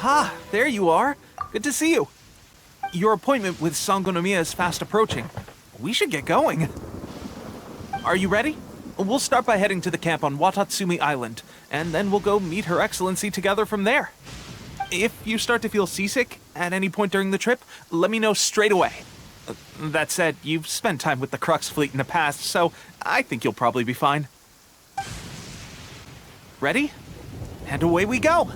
Aha, there you are. Good to see you. Your appointment with Sangonomiya is fast approaching. We should get going. Are you ready? We'll start by heading to the camp on Watatsumi Island, and then we'll go meet Her Excellency together from there. If you start to feel seasick at any point during the trip, let me know straight away. That said, you've spent time with the Crux fleet in the past, so I think you'll probably be fine. Ready? And away we go!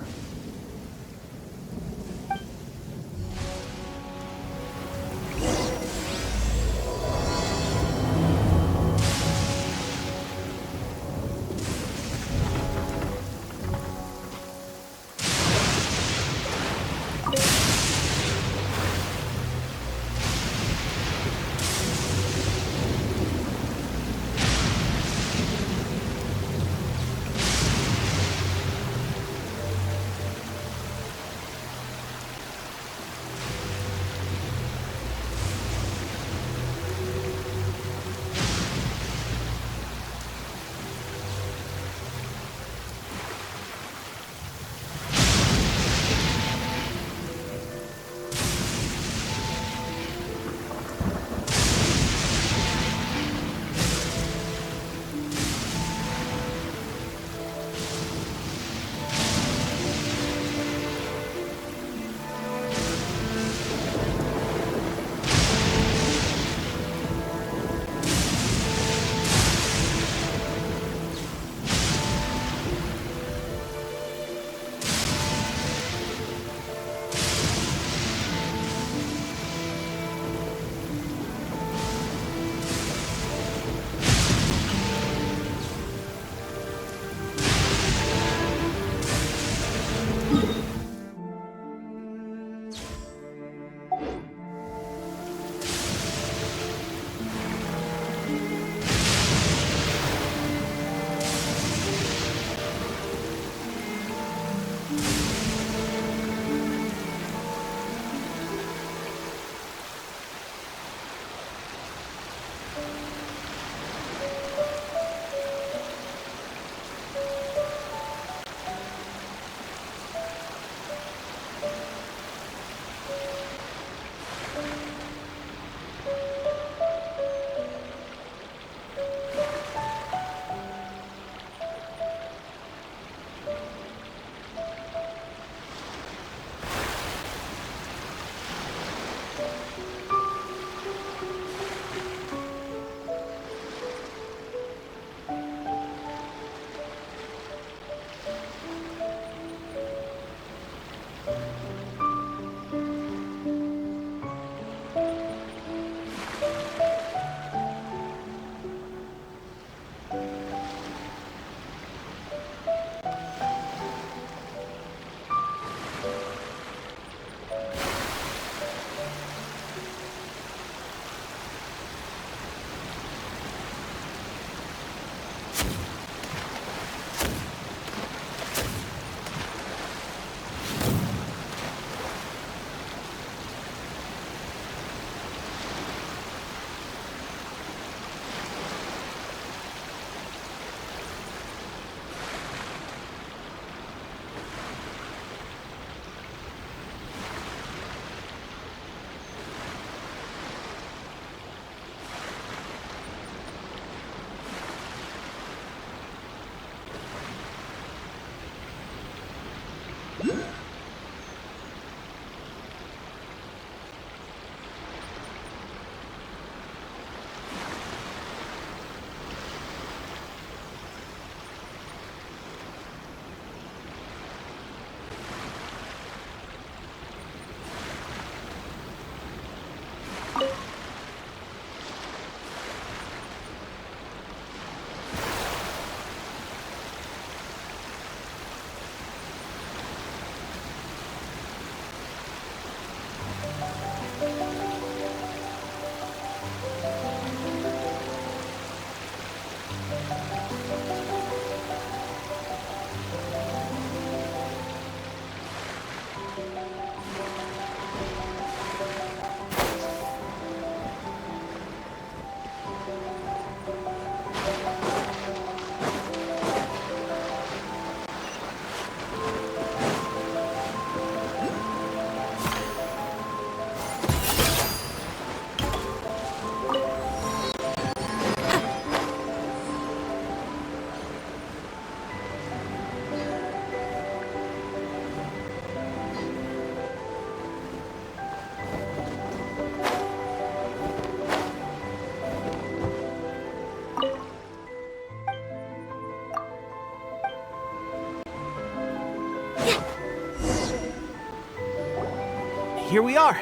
here we are,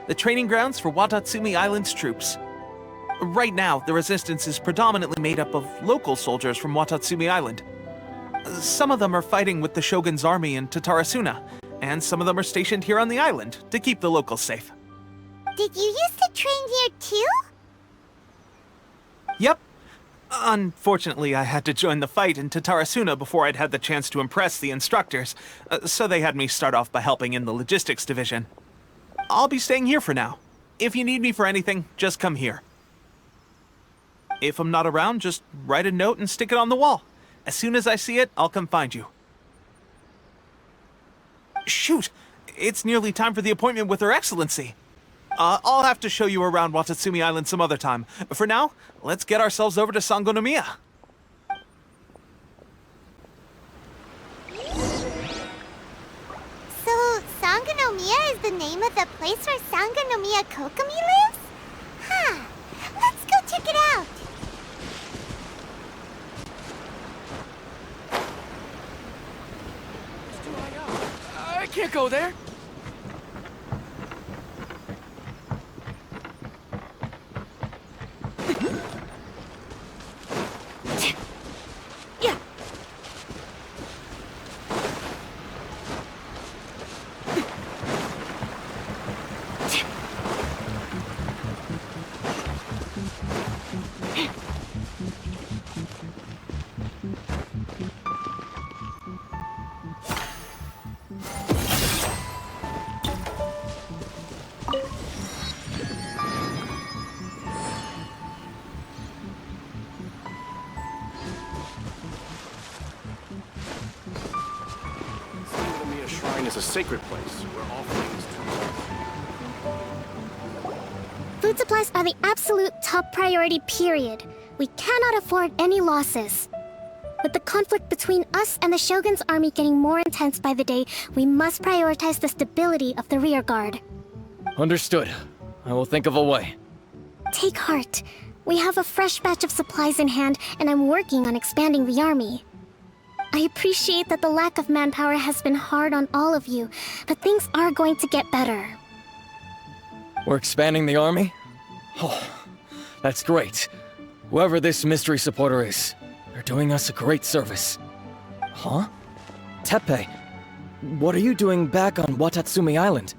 the training grounds for Watatsumi Island's troops. Right now, the resistance is predominantly made up of local soldiers from Watatsumi Island. Some of them are fighting with the Shogun's army in Tatarasuna, and some of them are stationed here on the island to keep the locals safe. Did you used to train here too? Yep. Unfortunately, I had to join the fight in Tatarasuna before I'd had the chance to impress the instructors, so they had me start off by helping in the logistics division. I'll be staying here for now. If you need me for anything, just come here. If I'm not around, just write a note and stick it on the wall. As soon as I see it, I'll come find you. Shoot! It's nearly time for the appointment with Her Excellency. I'll have to show you around Watatsumi Island some other time. For now, let's get ourselves over to Sangonomiya. So, Sangonomiya is the name of the place where Sangonomiya Kokomi lives? Huh. Let's go check it out. I can't go there. Yeah. Sangonomiya Shrine is a sacred place where all things come. Food supplies are the absolute top priority, period. We cannot afford any losses. With the conflict between us and the Shogun's army getting more intense by the day, we must prioritize the stability of the rear guard. Understood. I will think of a way. Take heart. We have a fresh batch of supplies in hand, and I'm working on expanding the army. I appreciate that the lack of manpower has been hard on all of you, but things are going to get better. We're expanding the army? Oh, that's great. Whoever this mystery supporter is, they're doing us a great service. Huh? Teppei, what are you doing back on Watatsumi Island?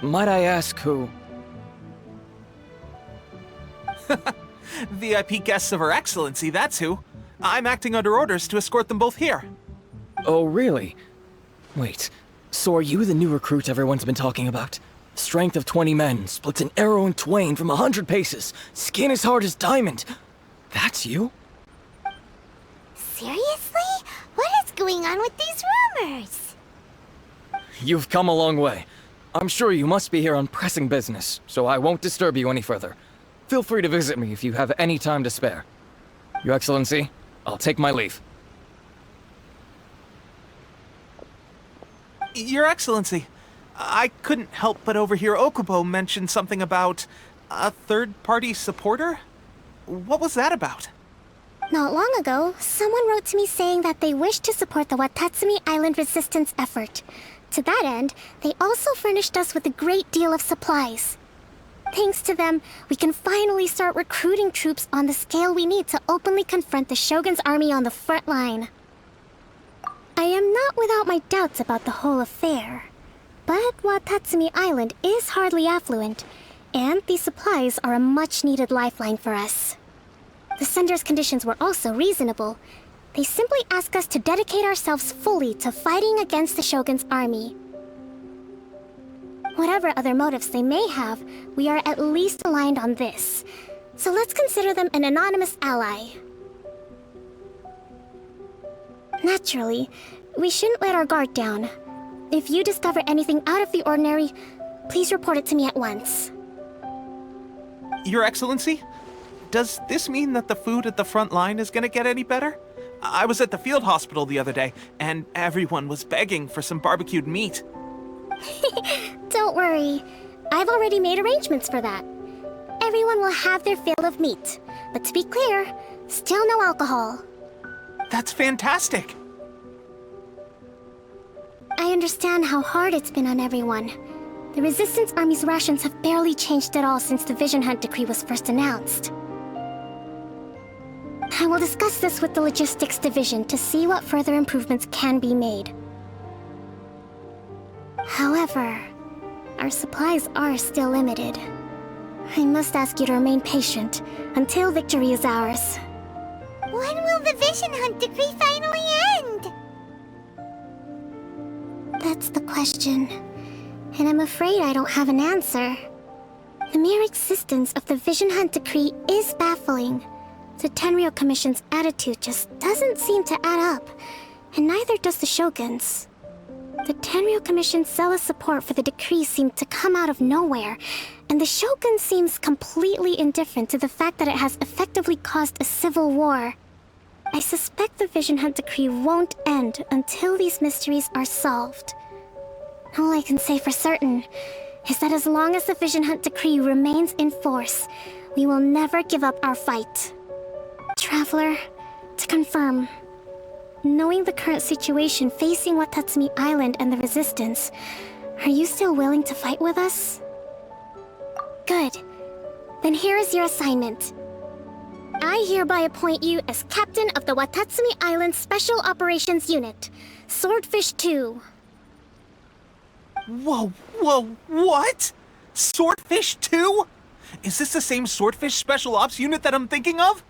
Might I ask who? VIP guests of Her Excellency, that's who. I'm acting under orders to escort them both here. Oh, really? Wait, so are you the new recruit everyone's been talking about? Strength of 20 men, splits an arrow in twain from 100 paces, skin as hard as diamond. That's you? Seriously? What is going on with these rumors? You've come a long way. I'm sure you must be here on pressing business, so I won't disturb you any further. Feel free to visit me if you have any time to spare. Your Excellency, I'll take my leave. Your Excellency, I couldn't help but overhear Okubo mention something about a third-party supporter? What was that about? Not long ago, someone wrote to me saying that they wish to support the Watatsumi Island resistance effort. To that end, they also furnished us with a great deal of supplies. Thanks to them, we can finally start recruiting troops on the scale we need to openly confront the Shogun's army on the front line. I am not without my doubts about the whole affair. But Watatsumi Island is hardly affluent, and these supplies are a much-needed lifeline for us. The sender's conditions were also reasonable. They simply ask us to dedicate ourselves fully to fighting against the Shogun's army. Whatever other motives they may have, we are at least aligned on this. So let's consider them an anonymous ally. Naturally, we shouldn't let our guard down. If you discover anything out of the ordinary, please report it to me at once. Your Excellency, does this mean that the food at the front line is gonna get any better? I was at the field hospital the other day, and everyone was begging for some barbecued meat. Don't worry. I've already made arrangements for that. Everyone will have their fill of meat. But to be clear, still no alcohol. That's fantastic! I understand how hard it's been on everyone. The Resistance Army's rations have barely changed at all since the Vision Hunt decree was first announced. I will discuss this with the Logistics Division to see what further improvements can be made. However, our supplies are still limited. I must ask you to remain patient until victory is ours. When will the Vision Hunt decree finally end? That's the question, and I'm afraid I don't have an answer. The mere existence of the Vision Hunt decree is baffling. The Tenryou Commission's attitude just doesn't seem to add up, and neither does the Shogun's. The Tenryou Commission's zealous support for the decree seemed to come out of nowhere, and the Shogun seems completely indifferent to the fact that it has effectively caused a civil war. I suspect the Vision Hunt decree won't end until these mysteries are solved. All I can say for certain is that as long as the Vision Hunt decree remains in force, we will never give up our fight. Traveler, to confirm, knowing the current situation facing Watatsumi Island and the Resistance, are you still willing to fight with us? Good. Then here is your assignment. I hereby appoint you as Captain of the Watatsumi Island Special Operations Unit, Swordfish 2. Whoa, what? Swordfish 2? Is this the same Swordfish Special Ops unit that I'm thinking of?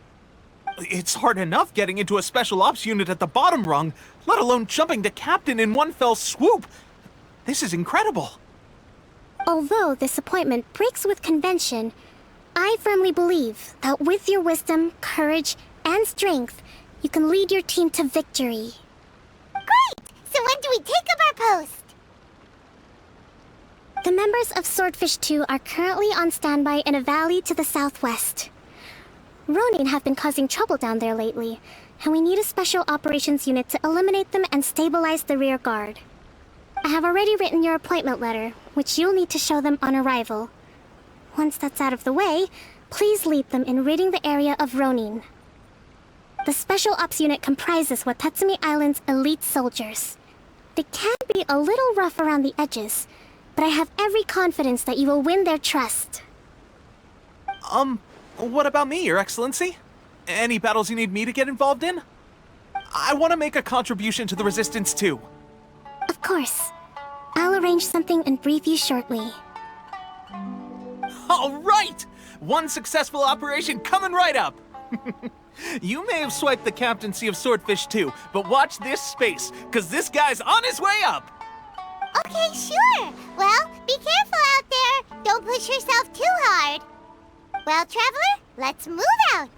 It's hard enough getting into a Special Ops unit at the bottom rung, let alone jumping to Captain in one fell swoop. This is incredible. Although this appointment breaks with convention, I firmly believe that with your wisdom, courage, and strength, you can lead your team to victory. Great! So when do we take up our post? The members of Swordfish 2 are currently on standby in a valley to the southwest. Ronin have been causing trouble down there lately, and we need a special operations unit to eliminate them and stabilize the rear guard. I have already written your appointment letter, which you'll need to show them on arrival. Once that's out of the way, please lead them in ridding the area of Ronin. The Special Ops unit comprises Watatsumi Island's elite soldiers. They can be a little rough around the edges, but I have every confidence that you will win their trust. What about me, Your Excellency? Any battles you need me to get involved in? I want to make a contribution to the Resistance too. Of course. I'll arrange something and brief you shortly. All right! One successful operation coming right up! You may have swiped the captaincy of Swordfish 2, but watch this space, because this guy's on his way up! Okay, sure. Well, be careful out there. Don't push yourself too hard. Well, Traveler, let's move out.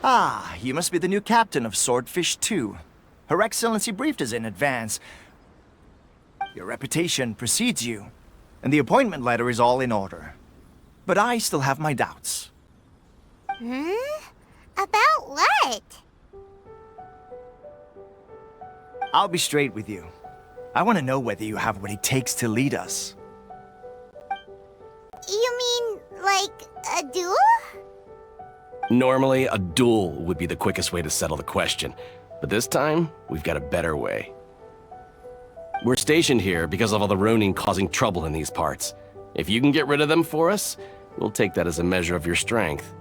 Ah, you must be the new captain of Swordfish 2. Her Excellency briefed us in advance. Your reputation precedes you, and the appointment letter is all in order. But I still have my doubts. About what? I'll be straight with you. I want to know whether you have what it takes to lead us. You mean, like, a duel? Normally, a duel would be the quickest way to settle the question, but this time, we've got a better way. We're stationed here because of all the Ronin causing trouble in these parts. If you can get rid of them for us, we'll take that as a measure of your strength.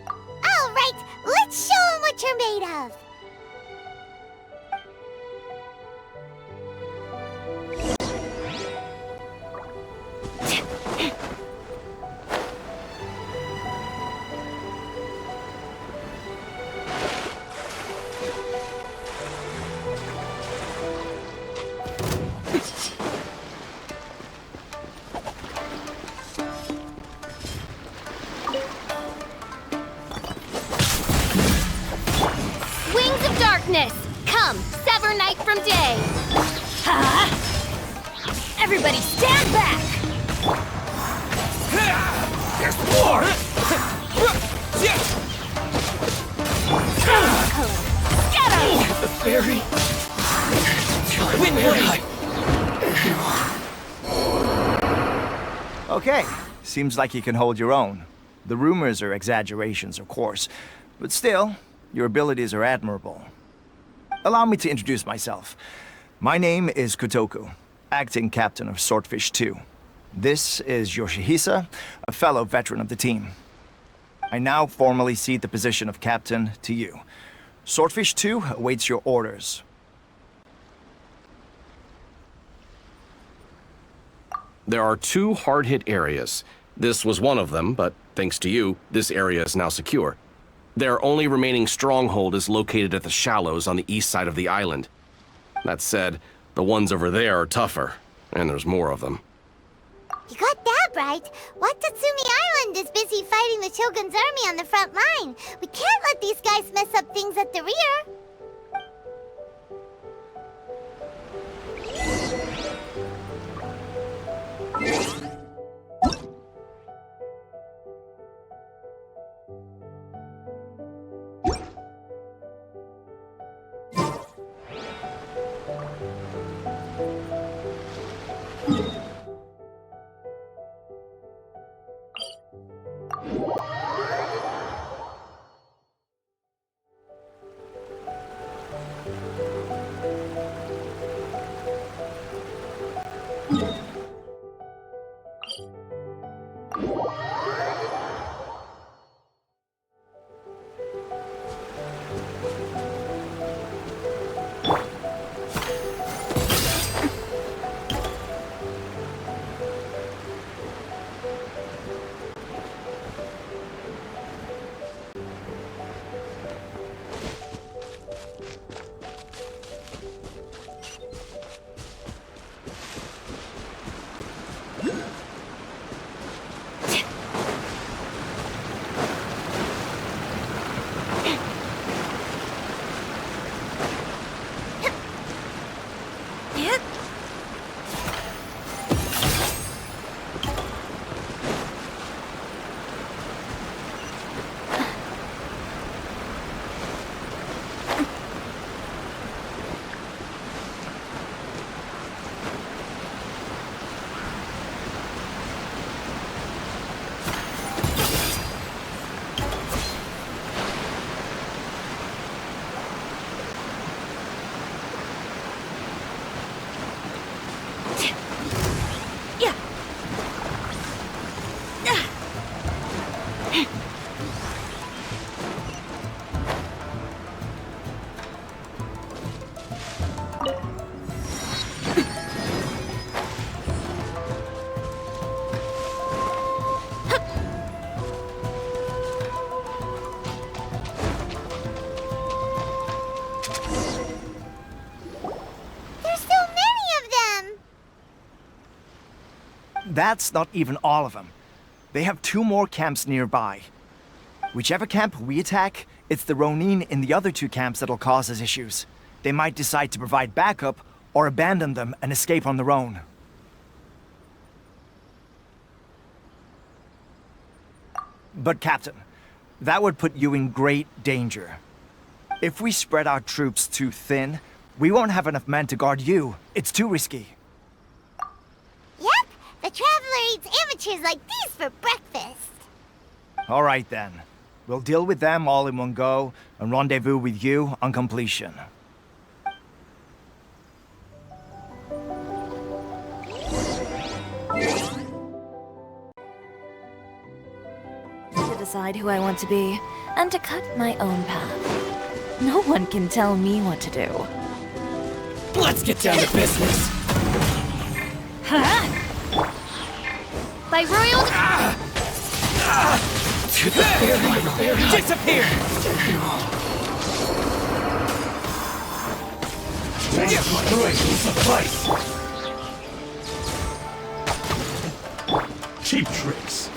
All right, let's show them what you're made of. Wings of darkness, come, sever night from day. Ha! Everybody stand back! There's more! Scatter! The fairy! Wind fairy! Okay, seems like you can hold your own. The rumors are exaggerations, of course, but still, your abilities are admirable. Allow me to introduce myself. My name is Kotoku, acting captain of Swordfish 2. This is Yoshihisa, a fellow veteran of the team. I now formally cede the position of captain to you. Swordfish 2 awaits your orders. There are 2 hard-hit areas. This was one of them, but thanks to you, this area is now secure. Their only remaining stronghold is located at the shallows on the east side of the island. That said, the ones over there are tougher, and there's more of them. You got that right. Watatsumi Island is busy fighting the Shogun's army on the front line. We can't let these guys mess up things at the rear. That's not even all of them. They have 2 more camps nearby. Whichever camp we attack, it's the Ronin in the other 2 camps that'll cause us issues. They might decide to provide backup or abandon them and escape on their own. But Captain, That would put you in great danger. If we spread our troops too thin, we won't have enough men to guard you. It's too risky. Yep, the Traveler eats amateurs like these for breakfast. All right then. We'll deal with them all in one go and rendezvous with you on completion. To decide who I want to be and to cut my own path. No one can tell me what to do. Let's get down to business. By royal... Disappear! Cheap tricks.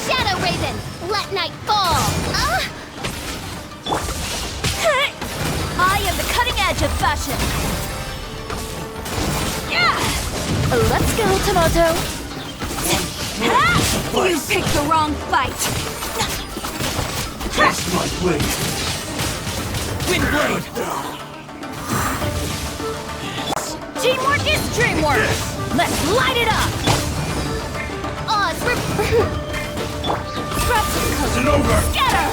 Shadow Raven, let night fall! I am the cutting edge of fashion! Let's go, Tomato. You picked the wrong fight! Test my blade. Windblade! Teamwork is dreamwork! Let's light it up! Oz, Scrub some coat! It's over. Scatter!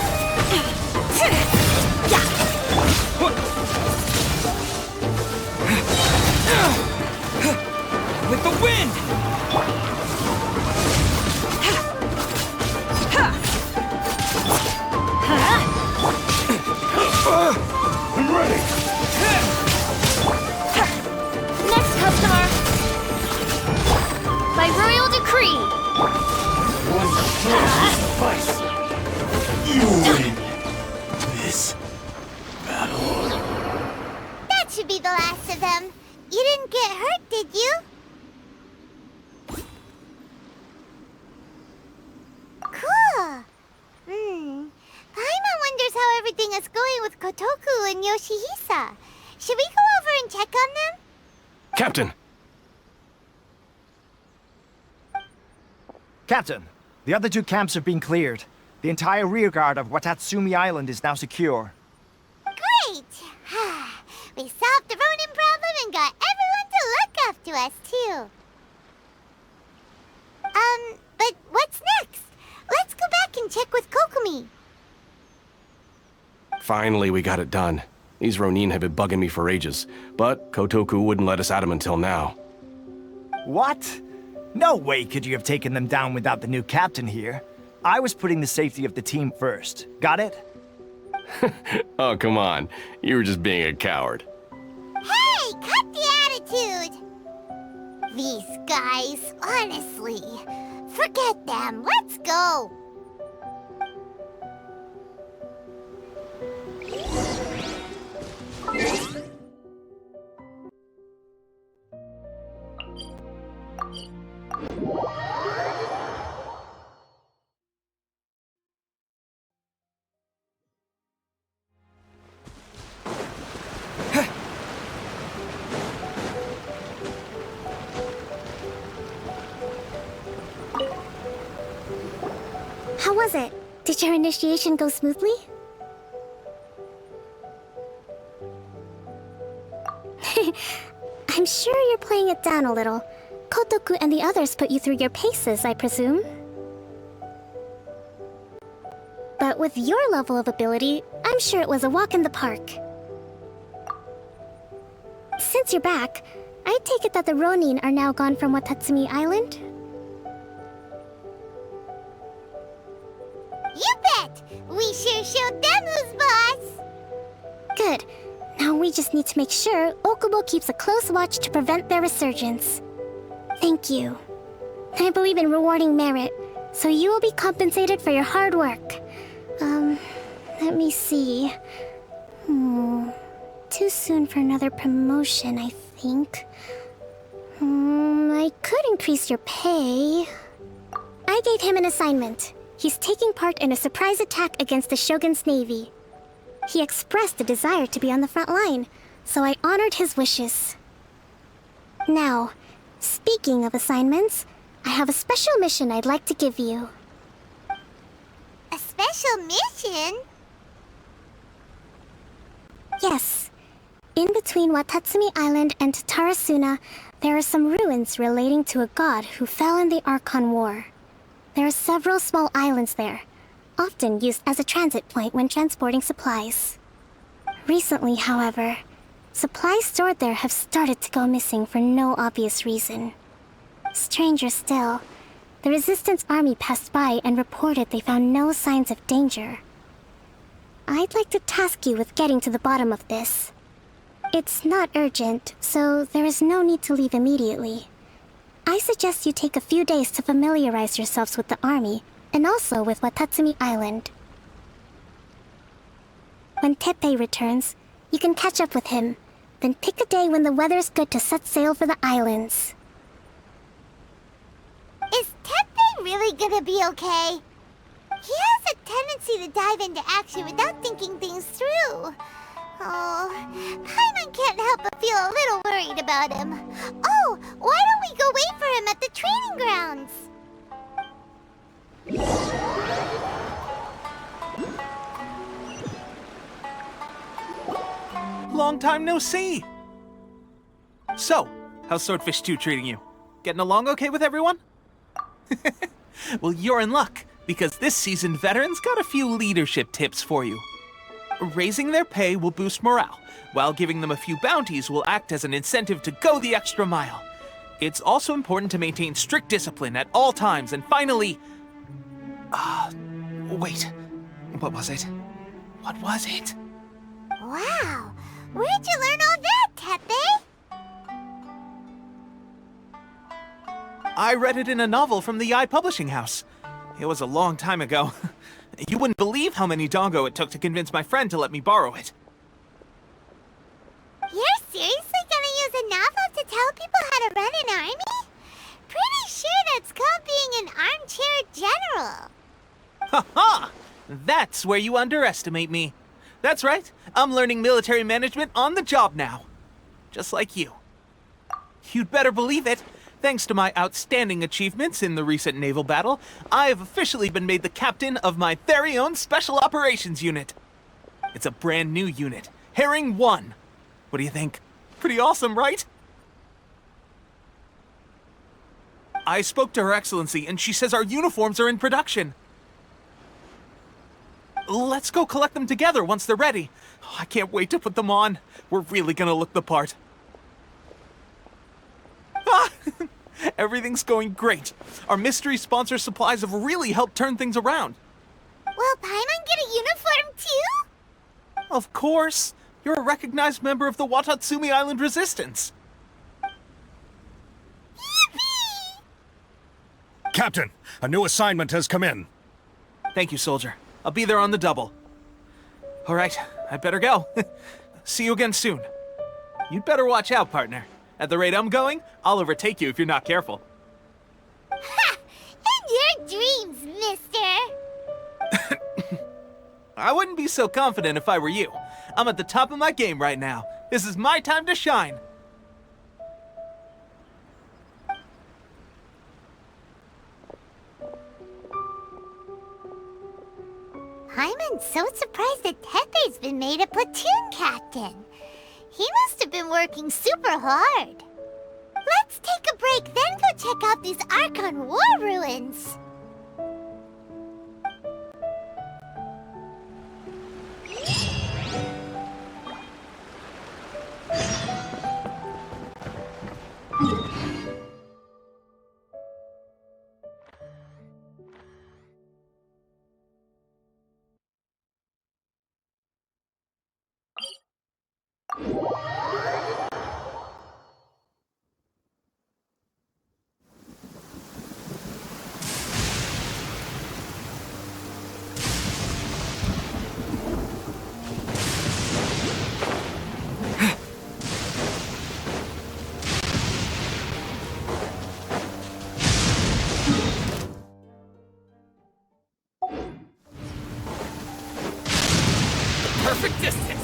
With the wind! I'm ready. Next customer! By royal decree! One shot suffice. You win this battle. That should be the last of them. You didn't get hurt, did you? Cool. Paimon wonders how everything is going with Kotoku and Yoshihisa. Should we go over and check on them? Captain! Captain, the other two camps have been cleared. The entire rearguard of Watatsumi Island is now secure. Great! We solved the Ronin problem and got everyone to look after us, too. But what's next? Let's go back and check with Kokumi. Finally, we got it done. These Ronin have been bugging me for ages, but Kotoku wouldn't let us at them until now. What? No way could you have taken them down without the new captain here. I was putting the safety of the team first. Got it? Oh, come on. You were just being a coward. Hey, cut the attitude! These guys, honestly. Forget them. Let's go. How was it? Did your initiation go smoothly? I'm sure you're playing it down a little. Kotoku and the others put you through your paces, I presume. But with your level of ability, I'm sure it was a walk in the park. Since you're back, I take it that the Ronin are now gone from Watatsumi Island? You bet! We sure showed them who's boss! Good. Now we just need to make sure Okubo keeps a close watch to prevent their resurgence. Thank you. I believe in rewarding merit, so you will be compensated for your hard work. Let me see. Too soon for another promotion, I think. I could increase your pay. I gave him an assignment. He's taking part in a surprise attack against the Shogun's navy. He expressed a desire to be on the front line, so I honored his wishes. Now, Speaking of assignments, I have a special mission I'd like to give you. A special mission? Yes. In between Watatsumi Island and Tatarasuna, there are some ruins relating to a god who fell in the Archon War. There are several small islands there, often used as a transit point when transporting supplies. Recently, however, supplies stored there have started to go missing for no obvious reason. Stranger still, the Resistance army passed by and reported they found no signs of danger. I'd like to task you with getting to the bottom of this. It's not urgent, so there is no need to leave immediately. I suggest you take a few days to familiarize yourselves with the army, and also with Watatsumi Island. When Teppei returns, you can catch up with him, then pick a day when the weather's good to set sail for the islands. Is Teppei really gonna be okay? He has a tendency to dive into action without thinking things through. Oh, Paimon can't help but feel a little worried about him. Oh, why don't we go wait for him at the training grounds? Long time no see! So, how's Swordfish 2 treating you? Getting along okay with everyone? Well, you're in luck, because this seasoned veteran's got a few leadership tips for you. Raising their pay will boost morale, while giving them a few bounties will act as an incentive to go the extra mile. It's also important to maintain strict discipline at all times, and finally... wait. What was it? What was it? Wow, where'd you learn all that, Teppei? I read it in a novel from the Eye Publishing House. It was a long time ago. You wouldn't believe how many dongo it took to convince my friend to let me borrow it. You're seriously gonna use a novel to tell people how to run an army? Pretty sure that's called being an armchair general. Ha ha! That's where you underestimate me. That's right, I'm learning military management on the job now. Just like you. You'd better believe it. Thanks to my outstanding achievements in the recent naval battle, I have officially been made the captain of my very own Special Operations Unit. It's a brand new unit, Herring 1. What do you think? Pretty awesome, right? I spoke to Her Excellency, and she says our uniforms are in production. Let's go collect them together once they're ready. I can't wait to put them on. We're really gonna look the part. Everything's going great. Our mystery sponsor supplies have really helped turn things around. Will Paimon get a uniform too? Of course. You're a recognized member of the Watatsumi Island Resistance. Yippee! Captain, a new assignment has come in. Thank you, soldier. I'll be there on the double. All right, I better go. See you again soon. You'd better watch out, partner. At the rate I'm going, I'll overtake you if you're not careful. Ha! In your dreams, mister! I wouldn't be so confident if I were you. I'm at the top of my game right now. This is my time to shine. Paimon's so surprised that Teppei's been made a platoon captain. He must have been working super hard. Let's take a break, then go check out these Archon War ruins. Perfect distance!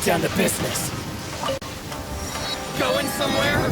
down to business. Going somewhere?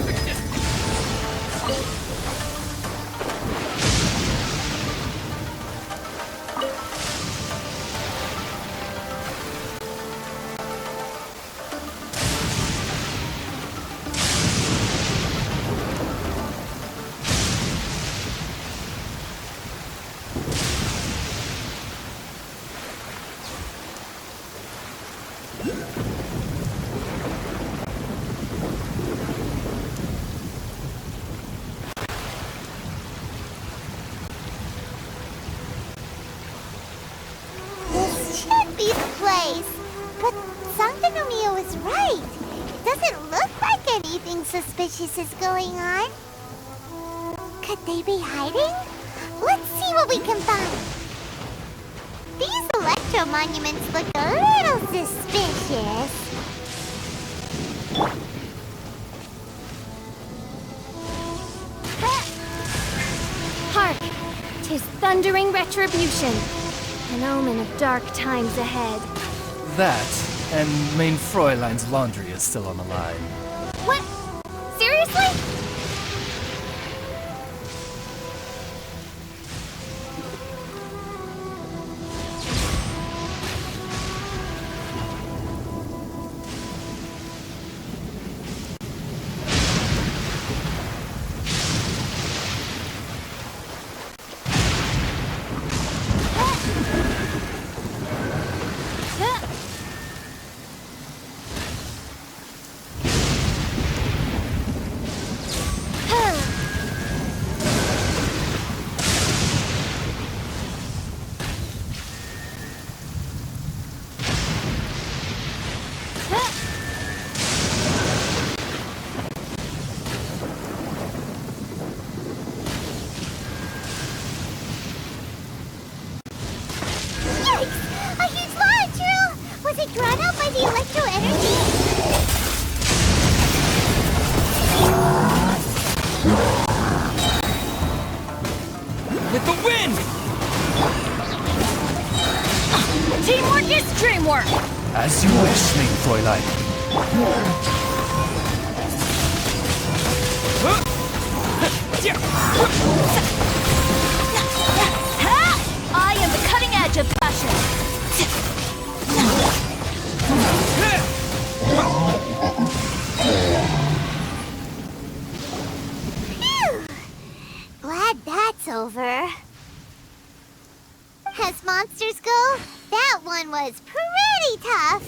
This should be the place. But Sangonomiya was right. It doesn't look like anything suspicious is going on. Could they be hiding? Let's see what we can find. These electro monuments look a little suspicious. Hark! 'Tis thundering retribution. An omen of dark times ahead. That, and main Fräulein's laundry is still on the line. What? Seriously? Yikes! A huge launch, Drew! Was it drawn out by the electro energy? With the wind! Teamwork is dreamwork! As you wish, main Fräulein. I am the cutting edge of passion. Phew! Glad that's over. As monsters go, that one was pretty tough.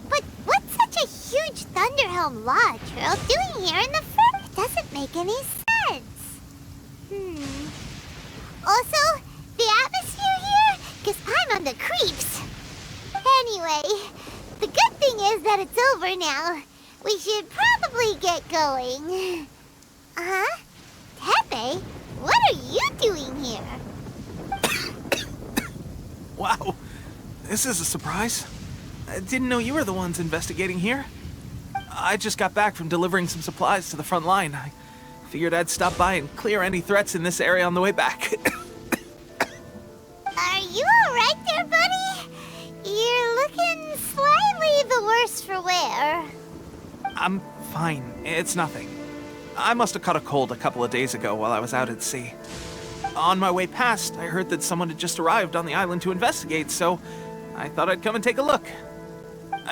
But what's such a huge Thunderhelm Lodge Earl doing here in the first? It doesn't make any sense. Also, the atmosphere here gives I'm on the creeps. Anyway, the good thing is that it's over now. We should probably get going. Huh? Tepe, what are you doing here? Wow, this is a surprise. I didn't know you were the ones investigating here. I just got back from delivering some supplies to the front line. I figured I'd stop by and clear any threats in this area on the way back. Are you alright there, buddy? You're looking slightly the worse for wear. I'm fine. It's nothing. I must have caught a cold a couple of days ago while I was out at sea. On my way past, I heard that someone had just arrived on the island to investigate, so I thought I'd come and take a look.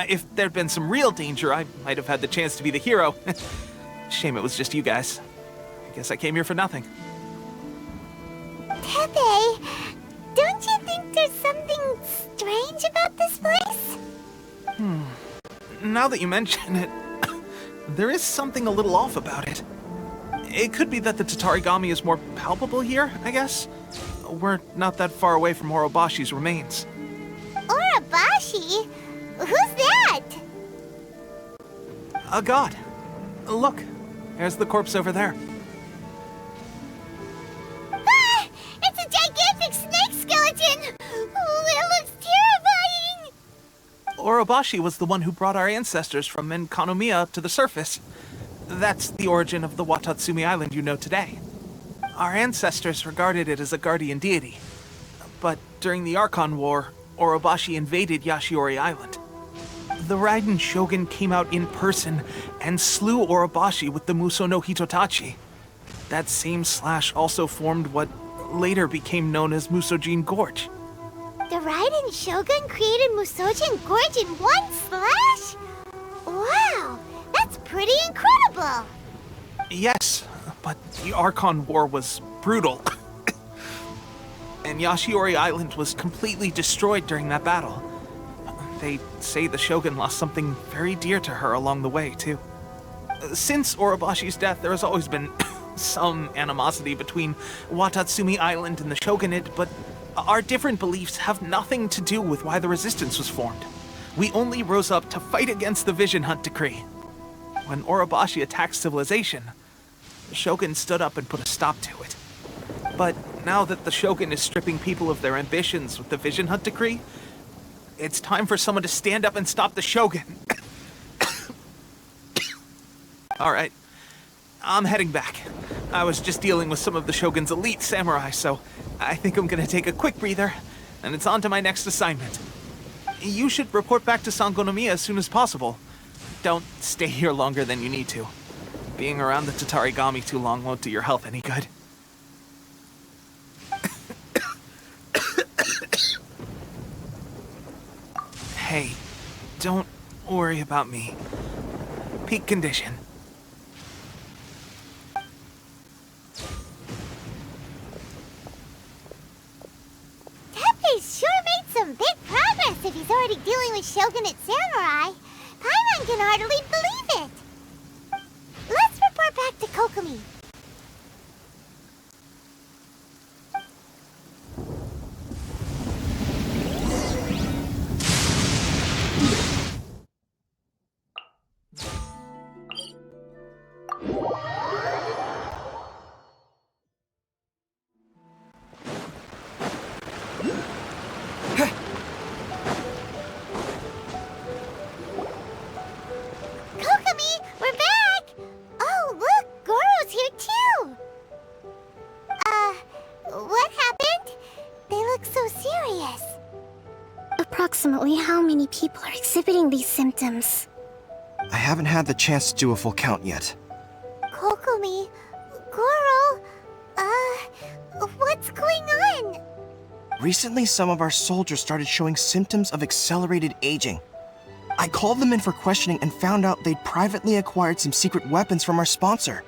If there'd been some real danger, I might have had the chance to be the hero. Shame it was just you guys. I guess I came here for nothing. Tepe, don't you think there's something strange about this place? Now that you mention it, there is something a little off about it. It could be that the Tatarigami is more palpable here, I guess. We're not that far away from Orobashi's remains. Orobashi? Who's that? A god. Look, there's the corpse over there. Ah! It's a gigantic snake skeleton! Oh, it looks terrifying! Orobashi was the one who brought our ancestors from Enkanomiya to the surface. That's the origin of the Watatsumi Island you know today. Our ancestors regarded it as a guardian deity. But during the Archon War, Orobashi invaded Yashiori Island. the Raiden Shogun came out in person and slew Orobashi with the Muso no Hitotachi. That same slash also formed what later became known as Musojin Gorge. The Raiden Shogun created Musojin Gorge in one slash? Wow, that's pretty incredible! Yes, but the Archon War was brutal. And Yashiori Island was completely destroyed during that battle. They say the Shogun lost something very dear to her along the way, too. Since Orobashi's death, there has always been some animosity between Watatsumi Island and the Shogunate, but our different beliefs have nothing to do with why the resistance was formed. We only rose up to fight against the Vision Hunt Decree. When Orobashi attacked civilization, the Shogun stood up and put a stop to it. But now that the Shogun is stripping people of their ambitions with the Vision Hunt Decree, it's time for someone to stand up and stop the Shogun. Alright, I'm heading back. I was just dealing with some of the Shogun's elite samurai, so I think I'm gonna take a quick breather, and it's on to my next assignment. You should report back to Sangonomiya as soon as possible. Don't stay here longer than you need to. Being around the Tatarigami too long won't do your health any good. Hey, don't worry about me. Peak condition. Teppei's sure made some big progress if he's already dealing with Shogunate samurai. Paimon can hardly believe it. Let's report back to Kokomi. Kokomi, we're back! Oh, look, Goro's here too! What happened? They look so serious. Approximately how many people are exhibiting these symptoms? I haven't had the chance to do a full count yet. Kokomi, Goro, what's going on? Recently, some of our soldiers started showing symptoms of accelerated aging. I called them in for questioning and found out they'd privately acquired some secret weapons from our sponsor.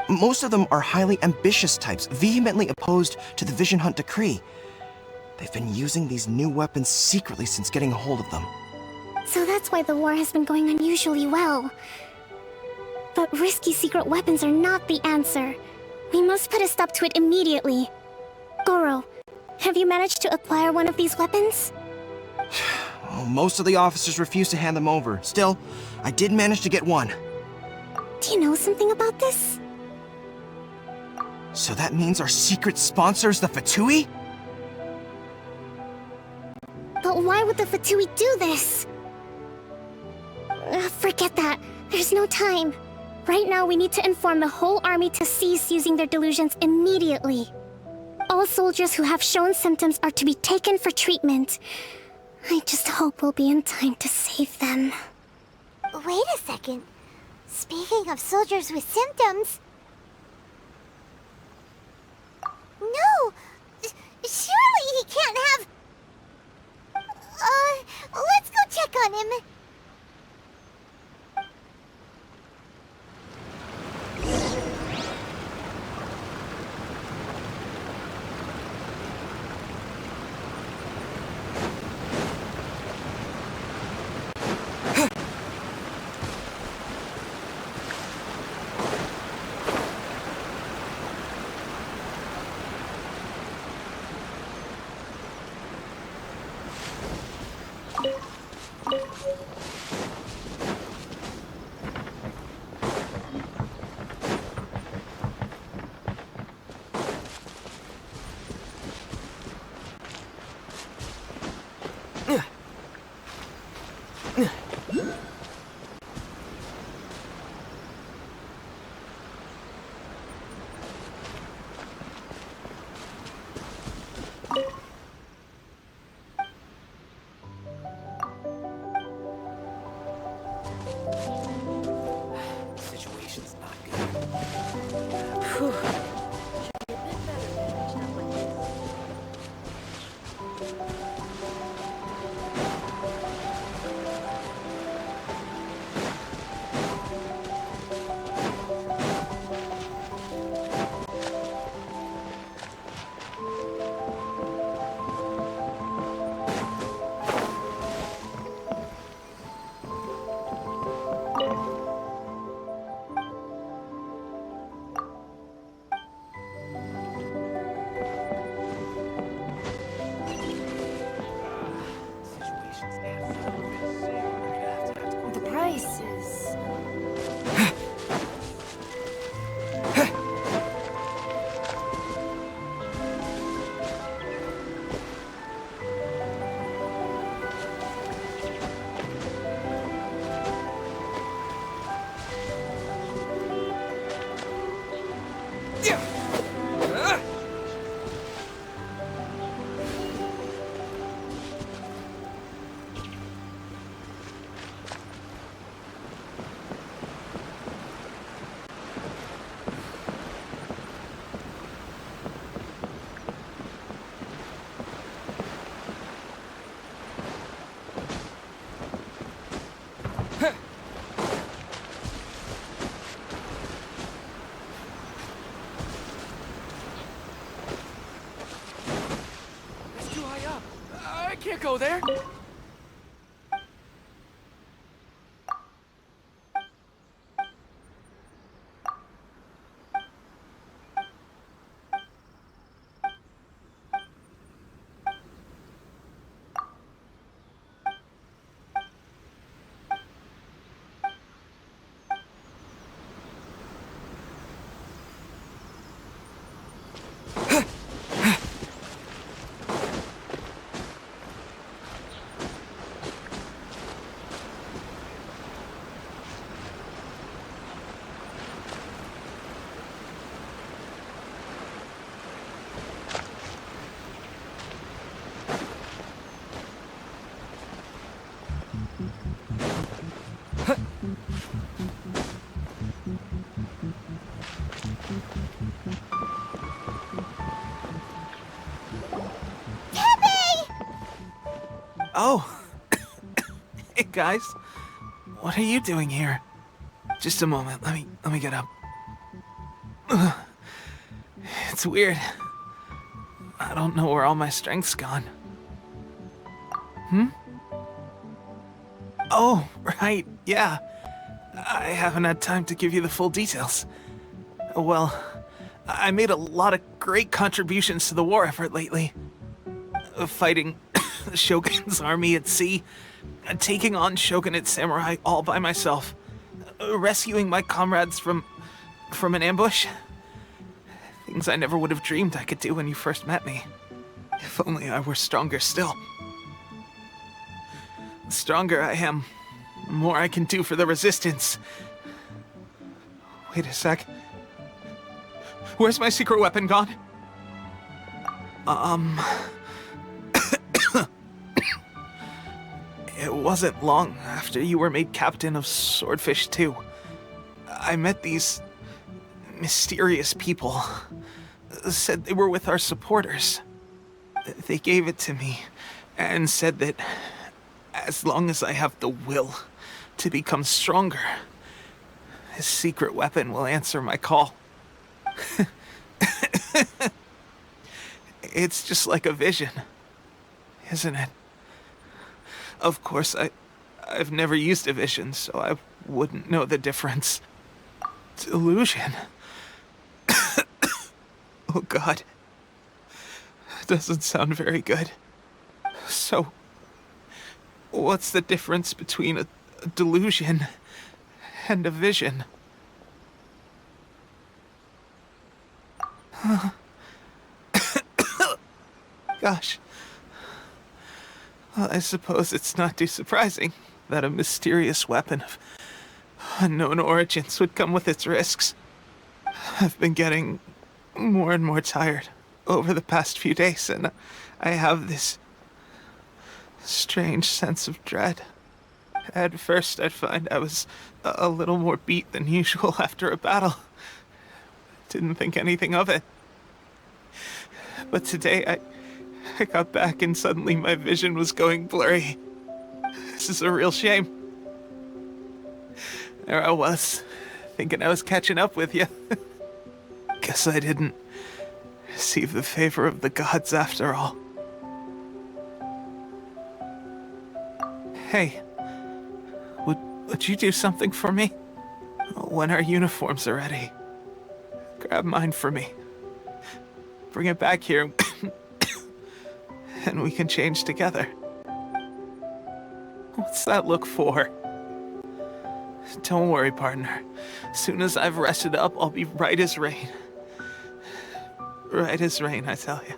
Most of them are highly ambitious types, vehemently opposed to the Vision Hunt Decree. They've been using these new weapons secretly since getting a hold of them. So that's why the war has been going unusually well. But risky secret weapons are not the answer. We must put a stop to it immediately. Goro, have you managed to acquire one of these weapons? Well, most of the officers refuse to hand them over. Still, I did manage to get one. Do you know something about this? So that means our secret sponsor is the Fatui? But why would the Fatui do this? Forget that. There's no time. Right now, we need to inform the whole army to cease using their delusions immediately. All soldiers who have shown symptoms are to be taken for treatment. I just hope we'll be in time to save them. Wait a second. Speaking of soldiers with symptoms... No! Surely he can't have... let's go check on him. can't go there! Oh. Hey, guys. What are you doing here? Just a moment. Let me get up. Ugh. It's weird. I don't know where all my strength's gone. Oh, right. Yeah. I haven't had time to give you the full details. Well, I made a lot of great contributions to the war effort lately. Fighting the Shogun's army at sea, taking on Shogunate samurai all by myself, rescuing my comrades from an ambush. Things I never would have dreamed I could do when you first met me. If only I were stronger still. The stronger I am, the more I can do for the Resistance. Wait a sec. Where's my secret weapon gone? It wasn't long after you were made captain of Swordfish 2. I met these mysterious people. Said they were with our supporters. They gave it to me and said that as long as I have the will to become stronger, his secret weapon will answer my call. It's just like a vision, isn't it? Of course, I've never used a vision, so I wouldn't know the difference. Delusion. Oh God. Doesn't sound very good. So, what's the difference between a delusion and a vision? Gosh. Well, I suppose it's not too surprising that a mysterious weapon of unknown origins would come with its risks. I've been getting more and more tired over the past few days, and I have this strange sense of dread. At first, I'd find I was a little more beat than usual after a battle. Didn't think anything of it. But today, I got back and suddenly my vision was going blurry. This is a real shame. There I was, thinking I was catching up with you. Guess I didn't receive the favor of the gods after all. Hey, would you do something for me? When our uniforms are ready, grab mine for me. Bring it back here, and we can change together. What's that look for? Don't worry, partner. As soon as I've rested up, I'll be right as rain. Right as rain, I tell you.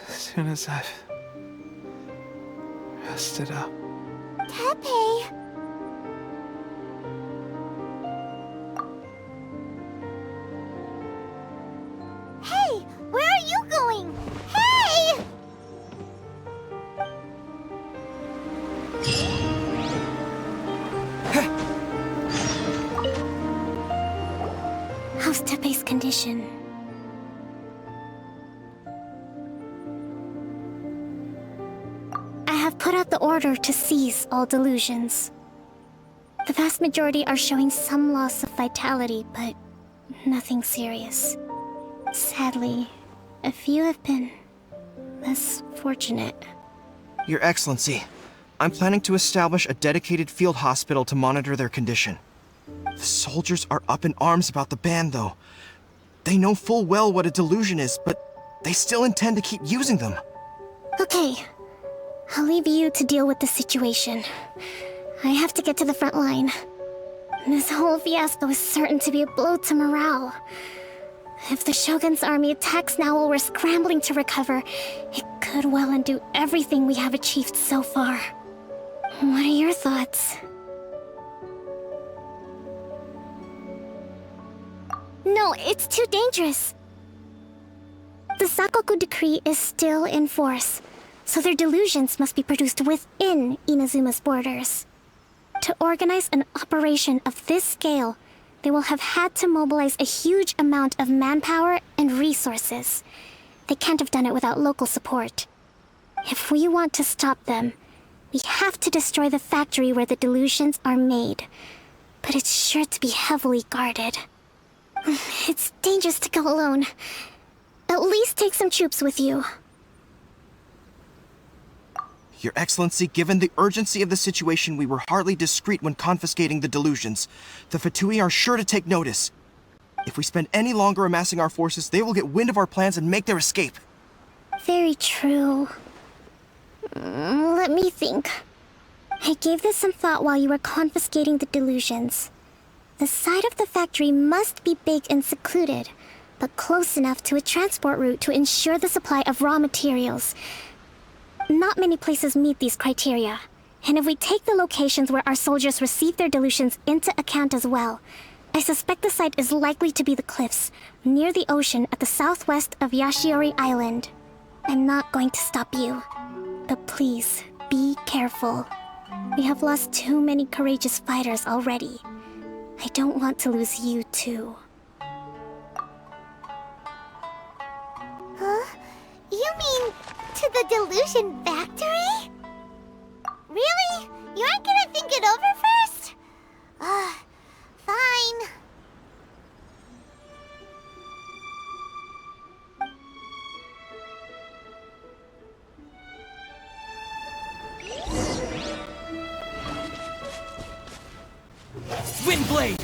As soon as I've rested up. Tepe! Hey! Where are you going? Hey! How's Tepe's condition? I have put out the order to cease all delusions. The vast majority are showing some loss of vitality, but nothing serious. Sadly, a few have been less fortunate. Your Excellency, I'm planning to establish a dedicated field hospital to monitor their condition. The soldiers are up in arms about the ban, though. They know full well what a delusion is, but they still intend to keep using them. Okay. I'll leave you to deal with the situation. I have to get to the front line. This whole fiasco is certain to be a blow to morale. If the Shogun's army attacks now while we're scrambling to recover, it could well undo everything we have achieved so far. What are your thoughts? No, it's too dangerous. The Sakoku decree is still in force, so their delusions must be produced within Inazuma's borders. To organize an operation of this scale, they will have had to mobilize a huge amount of manpower and resources. They can't have done it without local support. If we want to stop them, we have to destroy the factory where the delusions are made. But it's sure to be heavily guarded. It's dangerous to go alone. At least take some troops with you. Your Excellency, given the urgency of the situation, we were hardly discreet when confiscating the delusions. The Fatui are sure to take notice. If we spend any longer amassing our forces, they will get wind of our plans and make their escape. Very true. Let me think. I gave this some thought while you were confiscating the delusions. The side of the factory must be big and secluded, but close enough to a transport route to ensure the supply of raw materials. Not many places meet these criteria, and if we take the locations where our soldiers receive their delusions into account as well, I suspect the site is likely to be the cliffs, near the ocean at the southwest of Yashiori Island. I'm not going to stop you, but please, be careful. We have lost too many courageous fighters already. I don't want to lose you too. Huh? You mean to the delusion factory? Really? You aren't gonna think it over first? Fine. Windblade!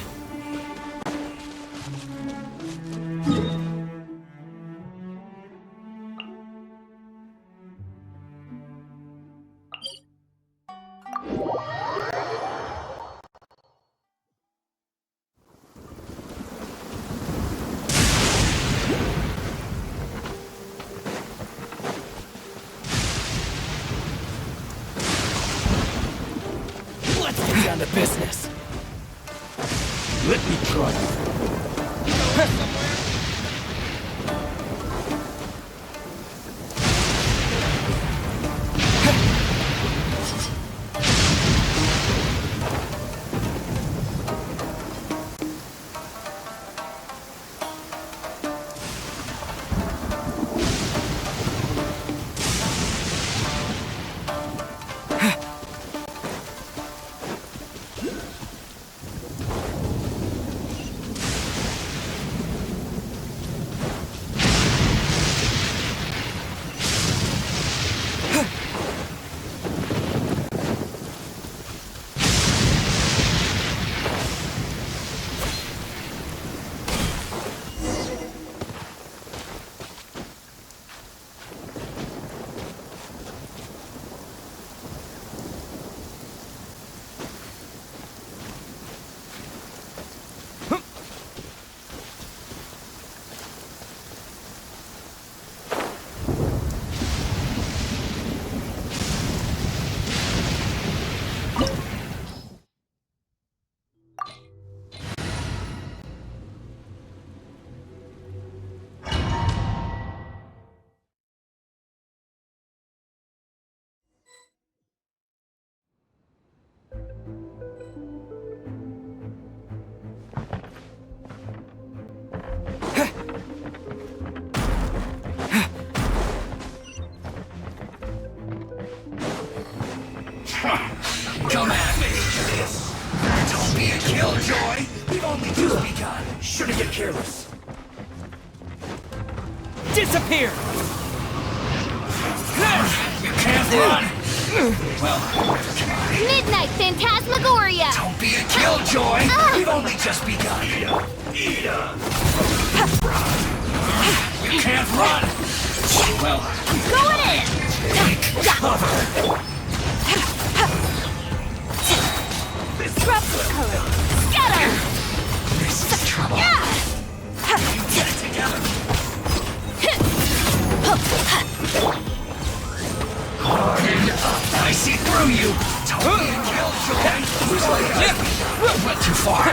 Let's get down to business. Let me try. Come at me! Don't be a killjoy! We've only just begun. Shouldn't get careless. Disappear! You can't run! Midnight Phantasmagoria! Don't be a killjoy! We've only just begun. Eat 'em. You can't run! Well, Going in! take cover! Disrupt the current! Scatter! This is trouble. You get it together! Harden up! I see through you! Don't be a killjoy! Went too far!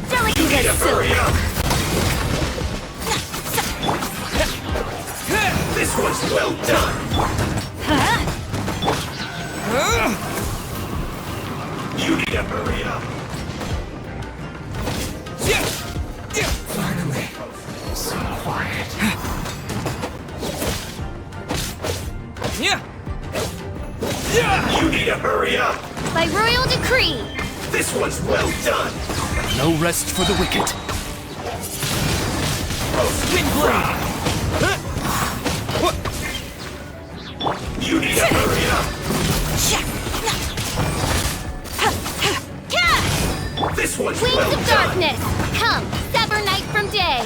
Delicate as silk! Hurry up! This was well done! You need to hurry up! Finally, so quiet. You need to hurry up! By royal decree! This was well done! No rest for the wicked. Wind blade! You need to hurry up! This one's Wings well of done! darkness! Come, sever night from day!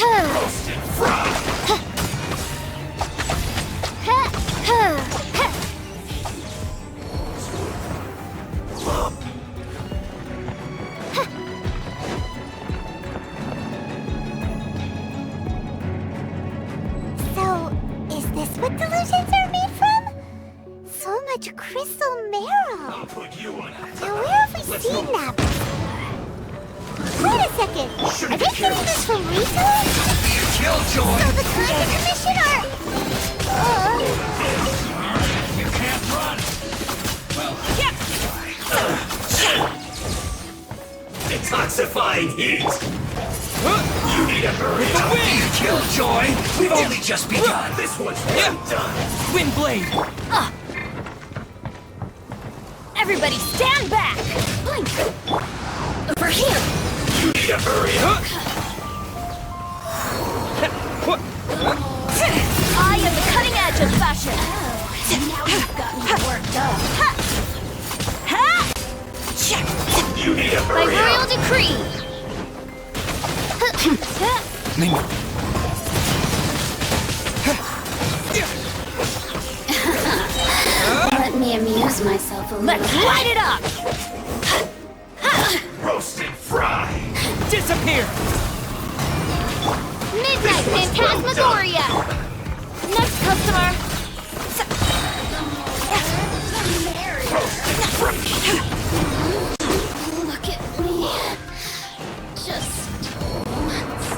Roasted fry! So, is this what delusions are made from? So much crystal marrow. I'll put you on a Now, where have we seen that before? Wait a second. Are they getting this from resource? be a killjoy! So the Conquer Commission are... You can't run! Well, detoxifying heat! You need to hurry up! Be a killjoy! We've only just begun! This one's well done! Wind blade! Everybody stand back! Over here! You need to hurry up! I am the cutting edge of fashion! Now you've got me worked up! You need to By hurry royal up! decree! Let me amuse myself a little. Let's light it up! Roasted fry! Disappear! Midnight Phantasmagoria! Next customer! Look at me. Just once.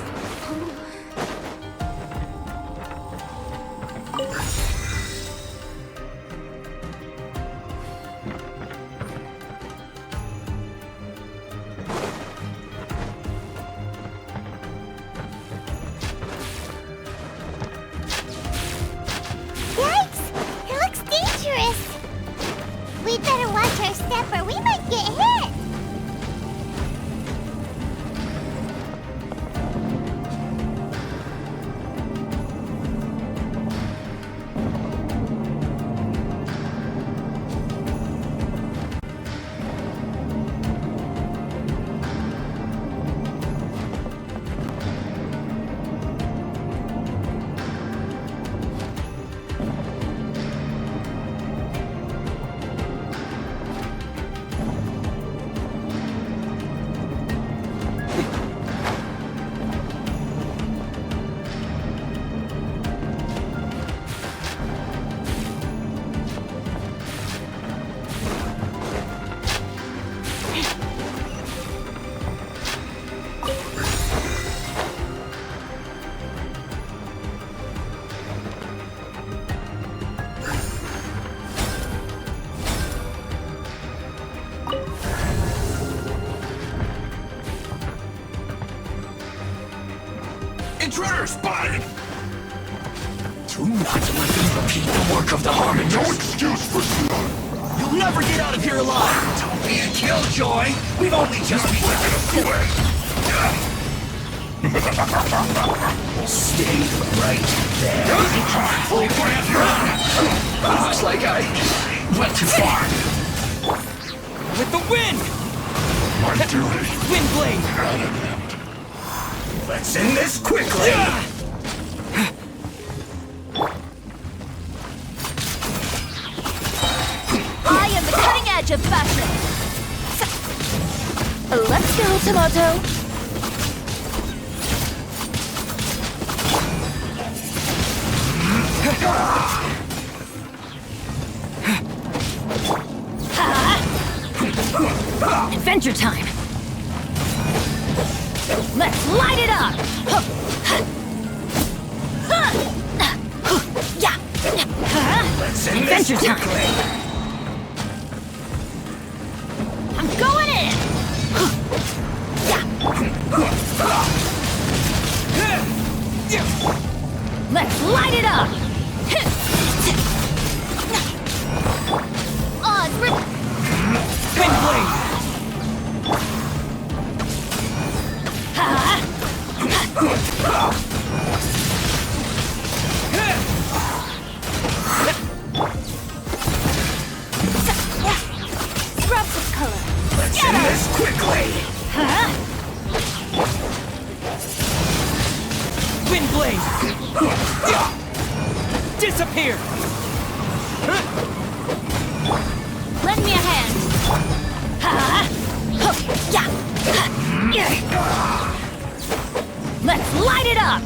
Yikes! It looks dangerous. We'd better watch our step or we might get hit. Intruder spotted! Do not let them repeat the work of the Harmony. No excuse for slaughter! You'll never get out of here alive! Don't be a killjoy! We've only just begun! Stay right there. Looks like I went too far. With the wind! My duty. Wind blade! Let's end this quickly. I am the cutting edge of fashion. Let's go, Tomato. Adventure time. Let's light it up. Yeah. Let's end Adventure this time. quickly. I'm going in. Let's light it up. Oz, Wind blade! scrub this color. Let's end this quickly. Wind blade! Disappear! Lend me a hand. Let's light it up.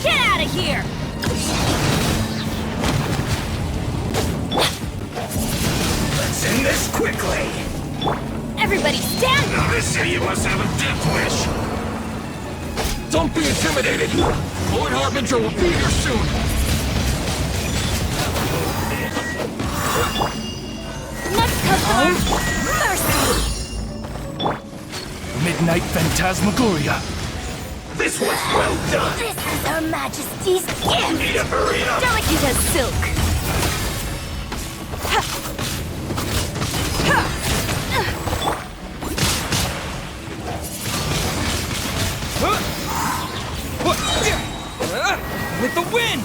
Get out of here. Let's end this quickly. Everybody stand. They say you must have a death wish. Don't be intimidated. Lord Harbinger will be here soon. Next customer. Mercy. Midnight Phantasmagoria. This was well done. This is Her Majesty's gift. Need to hurry up. Delicate as silk. With the wind!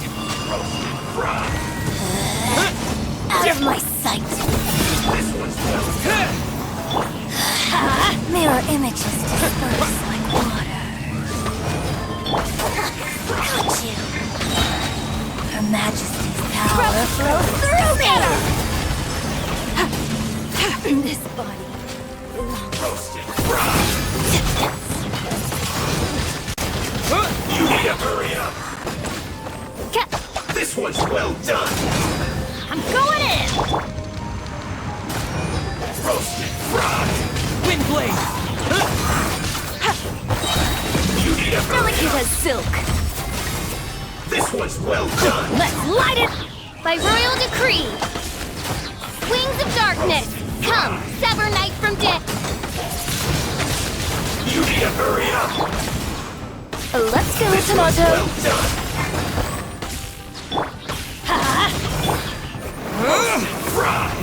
Out of my sight. This was well done. Mirror images disperse like water. Got you. Her Majesty's power flows through me. This body belongs. Roasted fried. You need to hurry up. This one's well done. I'm going in. Roasted fried. Wind blade! You need to hurry Delicate up. as silk. This one's well done. Let's light it by royal decree. Wings of darkness, come, sever night from day. You need to hurry up. Let's go, This one's Tomato. well done. Fried.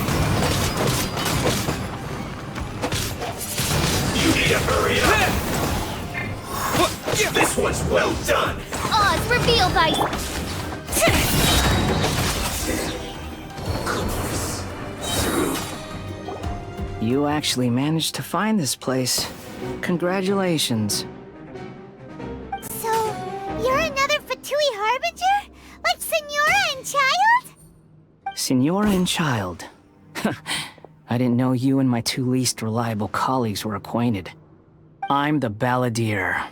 You need to hurry up. This one's well done. Oz, reveal thy... You actually managed to find this place. Congratulations. So, you're another Fatui Harbinger? Like Senora and Child? Senora and Child. I didn't know you and my two least reliable colleagues were acquainted. I'm the Balladeer.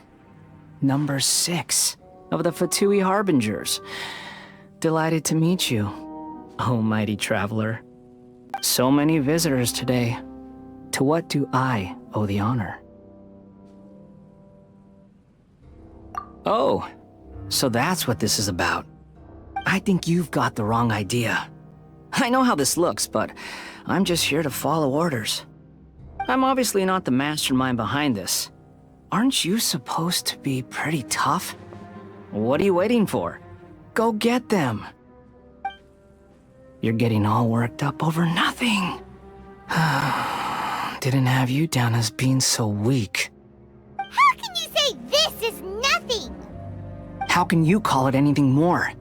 Number 6 of the Fatui Harbingers. Delighted to meet you, oh mighty traveler. So many visitors today. To what do I owe the honor? Oh, so that's what this is about. I think you've got the wrong idea. I know how this looks, but I'm just here to follow orders. I'm obviously not the mastermind behind this. Aren't you supposed to be pretty tough? What are you waiting for? Go get them. You're getting all worked up over nothing. Didn't have you down as being so weak. How can you say this is nothing? How can you call it anything more?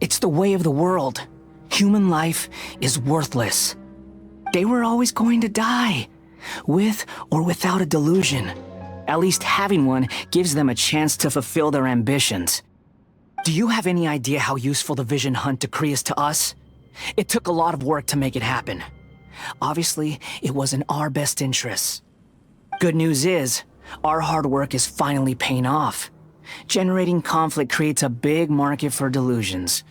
It's the way of the world. Human life is worthless. They were always going to die, with or without a delusion. At least having one gives them a chance to fulfill their ambitions. Do you have any idea how useful the Vision Hunt decree is to us? It took a lot of work to make it happen. Obviously, it was in our best interests. Good news is, our hard work is finally paying off. Generating conflict creates a big market for delusions.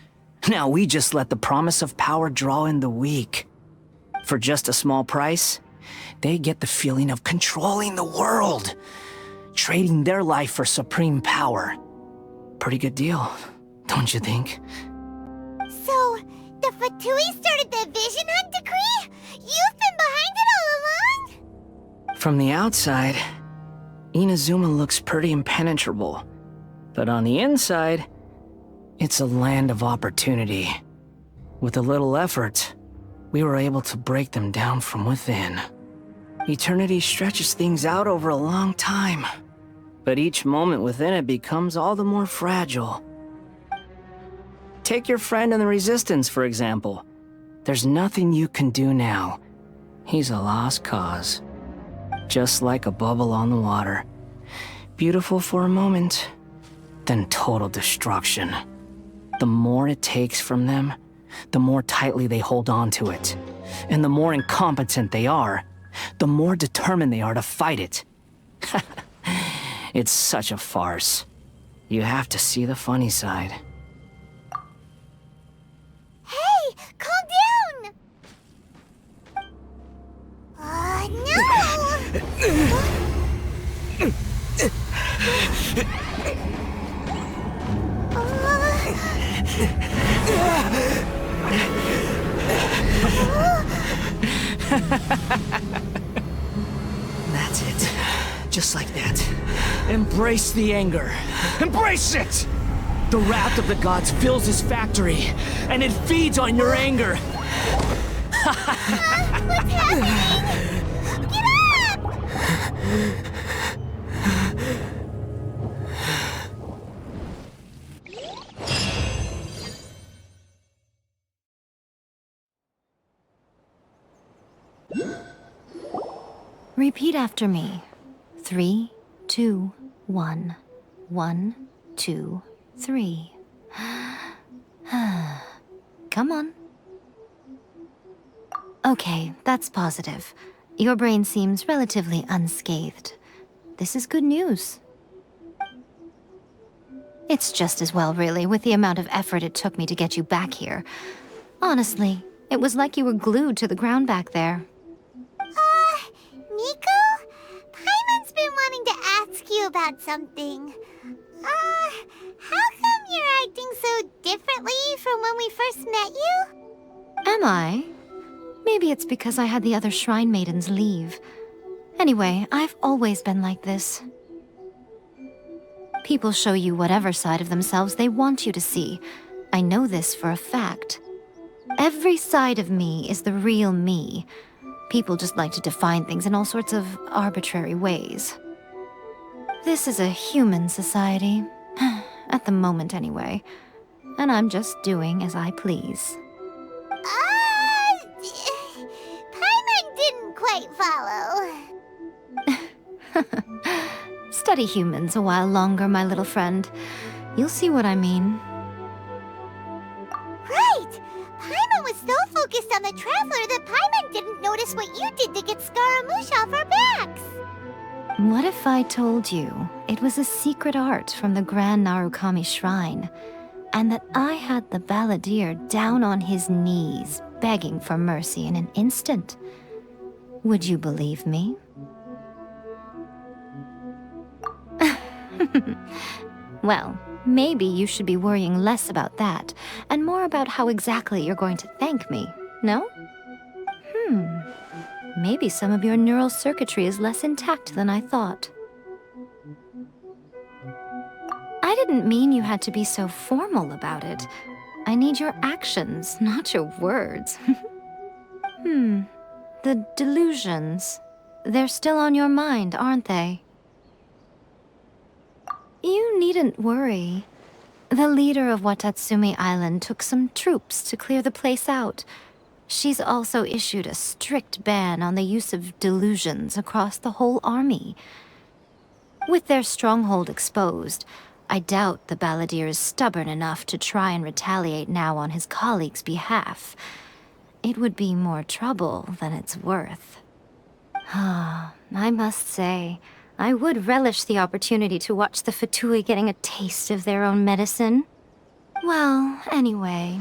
Now we just let the promise of power draw in the weak. For just a small price, they get the feeling of controlling the world, trading their life for supreme power. Pretty good deal, don't you think? So, the Fatui started the Vision Hunt decree? You've been behind it all along? From the outside, Inazuma looks pretty impenetrable. But on the inside, it's a land of opportunity. With a little effort, we were able to break them down from within. Eternity stretches things out over a long time, but each moment within it becomes all the more fragile. Take your friend in the Resistance, for example. There's nothing you can do now. He's a lost cause. Just like a bubble on the water. Beautiful for a moment, then total destruction. The more it takes from them, the more tightly they hold on to it. And the more incompetent they are, the more determined they are to fight it. It's such a farce. You have to see the funny side. Hey, calm down! That's it. Just like that. Embrace the anger. Embrace it! The wrath of the gods fills his factory, and it feeds on your anger. What's happening? Get up! Repeat after me. 3, 2, 1. 1, 2, 3. Come on. Okay, that's positive. Your brain seems relatively unscathed. This is good news. It's just as well, really, with the amount of effort it took me to get you back here. Honestly, it was like you were glued to the ground back there. Nico? Paimon's been wanting to ask you about something. How come you're acting so differently from when we first met you? Am I? Maybe it's because I had the other Shrine Maidens leave. Anyway, I've always been like this. People show you whatever side of themselves they want you to see. I know this for a fact. Every side of me is the real me. People just like to define things in all sorts of arbitrary ways. This is a human society. At the moment, anyway. And I'm just doing as I please. Paimon didn't quite follow. Study humans a while longer, my little friend. You'll see what I mean. Right! Paimon was so focused on the Traveler that Paimon didn't notice what you did to get Scaramouche off our backs. What if I told you it was a secret art from the Grand Narukami Shrine, and that I had the balladeer down on his knees, begging for mercy in an instant? Would you believe me? Well, maybe you should be worrying less about that, and more about how exactly you're going to thank me, no? Maybe some of your neural circuitry is less intact than I thought. I didn't mean you had to be so formal about it. I need your actions, not your words. The delusions. They're still on your mind, aren't they? You needn't worry. The leader of Watatsumi Island took some troops to clear the place out. She's also issued a strict ban on the use of delusions across the whole army. With their stronghold exposed, I doubt the Balladeer is stubborn enough to try and retaliate now on his colleagues' behalf. It would be more trouble than it's worth. I must say, I would relish the opportunity to watch the Fatui getting a taste of their own medicine. Well, anyway,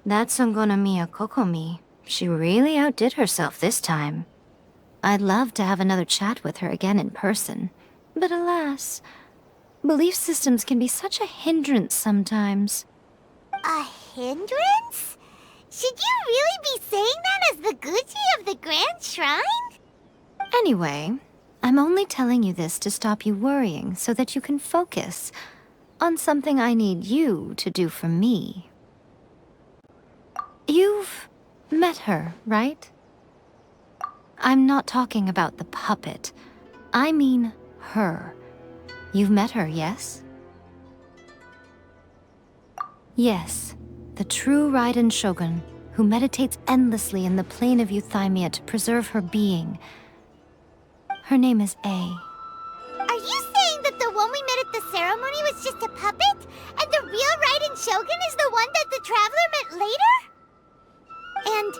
that Sangonomiya Kokomi, she really outdid herself this time. I'd love to have another chat with her again in person, but alas, belief systems can be such a hindrance sometimes. A hindrance? Should you really be saying that as the Gucci of the Grand Shrine? Anyway, I'm only telling you this to stop you worrying so that you can focus on something I need you to do for me. You've met her, right? I'm not talking about the puppet. I mean her. You've met her, yes? Yes, the true Raiden Shogun, who meditates endlessly in the plane of Euthymia to preserve her being. Her name is A. Are you saying that the one we met at the ceremony was just a puppet? And the real Raiden Shogun is the one that the Traveler met later? And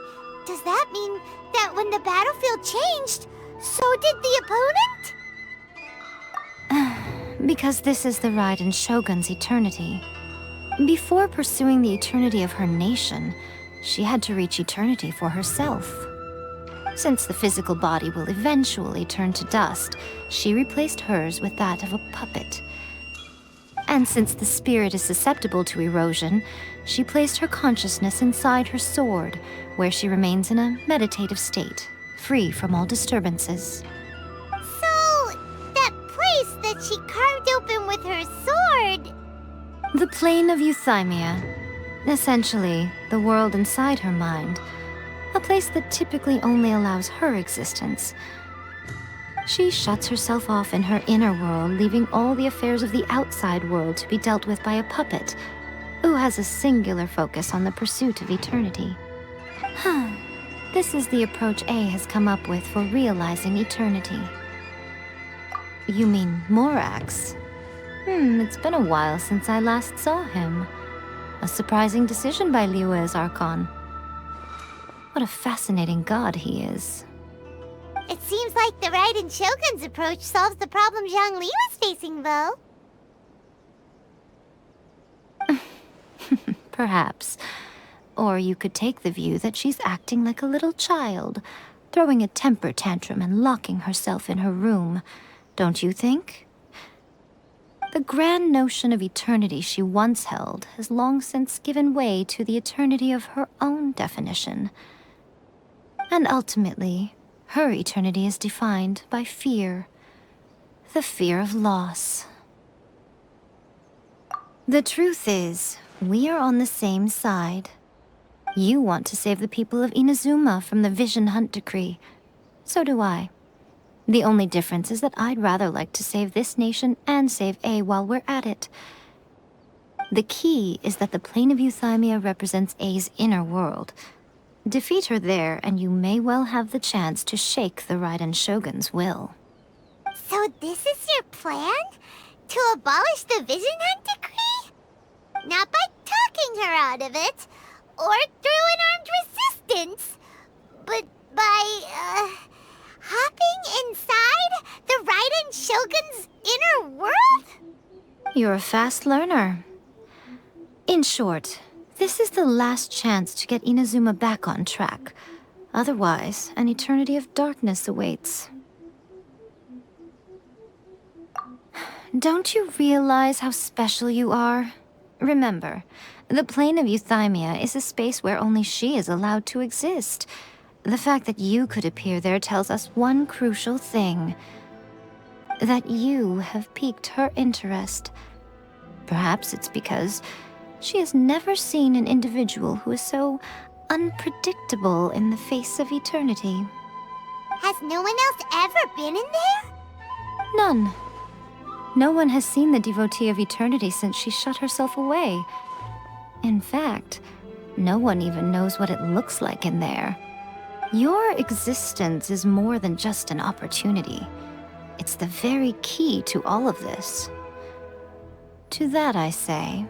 does that mean that when the battlefield changed, so did the opponent? Because this is the Raiden Shogun's eternity. Before pursuing the eternity of her nation, she had to reach eternity for herself. Since the physical body will eventually turn to dust, she replaced hers with that of a puppet. And since the spirit is susceptible to erosion, she placed her consciousness inside her sword, where she remains in a meditative state, free from all disturbances. So, that place that she carved open with her sword... The plane of Euthymia. Essentially, the world inside her mind. A place that typically only allows her existence. She shuts herself off in her inner world, leaving all the affairs of the outside world to be dealt with by a puppet, who has a singular focus on the pursuit of eternity. This is the approach A has come up with for realizing eternity. You mean Morax? It's been a while since I last saw him. A surprising decision by Liyue's Archon. What a fascinating god he is. It seems like the Raiden Shogun's approach solves the problem Zhang Li was facing, though. Perhaps. Or you could take the view that she's acting like a little child, throwing a temper tantrum and locking herself in her room. Don't you think? The grand notion of eternity she once held has long since given way to the eternity of her own definition. And ultimately, her eternity is defined by fear. The fear of loss. The truth is, we are on the same side. You want to save the people of Inazuma from the Vision Hunt decree. So do I. The only difference is that I'd rather like to save this nation and save A while we're at it. The key is that the plane of Euthymia represents A's inner world. Defeat her there, and you may well have the chance to shake the Raiden Shogun's will. So this is your plan? To abolish the Vision Hunt decree? Not by talking her out of it, or through an armed resistance, but by, hopping inside the Raiden Shogun's inner world? You're a fast learner. In short, this is the last chance to get Inazuma back on track. Otherwise, an eternity of darkness awaits. Don't you realize how special you are? Remember, the plane of Euthymia is a space where only she is allowed to exist. The fact that you could appear there tells us one crucial thing. That you have piqued her interest. Perhaps it's because She has never seen an individual who is so unpredictable in the face of eternity. Has no one else ever been in there? None. No one has seen the devotee of eternity since she shut herself away. In fact, no one even knows what it looks like in there. Your existence is more than just an opportunity. It's the very key to all of this. To that I say,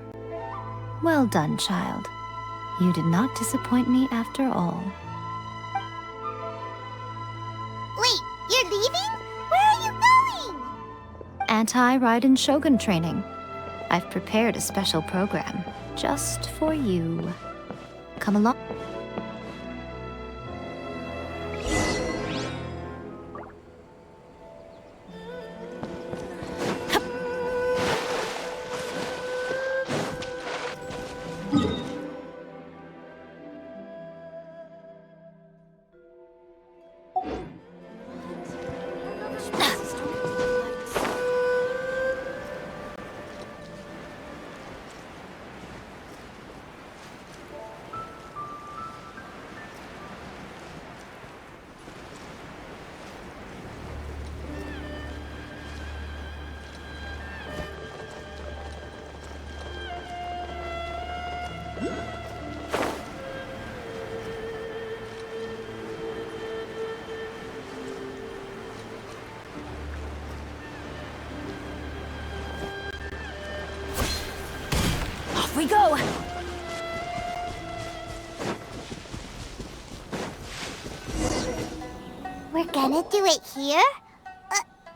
well done, child. You did not disappoint me after all. Wait, you're leaving? Where are you going? Anti-Raiden Shogun training. I've prepared a special program just for you. Come along. Off we go! We're gonna do it here?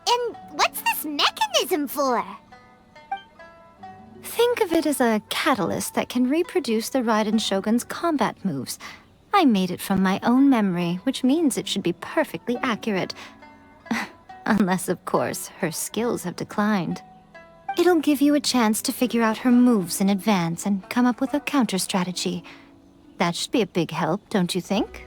And what's this mechanism for? Think of it as a catalyst that can reproduce the Raiden Shogun's combat moves. I made it from my own memory, which means it should be perfectly accurate. Unless, of course, her skills have declined. It'll give you a chance to figure out her moves in advance and come up with a counter-strategy. That should be a big help, don't you think?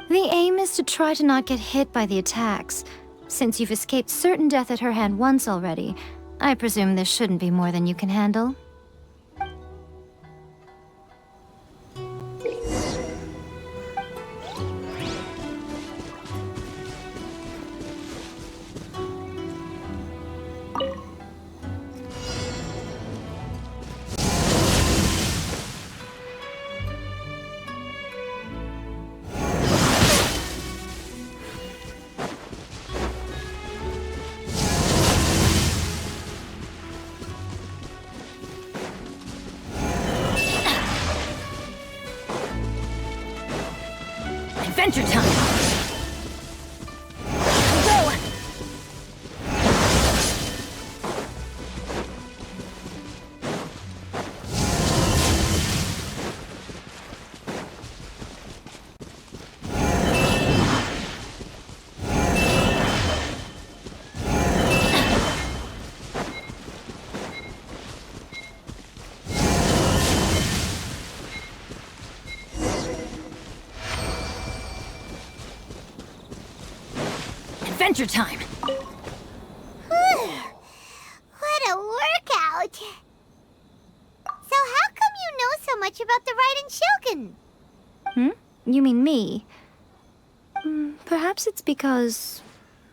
The aim is to try to not get hit by the attacks. Since you've escaped certain death at her hand once already, I presume this shouldn't be more than you can handle. Adventure time! Go! Adventure time! What a workout! So how come you know so much about the Raiden Shogun? You mean me? Perhaps it's because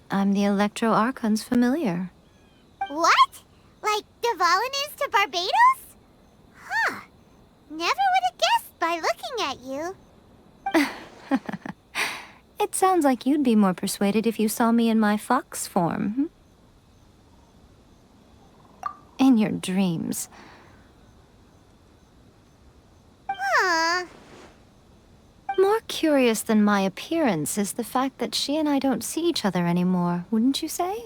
I'm the Electro Archon's familiar. What? Like Dvalin is to Barbados? Huh. Never would have guessed by looking at you. It sounds like you'd be more persuaded if you saw me in my fox form. In your dreams. More curious than my appearance is the fact that she and I don't see each other anymore, wouldn't you say?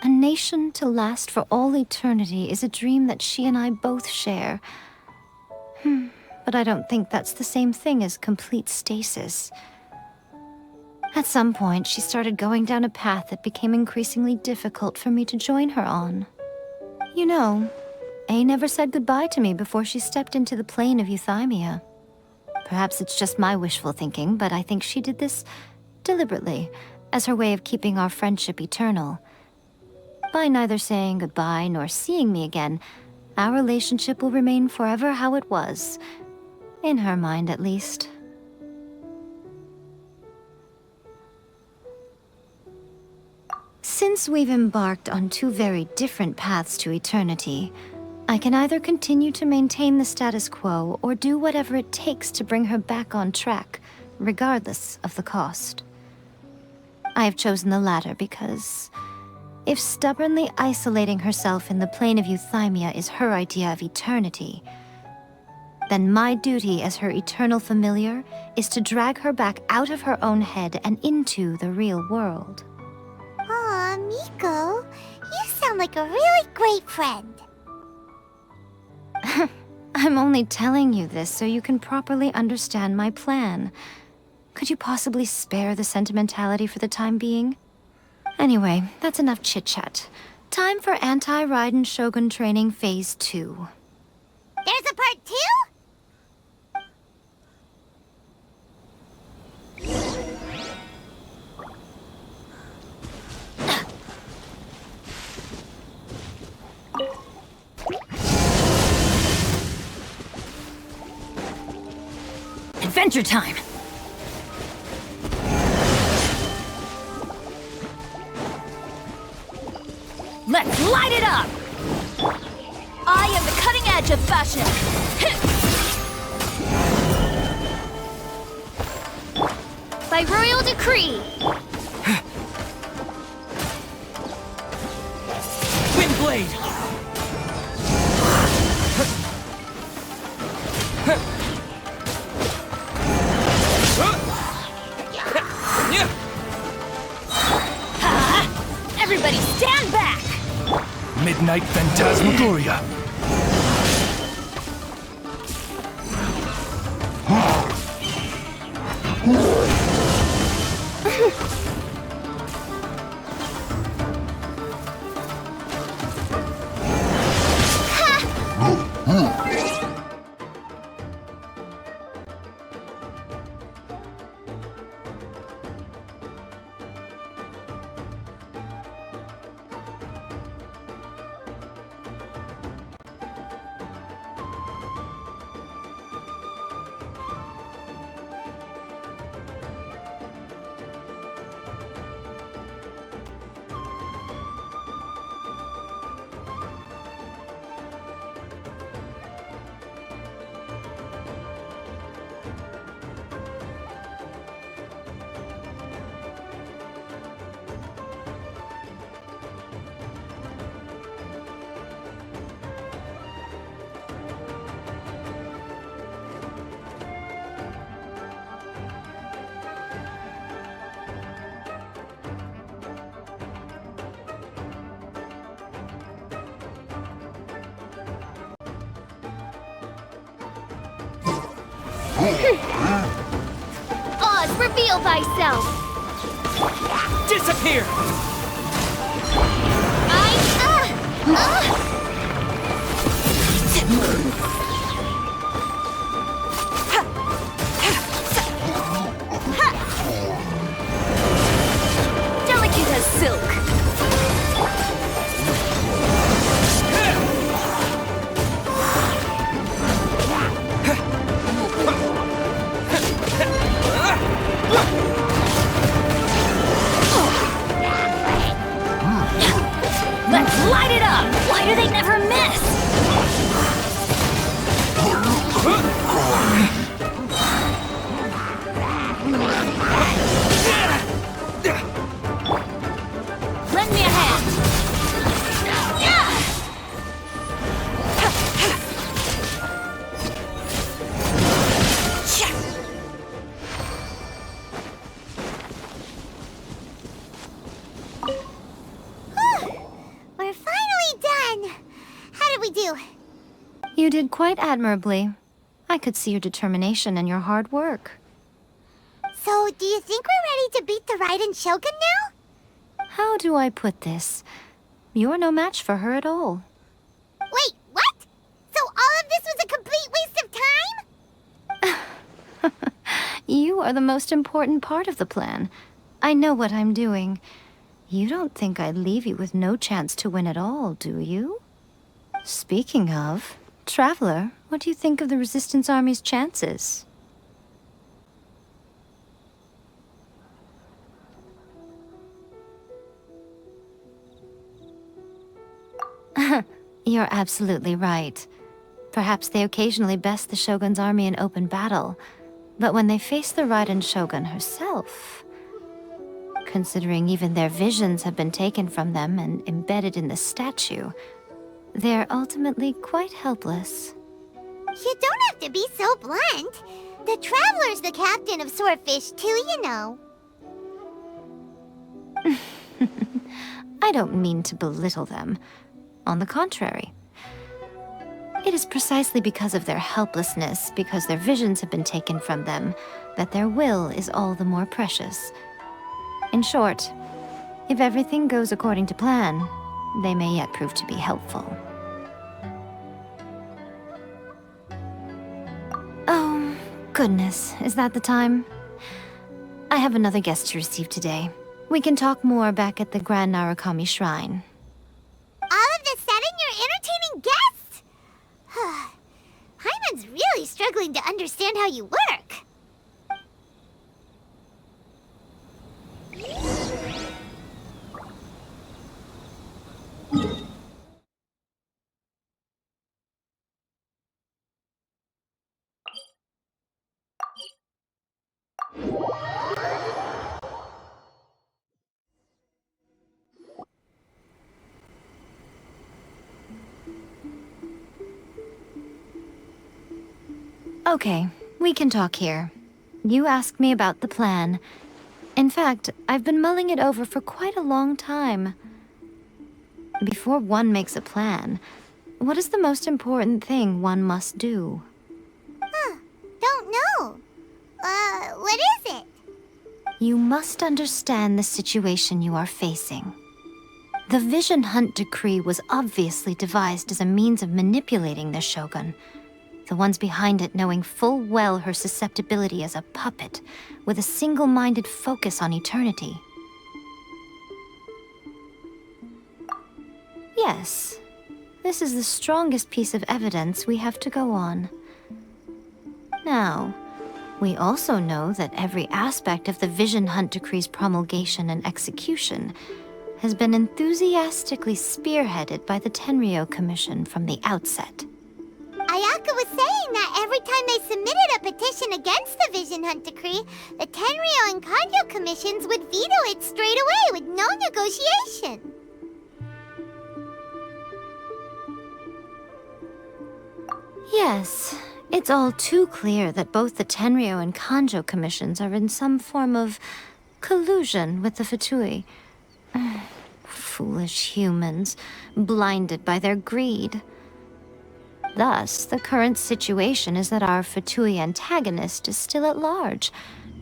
A nation to last for all eternity is a dream that she and I both share. But I don't think that's the same thing as complete stasis. At some point, she started going down a path that became increasingly difficult for me to join her on. You know, A never said goodbye to me before she stepped into the plane of euthymia. Perhaps it's just my wishful thinking, but I think she did this deliberately, as her way of keeping our friendship eternal. By neither saying goodbye nor seeing me again, our relationship will remain forever how it was. In her mind, at least. Since we've embarked on two very different paths to eternity, I can either continue to maintain the status quo or do whatever it takes to bring her back on track, regardless of the cost. I have chosen the latter because if stubbornly isolating herself in the plane of euthymia is her idea of eternity, then my duty as her eternal familiar is to drag her back out of her own head and into the real world. Aw, Miko, you sound like a really great friend. I'm only telling you this so you can properly understand my plan. Could you possibly spare the sentimentality for the time being? Anyway, that's enough chit-chat. Time for Anti-Raiden Shogun Training Phase 2. There's a part 2? Adventure time! Let's light it up! I am the cutting edge of fashion! By royal decree! Windblade! Everybody stand back! Midnight Phantasmagoria! Oz, reveal thyself! Disappear! Delicate as silk! Let's light it up! Why do they never miss? Lend me a hand! We're finally done. How did we do? You did quite admirably. I could see your determination and your hard work. So, do you think we're ready to beat the Raiden Shogun now? How do I put this? You're no match for her at all. Wait, what? So all of this was a complete waste of time? You are the most important part of the plan. I know what I'm doing. You don't think I'd leave you with no chance to win at all, do you? Speaking of, Traveler, what do you think of the Resistance Army's chances? You're absolutely right. Perhaps they occasionally best the Shogun's army in open battle, but when they face the Raiden Shogun herself... Considering even their visions have been taken from them and embedded in the statue, they're ultimately quite helpless. You don't have to be so blunt. The Traveler's the captain of Swordfish too, you know. I don't mean to belittle them. On the contrary. It is precisely because of their helplessness, because their visions have been taken from them, that their will is all the more precious. In short, if everything goes according to plan, they may yet prove to be helpful. Oh, goodness, is that the time? I have another guest to receive today. We can talk more back at the Grand Narukami Shrine. All of a sudden, you're entertaining guests? Hyman's really struggling to understand how you work. Okay, we can talk here. You asked me about the plan. In fact, I've been mulling it over for quite a long time. Before one makes a plan, what is the most important thing one must do? Don't know. What is it? You must understand the situation you are facing. The Vision Hunt Decree was obviously devised as a means of manipulating the Shogun. The ones behind it knowing full well her susceptibility as a puppet, with a single-minded focus on eternity. Yes, this is the strongest piece of evidence we have to go on. Now, we also know that every aspect of the Vision Hunt Decree's promulgation and execution has been enthusiastically spearheaded by the Tenryou Commission from the outset. Ayaka was saying that every time they submitted a petition against the Vision Hunt Decree, the Tenryou and Kanjo commissions would veto it straight away with no negotiation. Yes, it's all too clear that both the Tenryou and Kanjo commissions are in some form of collusion with the Fatui. Foolish humans, blinded by their greed. Thus, the current situation is that our Fatui antagonist is still at large,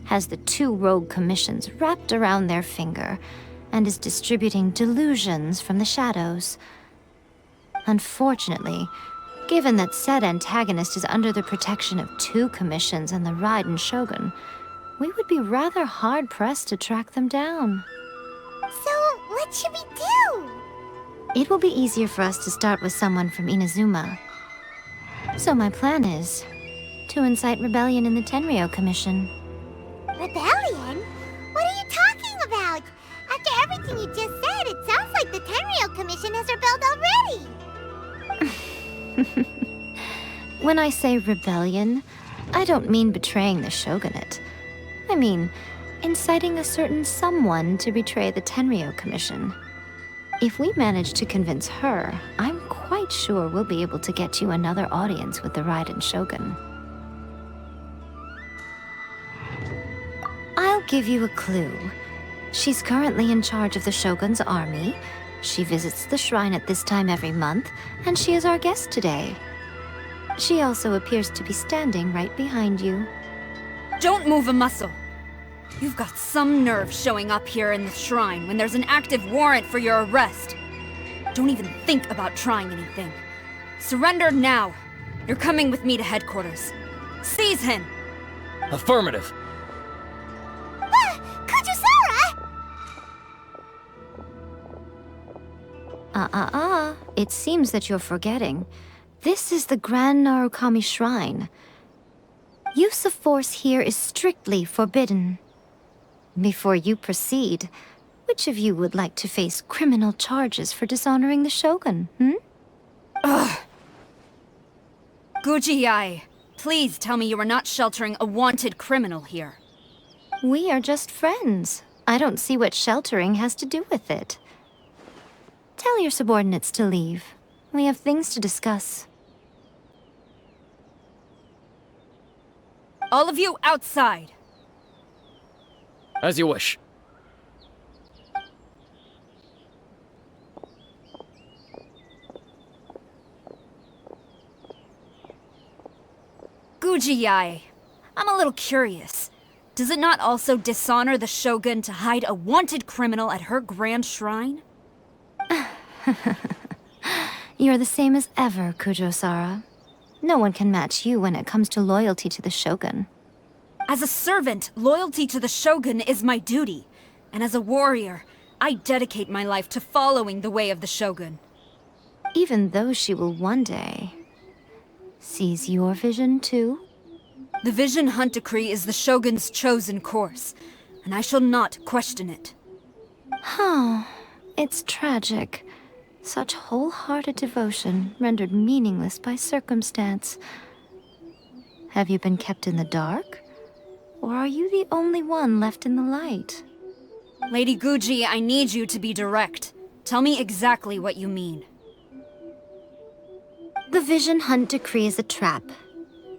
has the two rogue commissions wrapped around their finger, and is distributing delusions from the shadows. Unfortunately, given that said antagonist is under the protection of two commissions and the Raiden Shogun, we would be rather hard-pressed to track them down. So, what should we do? It will be easier for us to start with someone from Inazuma. So my plan is to incite rebellion in the Tenryou Commission. Rebellion? What are you talking about? After everything you just said, it sounds like the Tenryou Commission has rebelled already. When I say rebellion, I don't mean betraying the shogunate. I mean inciting a certain someone to betray the Tenryou Commission. If we manage to convince her, I'm quite sure we'll be able to get you another audience with the Raiden Shogun. I'll give you a clue. She's currently in charge of the Shogun's army. She visits the shrine at this time every month, and she is our guest today. She also appears to be standing right behind you. Don't move a muscle. You've got some nerve showing up here in the shrine when there's an active warrant for your arrest. Don't even think about trying anything. Surrender now. You're coming with me to headquarters. Seize him! Affirmative. Kujusara! It seems that you're forgetting. This is the Grand Narukami Shrine. Use of force here is strictly forbidden. Before you proceed, which of you would like to face criminal charges for dishonoring the Shogun, Ugh. Guji-ai, please tell me you are not sheltering a wanted criminal here. We are just friends. I don't see what sheltering has to do with it. Tell your subordinates to leave. We have things to discuss. All of you outside. As you wish. Guji-ai, I'm a little curious. Does it not also dishonor the Shogun to hide a wanted criminal at her grand shrine? You're the same as ever, Kujo-Sara. No one can match you when it comes to loyalty to the Shogun. As a servant, loyalty to the Shogun is my duty. And as a warrior, I dedicate my life to following the way of the Shogun. Even though she will one day seize your vision too? The Vision Hunt Decree is the Shogun's chosen course, and I shall not question it. It's tragic. Such wholehearted devotion rendered meaningless by circumstance. Have you been kept in the dark? Or are you the only one left in the light? Lady Guji, I need you to be direct. Tell me exactly what you mean. The Vision Hunt Decree is a trap.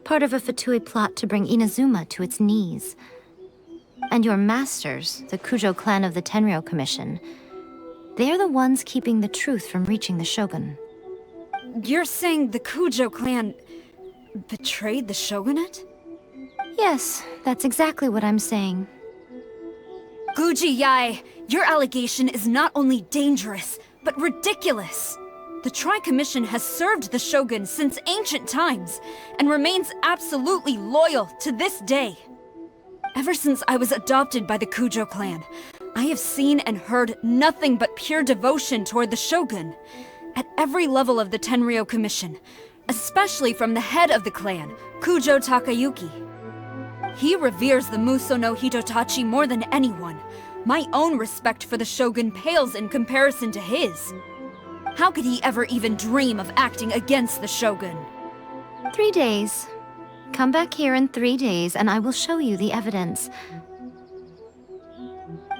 Part of a Fatui plot to bring Inazuma to its knees. And your masters, the Kujo clan of the Tenryou Commission, they're the ones keeping the truth from reaching the Shogun. You're saying the Kujo clan betrayed the Shogunate? Yes, that's exactly what I'm saying. Guji-ai, your allegation is not only dangerous, but ridiculous. The Tri-Commission has served the Shogun since ancient times, and remains absolutely loyal to this day. Ever since I was adopted by the Kujo clan, I have seen and heard nothing but pure devotion toward the Shogun, at every level of the Tenryou Commission, especially from the head of the clan, Kujo Takayuki. He reveres the Muso no Hitotachi more than anyone. My own respect for the Shogun pales in comparison to his. How could he ever even dream of acting against the Shogun? 3 days. Come back here in 3 days and I will show you the evidence.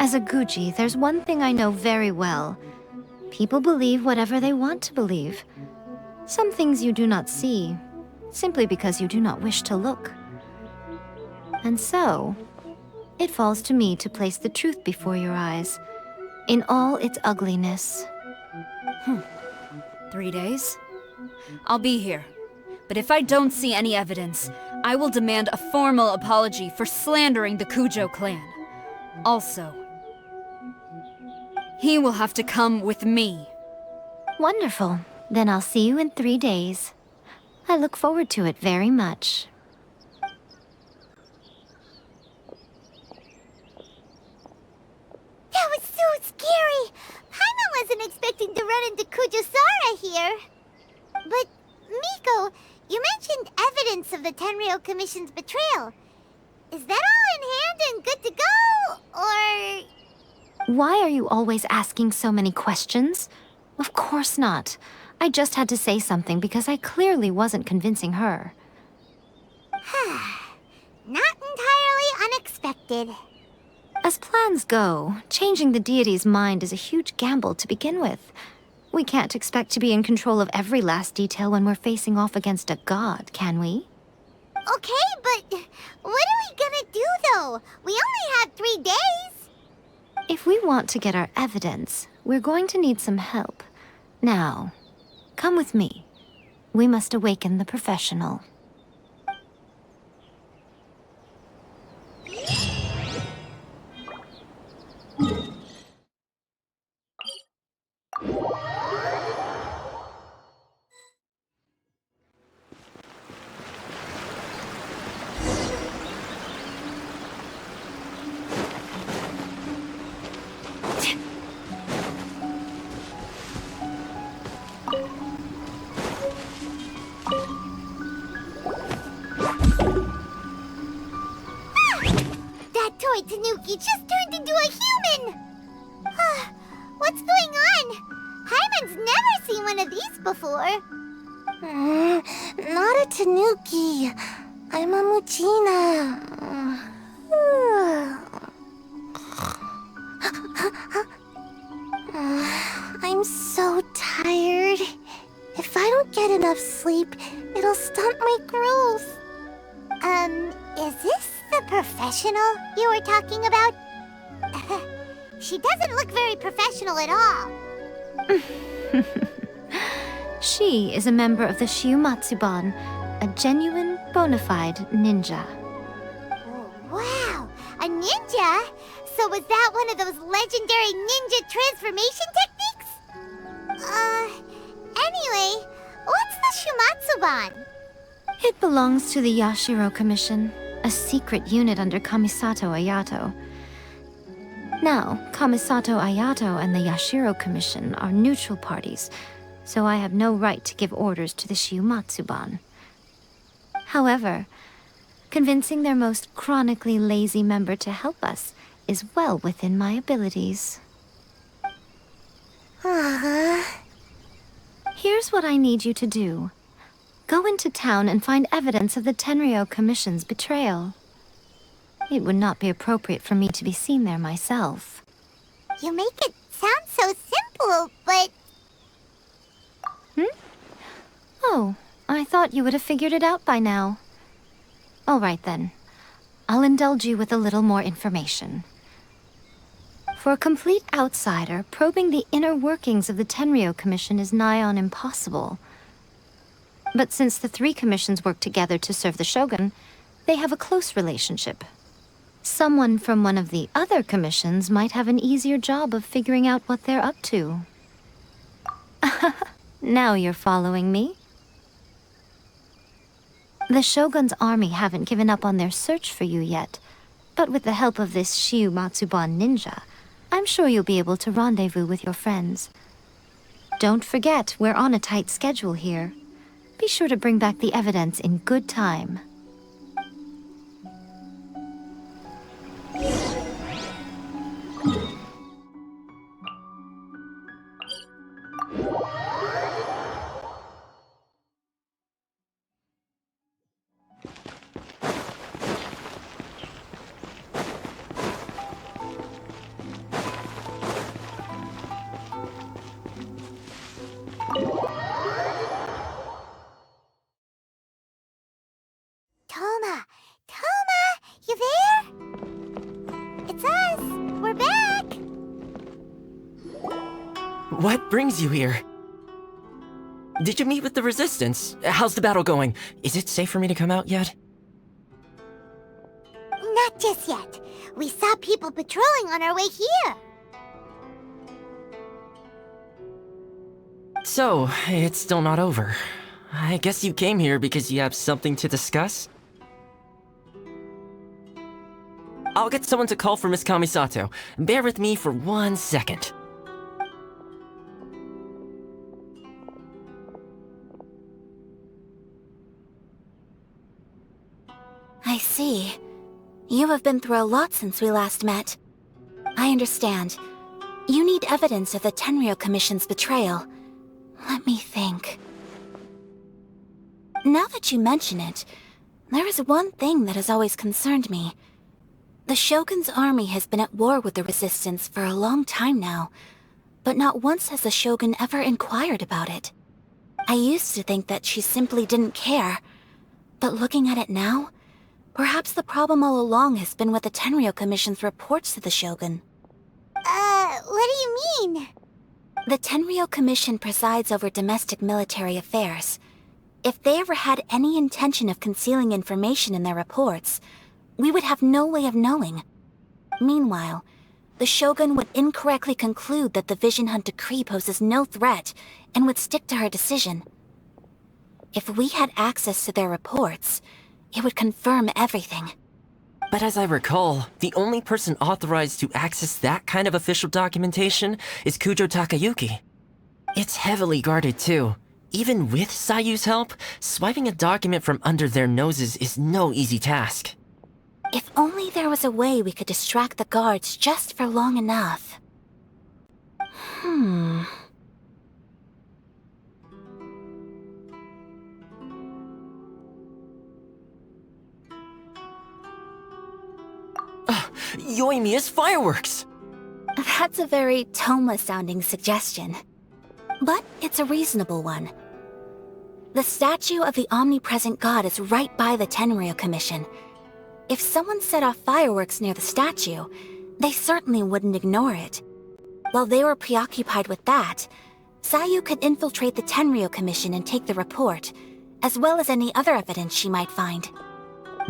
As a Guji, there's one thing I know very well. People believe whatever they want to believe. Some things you do not see, simply because you do not wish to look. And so, it falls to me to place the truth before your eyes, in all its ugliness. 3 days? I'll be here. But if I don't see any evidence, I will demand a formal apology for slandering the Kujo clan. Also, he will have to come with me. Wonderful. Then I'll see you in 3 days. I look forward to it very much. That was so scary! Paimon wasn't expecting to run into Kujo-Sara here. But, Miko, you mentioned evidence of the Tenryou Commission's betrayal. Is that all in hand and good to go, or...? Why are you always asking so many questions? Of course not. I just had to say something because I clearly wasn't convincing her. Not entirely unexpected. As plans go, changing the deity's mind is a huge gamble to begin with. We can't expect to be in control of every last detail when we're facing off against a god, can we? Okay, but what are we gonna do, though? We only have 3 days. If we want to get our evidence, we're going to need some help. Now, come with me. We must awaken the professional. Tanuki just turned into a human! What's going on? Paimon's never seen one of these before. Not a Tanuki. I'm a Muchina. I'm so tired. If I don't get enough sleep, it'll stunt my growth. Is this the professional you were talking about? She doesn't look very professional at all. She is a member of the Shiumatsuban, a genuine, bona fide ninja. Wow, a ninja? So was that one of those legendary ninja transformation techniques? Anyway, what's the Shiumatsuban? It belongs to the Yashiro Commission, a secret unit under Kamisato Ayato. Now, Kamisato Ayato and the Yashiro Commission are neutral parties, so I have no right to give orders to the Shiumatsuban. However, convincing their most chronically lazy member to help us is well within my abilities. Here's what I need you to do. Go into town and find evidence of the Tenryo Commission's betrayal. It would not be appropriate for me to be seen there myself. You make it sound so simple, but... Oh, I thought you would have figured it out by now. All right then. I'll indulge you with a little more information. For a complete outsider, probing the inner workings of the Tenryo Commission is nigh on impossible. But since the three commissions work together to serve the Shogun, they have a close relationship. Someone from one of the other commissions might have an easier job of figuring out what they're up to. Now you're following me. The Shogun's army haven't given up on their search for you yet, but with the help of this Shiumatsuban ninja, I'm sure you'll be able to rendezvous with your friends. Don't forget, we're on a tight schedule here. Be sure to bring back the evidence in good time. Toma, you there? It's us. We're back. What brings you here? Did you meet with the Resistance? How's the battle going? Is it safe for me to come out yet? Not just yet. We saw people patrolling on our way here. So, it's still not over. I guess you came here because you have something to discuss? I'll get someone to call for Miss Kamisato. Bear with me for 1 second. I see. You have been through a lot since we last met. I understand. You need evidence of the Tenryo Commission's betrayal. Let me think. Now that you mention it, there is one thing that has always concerned me. The Shogun's army has been at war with the Resistance for a long time now, but not once has the Shogun ever inquired about it. I used to think that she simply didn't care, but looking at it now, perhaps the problem all along has been with the Tenryo Commission's reports to the Shogun. What do you mean? The Tenryo Commission presides over domestic military affairs. If they ever had any intention of concealing information in their reports, we would have no way of knowing. Meanwhile, the Shogun would incorrectly conclude that the Vision Hunt decree poses no threat and would stick to her decision. If we had access to their reports, it would confirm everything. But as I recall, the only person authorized to access that kind of official documentation is Kujo Takayuki. It's heavily guarded too. Even with Sayu's help, swiping a document from under their noses is no easy task. If only there was a way we could distract the guards just for long enough. Yoimiya's fireworks! That's a very Toma-sounding suggestion. But it's a reasonable one. The statue of the omnipresent god is right by the Tenryo Commission. If someone set off fireworks near the statue, they certainly wouldn't ignore it. While they were preoccupied with that, Sayu could infiltrate the Tenryo Commission and take the report, as well as any other evidence she might find.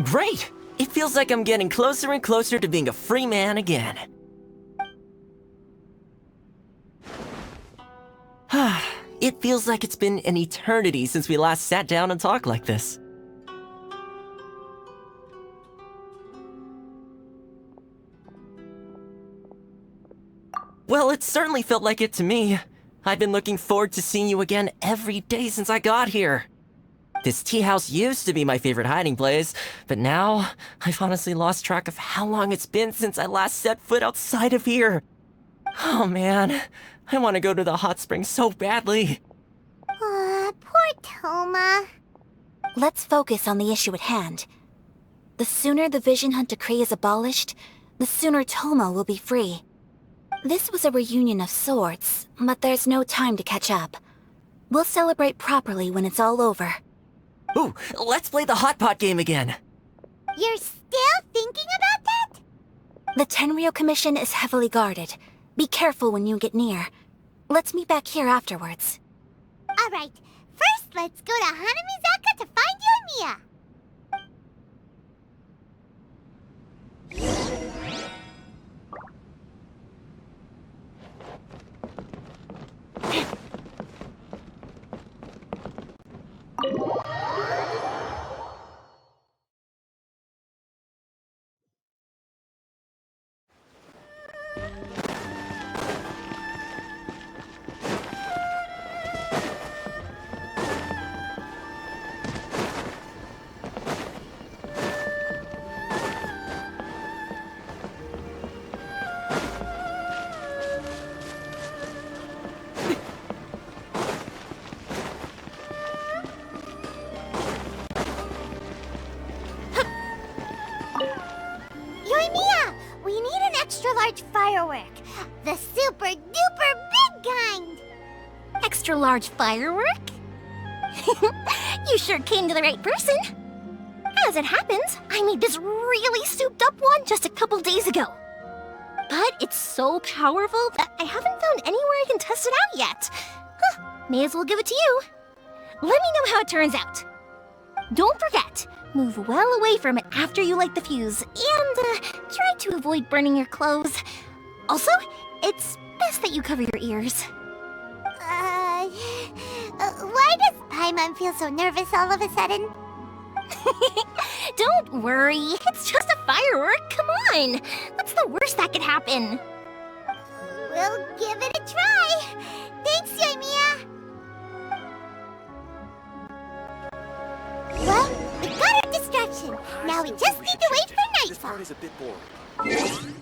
Great! It feels like I'm getting closer and closer to being a free man again. It feels like it's been an eternity since we last sat down and talked like this. Well, it certainly felt like it to me. I've been looking forward to seeing you again every day since I got here. This tea house used to be my favorite hiding place, but now I've honestly lost track of how long it's been since I last set foot outside of here. Oh man, I want to go to the hot spring so badly. Poor Toma. Let's focus on the issue at hand. The sooner the Vision Hunt Decree is abolished, the sooner Toma will be free. This was a reunion of sorts, but there's no time to catch up. We'll celebrate properly when it's all over. Ooh, let's play the hot pot game again. You're still thinking about that? The Tenryo Commission is heavily guarded. Be careful when you get near. Let's meet back here afterwards. Alright, first let's go to Hanamizaka to find Yoimiya. Yoimiya, we need an extra large firework. The super duper big kind. Extra large firework? You sure came to the right person. As it happens, I made this really souped up one just a couple days ago. But it's so powerful that I haven't found anywhere I can test it out yet. May as well give it to you. Let me know how it turns out. Don't forget, move well away from it after you light the fuse, and try to avoid burning your clothes. Also, it's best that you cover your ears. Why does Paimon feel so nervous all of a sudden? Don't worry, it's just a firework, come on! What's the worst that could happen? We'll give it a try. Thanks, Yoimiya. Well, we got our distraction. Now we just need to wait for nightfall. This part is a bit boring.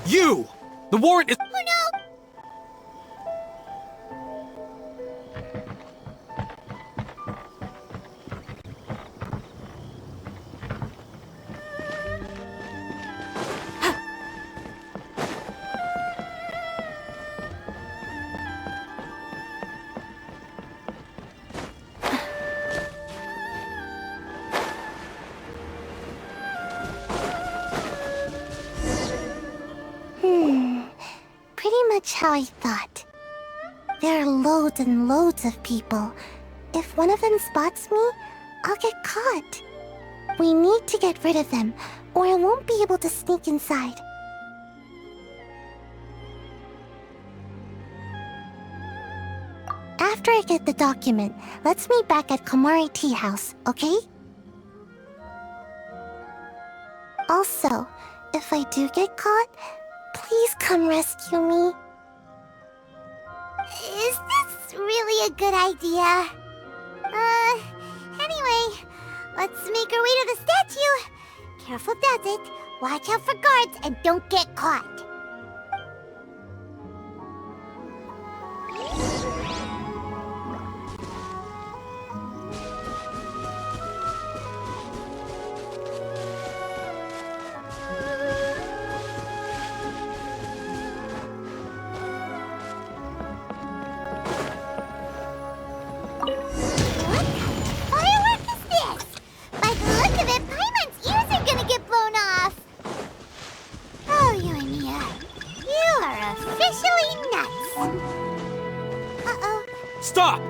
You! The warrant is... Oh no! pretty much how I thought. There are loads and loads of people. If one of them spots me, I'll get caught. We need to get rid of them, or I won't be able to sneak inside. After I get the document, let's meet back at Komari Tea House, okay? Also, if I do get caught, please come rescue me. Is this really a good idea? Anyway, let's make our way to the statue. Careful does it. Watch out for guards and don't get caught. Stop!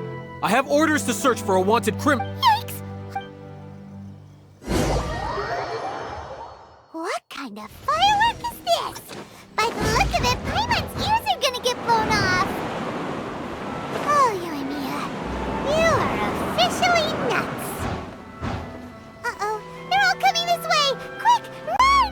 I have orders to search for a wanted criminal. Yikes! What kind of firework is this? By the look of it, Paimon's ears are gonna get blown off. Oh, Yoimiya, you are officially nuts. Uh-oh, they're all coming this way! Quick, run!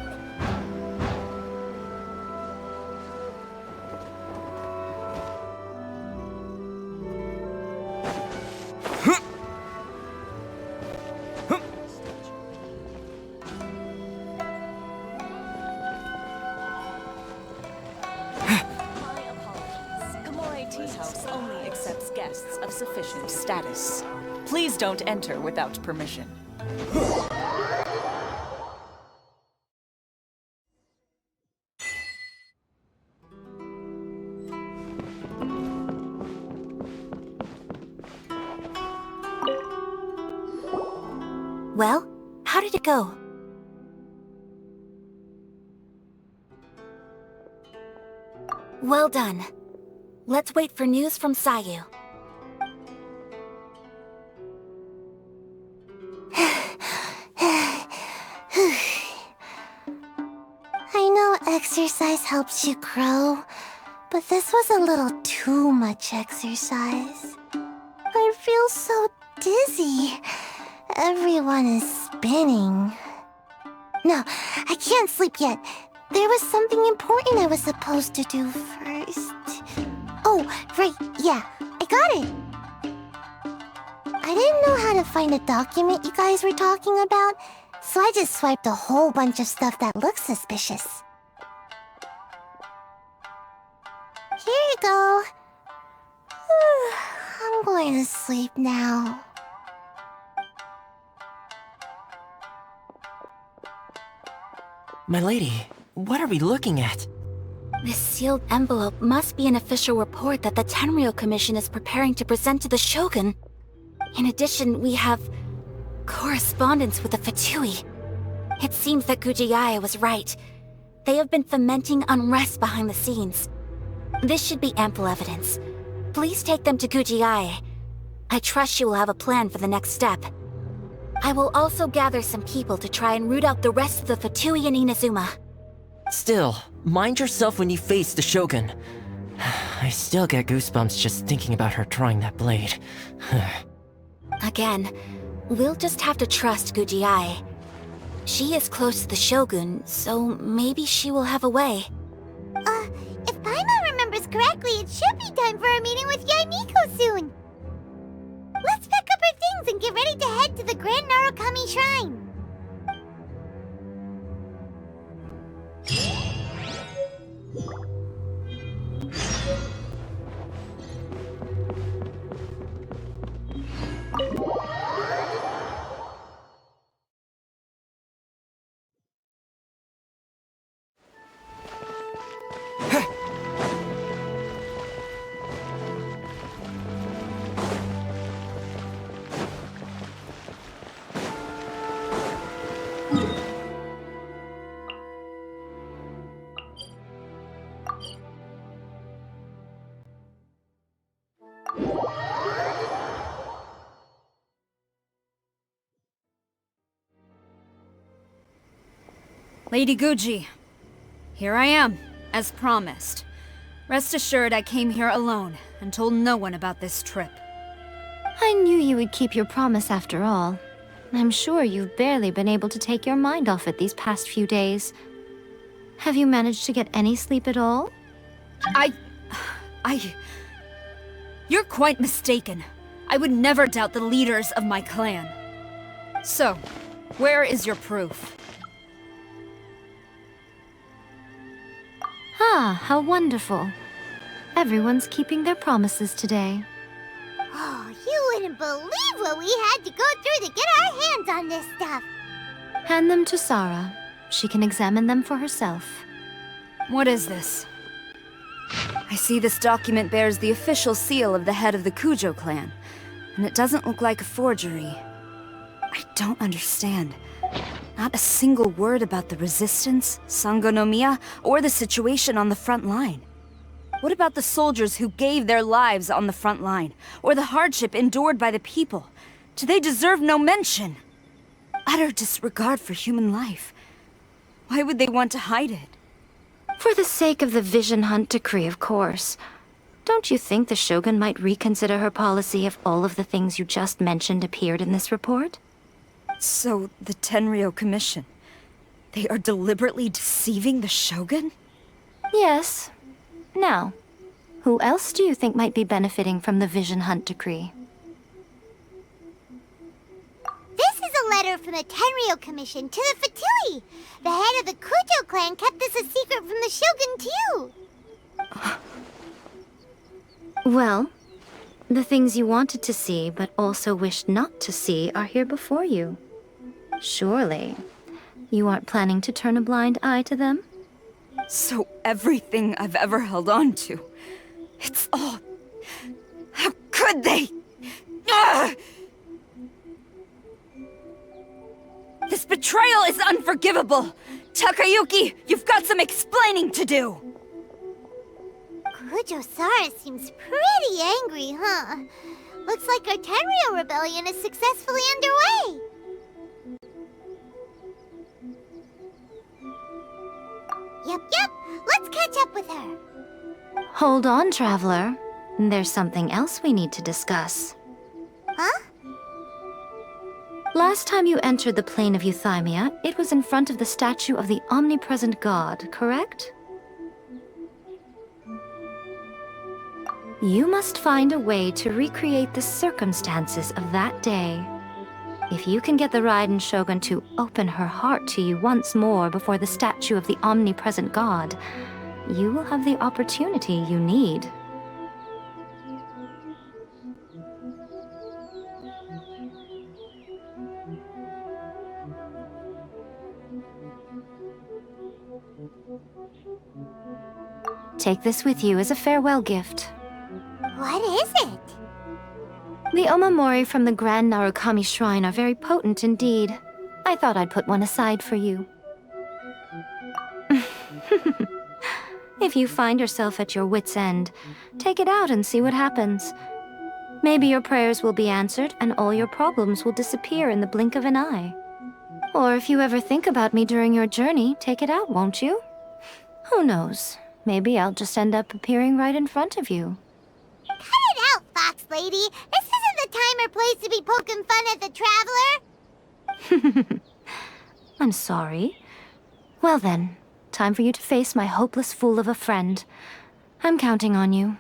Only accepts guests of sufficient status. Please don't enter without permission. Well, how did it go? Well done. Let's wait for news from Sayu. I know exercise helps you grow, but this was a little too much exercise. I feel so dizzy. Everyone is spinning. No, I can't sleep yet. There was something important I was supposed to do first. Oh, right, yeah, I got it! I didn't know how to find a document you guys were talking about, so I just swiped a whole bunch of stuff that looks suspicious. Here you go. I'm going to sleep now. My lady, what are we looking at? This sealed envelope must be an official report that the Tenryou Commission is preparing to present to the Shogun. In addition, we have correspondence with the Fatui. It seems that Gujiae was right. They have been fomenting unrest behind the scenes. This should be ample evidence. Please take them to Gujiae. I trust she will have a plan for the next step. I will also gather some people to try and root out the rest of the Fatui in Inazuma. Still, mind yourself when you face the Shogun. I still get goosebumps just thinking about her drawing that blade. Again, we'll just have to trust Gujiae. She is close to the Shogun, so maybe she will have a way. If Paimon remembers correctly, it should be time for a meeting with Yaimiko soon. Let's pack up our things and get ready to head to the Grand Narukami Shrine. Lady Guji, here I am, as promised. Rest assured I came here alone and told no one about this trip. I knew you would keep your promise after all. I'm sure you've barely been able to take your mind off it these past few days. Have you managed to get any sleep at all? You're quite mistaken. I would never doubt the leaders of my clan. So, where is your proof? Ah, how wonderful. Everyone's keeping their promises today. Oh, you wouldn't believe what we had to go through to get our hands on this stuff. Hand them to Sarah. She can examine them for herself. What is this? I see this document bears the official seal of the head of the Kujo clan, and it doesn't look like a forgery. I don't understand. Not a single word about the resistance, Sangonomiya, or the situation on the front line. What about the soldiers who gave their lives on the front line, or the hardship endured by the people? Do they deserve no mention? Utter disregard for human life. Why would they want to hide it? For the sake of the Vision Hunt decree, of course. Don't you think the Shogun might reconsider her policy if all of the things you just mentioned appeared in this report? So, the Tenryo Commission, they are deliberately deceiving the Shogun? Yes. Now, who else do you think might be benefiting from the Vision Hunt decree? This is a letter from the Tenryo Commission to the Fatui. The head of the Kujo clan kept this a secret from the Shogun, too. Well, the things you wanted to see but also wished not to see are here before you. Surely, you aren't planning to turn a blind eye to them? So everything I've ever held on to, it's all... How could they? Ugh! This betrayal is unforgivable! Takayuki, you've got some explaining to do! Kujo-Sara seems pretty angry, huh? Looks like our Tenryo rebellion is successfully underway. Yep. Let's catch up with her. Hold on, Traveler. There's something else we need to discuss. Huh? Last time you entered the plane of Euthymia, it was in front of the statue of the omnipresent god, correct? You must find a way to recreate the circumstances of that day. If you can get the Raiden Shogun to open her heart to you once more before the statue of the omnipresent god, you will have the opportunity you need. Take this with you as a farewell gift. What is it? The omamori from the Grand Narukami Shrine are very potent indeed. I thought I'd put one aside for you. If you find yourself at your wit's end, take it out and see what happens. Maybe your prayers will be answered and all your problems will disappear in the blink of an eye. Or if you ever think about me during your journey, take it out, won't you? Who knows? Maybe I'll just end up appearing right in front of you. Cut it out, Fox Lady. This isn't the time or place to be poking fun at the Traveler. I'm sorry. Well then, time for you to face my hopeless fool of a friend. I'm counting on you.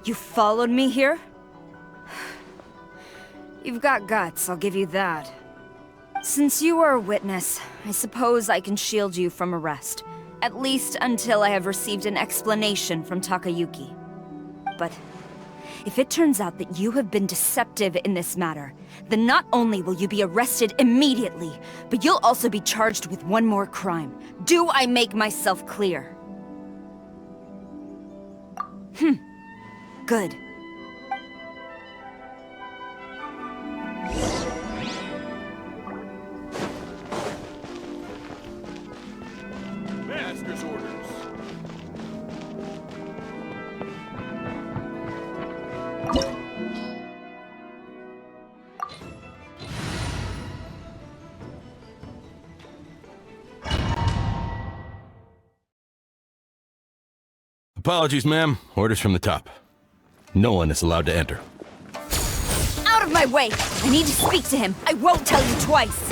You followed me here? You've got guts, I'll give you that. Since you are a witness, I suppose I can shield you from arrest. At least until I have received an explanation from Takayuki. But If it turns out that you have been deceptive in this matter, then not only will you be arrested immediately, but you'll also be charged with one more crime. Do I make myself clear? Good. Master's orders. Apologies, ma'am. Orders from the top. No one is allowed to enter. Out of my way! I need to speak to him. I won't tell you twice.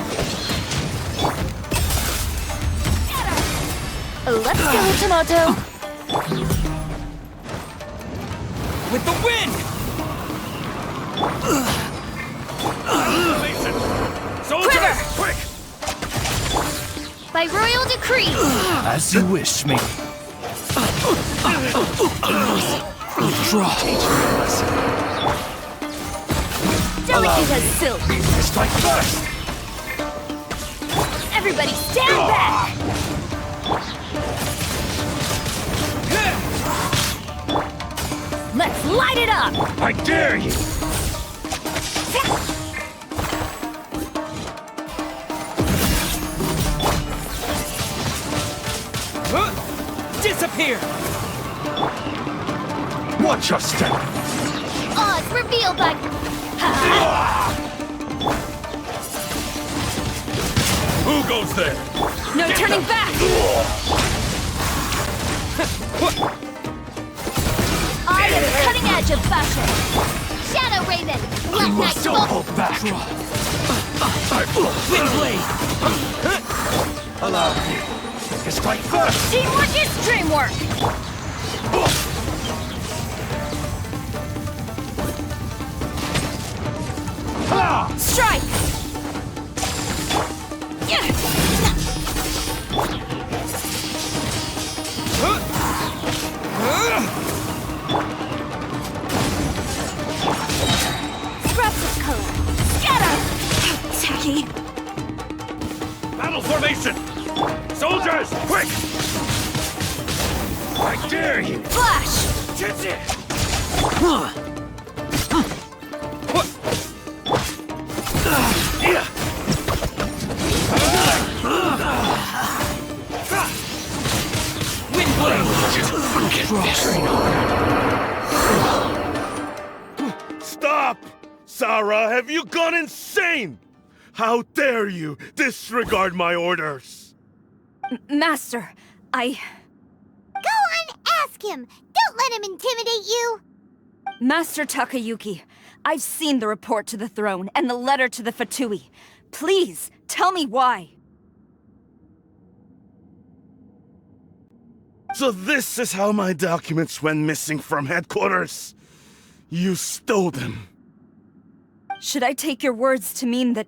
Let's go, Tomato. With the wind! Soldiers, quick! By royal decree. As you wish, me. Draw. Delicate as silk. Strike first! Everybody stand back! Let's light it up! I dare you! Disappear! Watch your step! Oz revealed by... Who goes there? No turning back! I am the cutting edge of fashion. Shadow Raven, Black Knight Don't Bolt. hold back! Windblade! Allow me to strike first! Teamwork is dreamwork! Strike! Scraps of color. Scatter! Tacky! Battle formation! Soldiers, quick! I dare you! Flash! That's it! Stop! Sarah, have you gone insane? How dare you disregard my orders? Master, I... Go on, ask him. Don't let him intimidate you. Master Takayuki, I've seen the report to the throne and the letter to the Fatui. Please, tell me why. So this is how my documents went missing from headquarters? You stole them. Should I take your words to mean that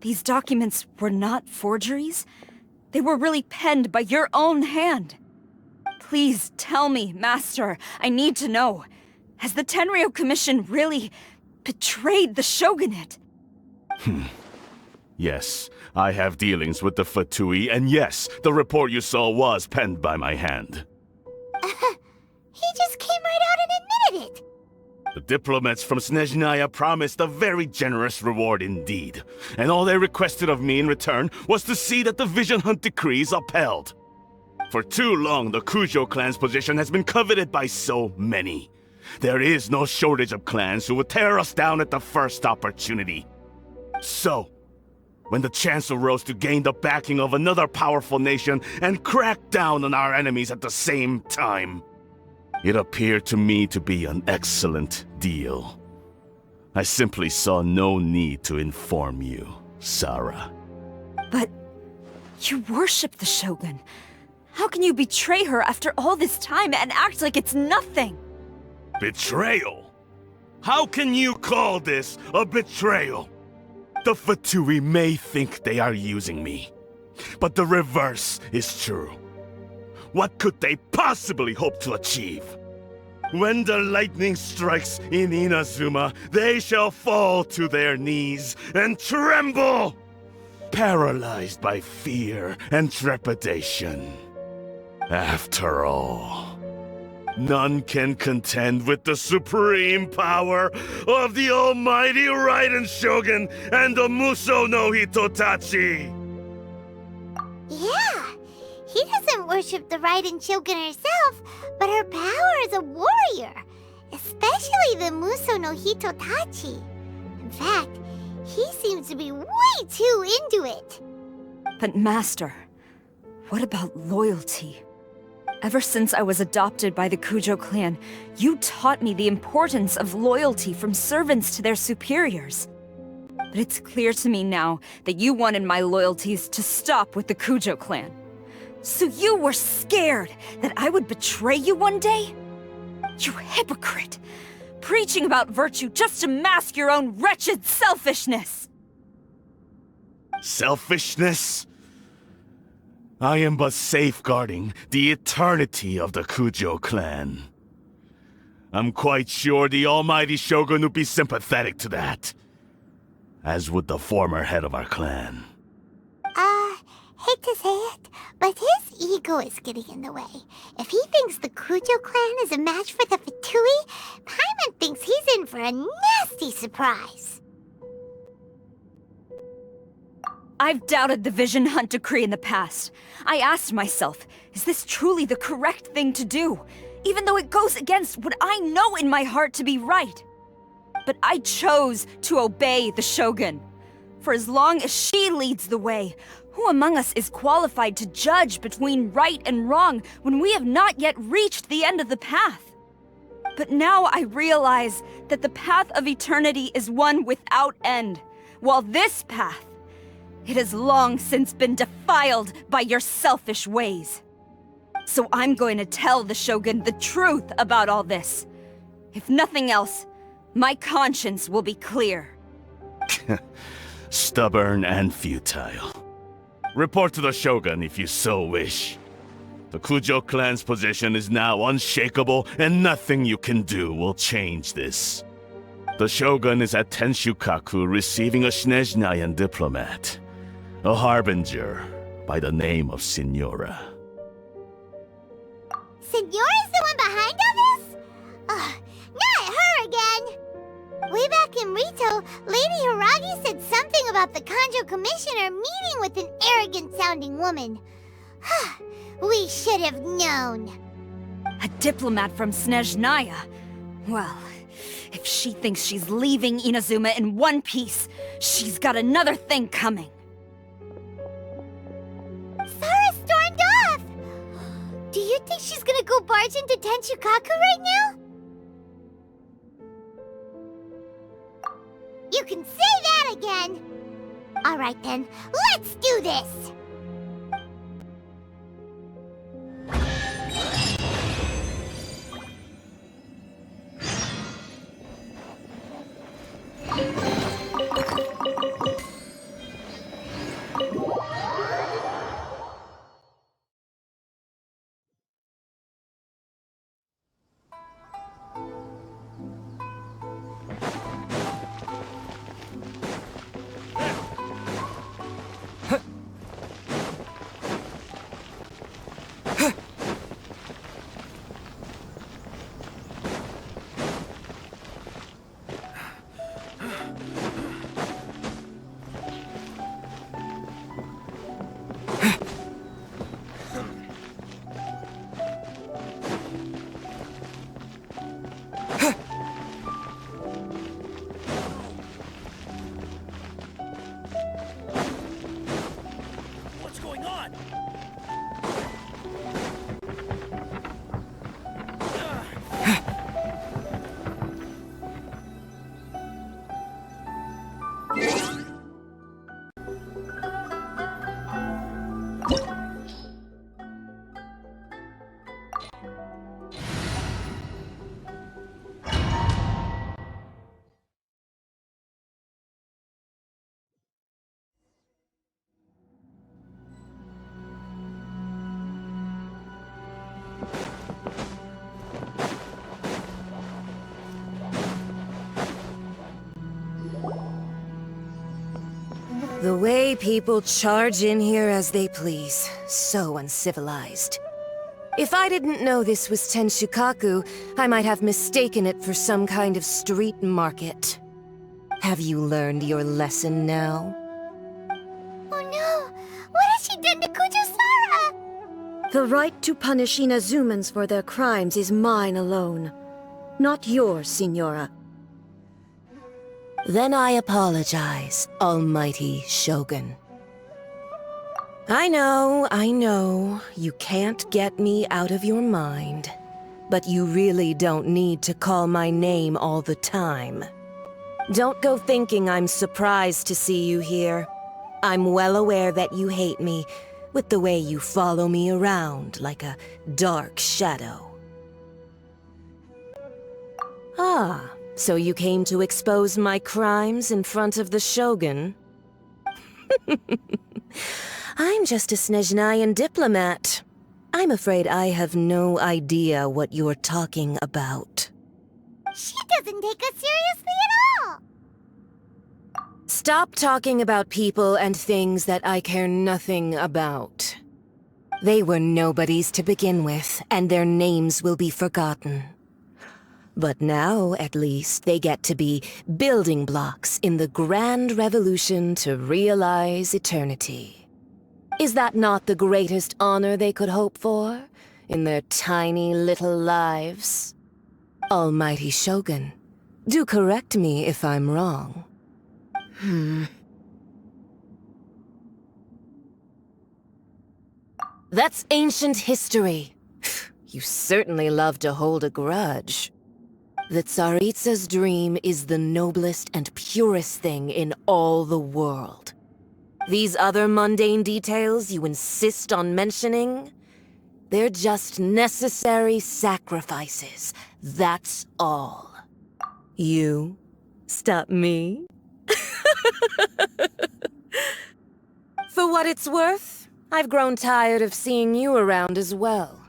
these documents were not forgeries? They were really penned by your own hand. Please tell me, Master. I need to know. Has the Tenryo Commission really betrayed the Shogunate? Yes, I have dealings with the Fatui, and yes, the report you saw was penned by my hand. He just came right out and admitted it. The diplomats from Snezhnaya promised a very generous reward indeed, and all they requested of me in return was to see that the Vision Hunt decree is upheld. For too long, the Kujo clan's position has been coveted by so many. There is no shortage of clans who would tear us down at the first opportunity. So, when the chance arose to gain the backing of another powerful nation and crack down on our enemies at the same time, it appeared to me to be an excellent deal. I simply saw no need to inform you, Sarah. But you worship the Shogun. How can you betray her after all this time and act like it's nothing? Betrayal? How can you call this a betrayal? The Fatui may think they are using me, but the reverse is true. What could they possibly hope to achieve? When the lightning strikes in Inazuma, they shall fall to their knees and tremble, paralyzed by fear and trepidation. After all, none can contend with the supreme power of the almighty Raiden Shogun and the Muso no Hitotachi! Yeah, he doesn't worship the Raiden Shogun herself, but her power as a warrior, especially the Muso no Hitotachi. In fact, he seems to be way too into it. But Master, what about loyalty? Ever since I was adopted by the Kujo clan, you taught me the importance of loyalty from servants to their superiors. But it's clear to me now that you wanted my loyalties to stop with the Kujo clan. So you were scared that I would betray you one day? You hypocrite! Preaching about virtue just to mask your own wretched selfishness! Selfishness? I am but safeguarding the eternity of the Kujo clan. I'm quite sure the almighty Shogun would be sympathetic to that. As would the former head of our clan. Hate to say it, but his ego is getting in the way. If he thinks the Kujo clan is a match for the Fatui, Paimon thinks he's in for a nasty surprise. I've doubted the Vision Hunt decree in the past. I asked myself, is this truly the correct thing to do? Even though it goes against what I know in my heart to be right. But I chose to obey the Shogun. For as long as she leads the way, who among us is qualified to judge between right and wrong when we have not yet reached the end of the path? But now I realize that the path of eternity is one without end, while this path, it has long since been defiled by your selfish ways. So I'm going to tell the Shogun the truth about all this. If nothing else, my conscience will be clear. Stubborn and futile. Report to the Shogun if you so wish. The Kujo clan's position is now unshakable, and nothing you can do will change this. The Shogun is at Tenshukaku receiving a Snezhnayan diplomat, a harbinger by the name of Signora. Signora's the one behind all this? Not her again! Way back in Rito, Lady Hiragi said something about the Kanjo Commissioner meeting with an arrogant-sounding woman. We should have known. A diplomat from Snezhnaya? Well, if she thinks she's leaving Inazuma in one piece, she's got another thing coming. Sara stormed off! Do you think she's gonna go barge into Tenshukaku right now? You can say that again! Alright then, let's do this! The way people charge in here as they please. So uncivilized. If I didn't know this was Tenshukaku, I might have mistaken it for some kind of street market. Have you learned your lesson now? Oh no! What has she done to Kujusara? The right to punish Inazumans for their crimes is mine alone. Not yours, Signora. Then I apologize, Almighty Shogun. I know, you can't get me out of your mind. But you really don't need to call my name all the time. Don't go thinking I'm surprised to see you here. I'm well aware that you hate me, with the way you follow me around like a dark shadow. Ah, so you came to expose my crimes in front of the Shogun? I'm just a Snezhnayan diplomat. I'm afraid I have no idea what you're talking about. She doesn't take us seriously at all! Stop talking about people and things that I care nothing about. They were nobodies to begin with, and their names will be forgotten. But now, at least, they get to be building blocks in the grand revolution to realize eternity. Is that not the greatest honor they could hope for in their tiny little lives? Almighty Shogun, do correct me if I'm wrong. That's ancient history. You certainly love to hold a grudge. The Tsaritsa's dream is the noblest and purest thing in all the world. These other mundane details you insist on mentioning, they're just necessary sacrifices. That's all. You stop me? For what it's worth, I've grown tired of seeing you around as well.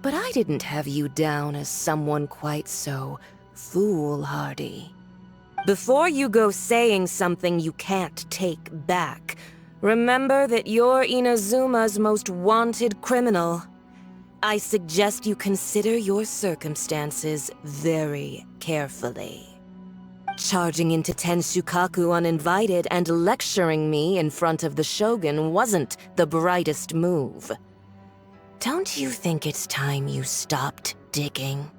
But I didn't have you down as someone quite so foolhardy. Before you go saying something you can't take back, remember that you're Inazuma's most wanted criminal. I suggest you consider your circumstances very carefully. Charging into Tenshukaku uninvited and lecturing me in front of the Shogun wasn't the brightest move. Don't you think it's time you stopped digging?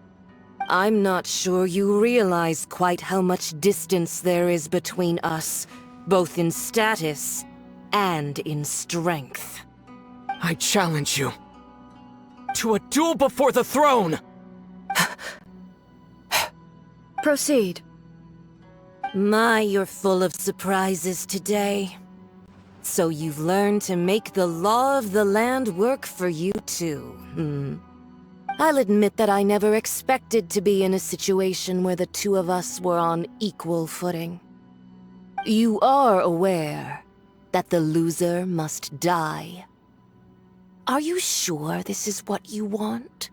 I'm not sure you realize quite how much distance there is between us, both in status and in strength. I challenge you to a duel before the throne! Proceed. My, you're full of surprises today. So you've learned to make the law of the land work for you too, I'll admit that I never expected to be in a situation where the two of us were on equal footing. You are aware that the loser must die. Are you sure this is what you want?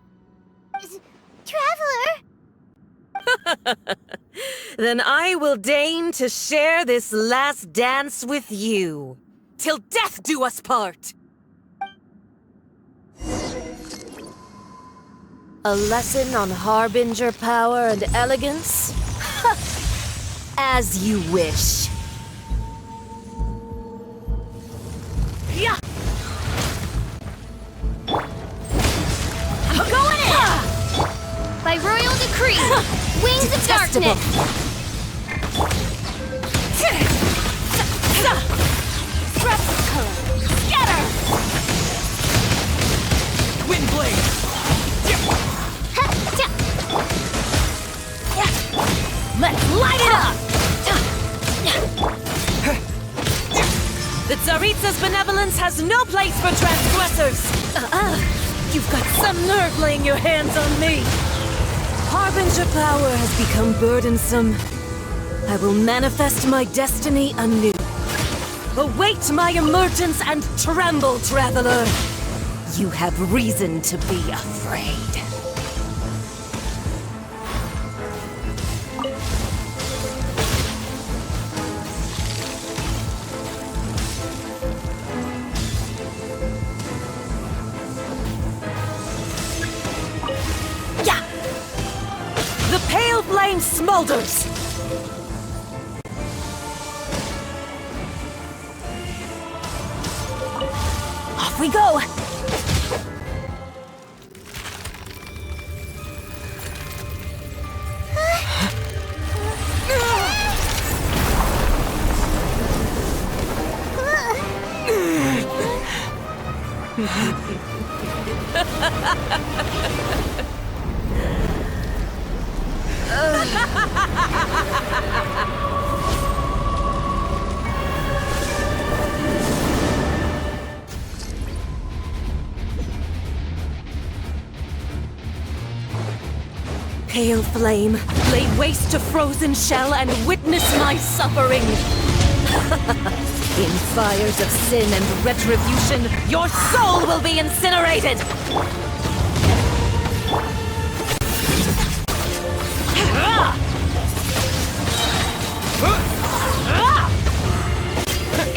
Traveler! Then I will deign to share this last dance with you. Till death do us part! A lesson on Harbinger power and elegance? As you wish. Yeah! I'm going in! By royal decree, wings of darkness! Trust color, scatter! Windblade! Let's light it up! The Tsaritsa's benevolence has no place for transgressors! You've got some nerve laying your hands on me! Harbinger power has become burdensome. I will manifest my destiny anew. Await my emergence and tremble, traveler! You have reason to be afraid. Pale flame smolders! Off we go! Pale flame, lay waste to frozen shell and witness my suffering. In fires of sin and retribution, your soul will be incinerated!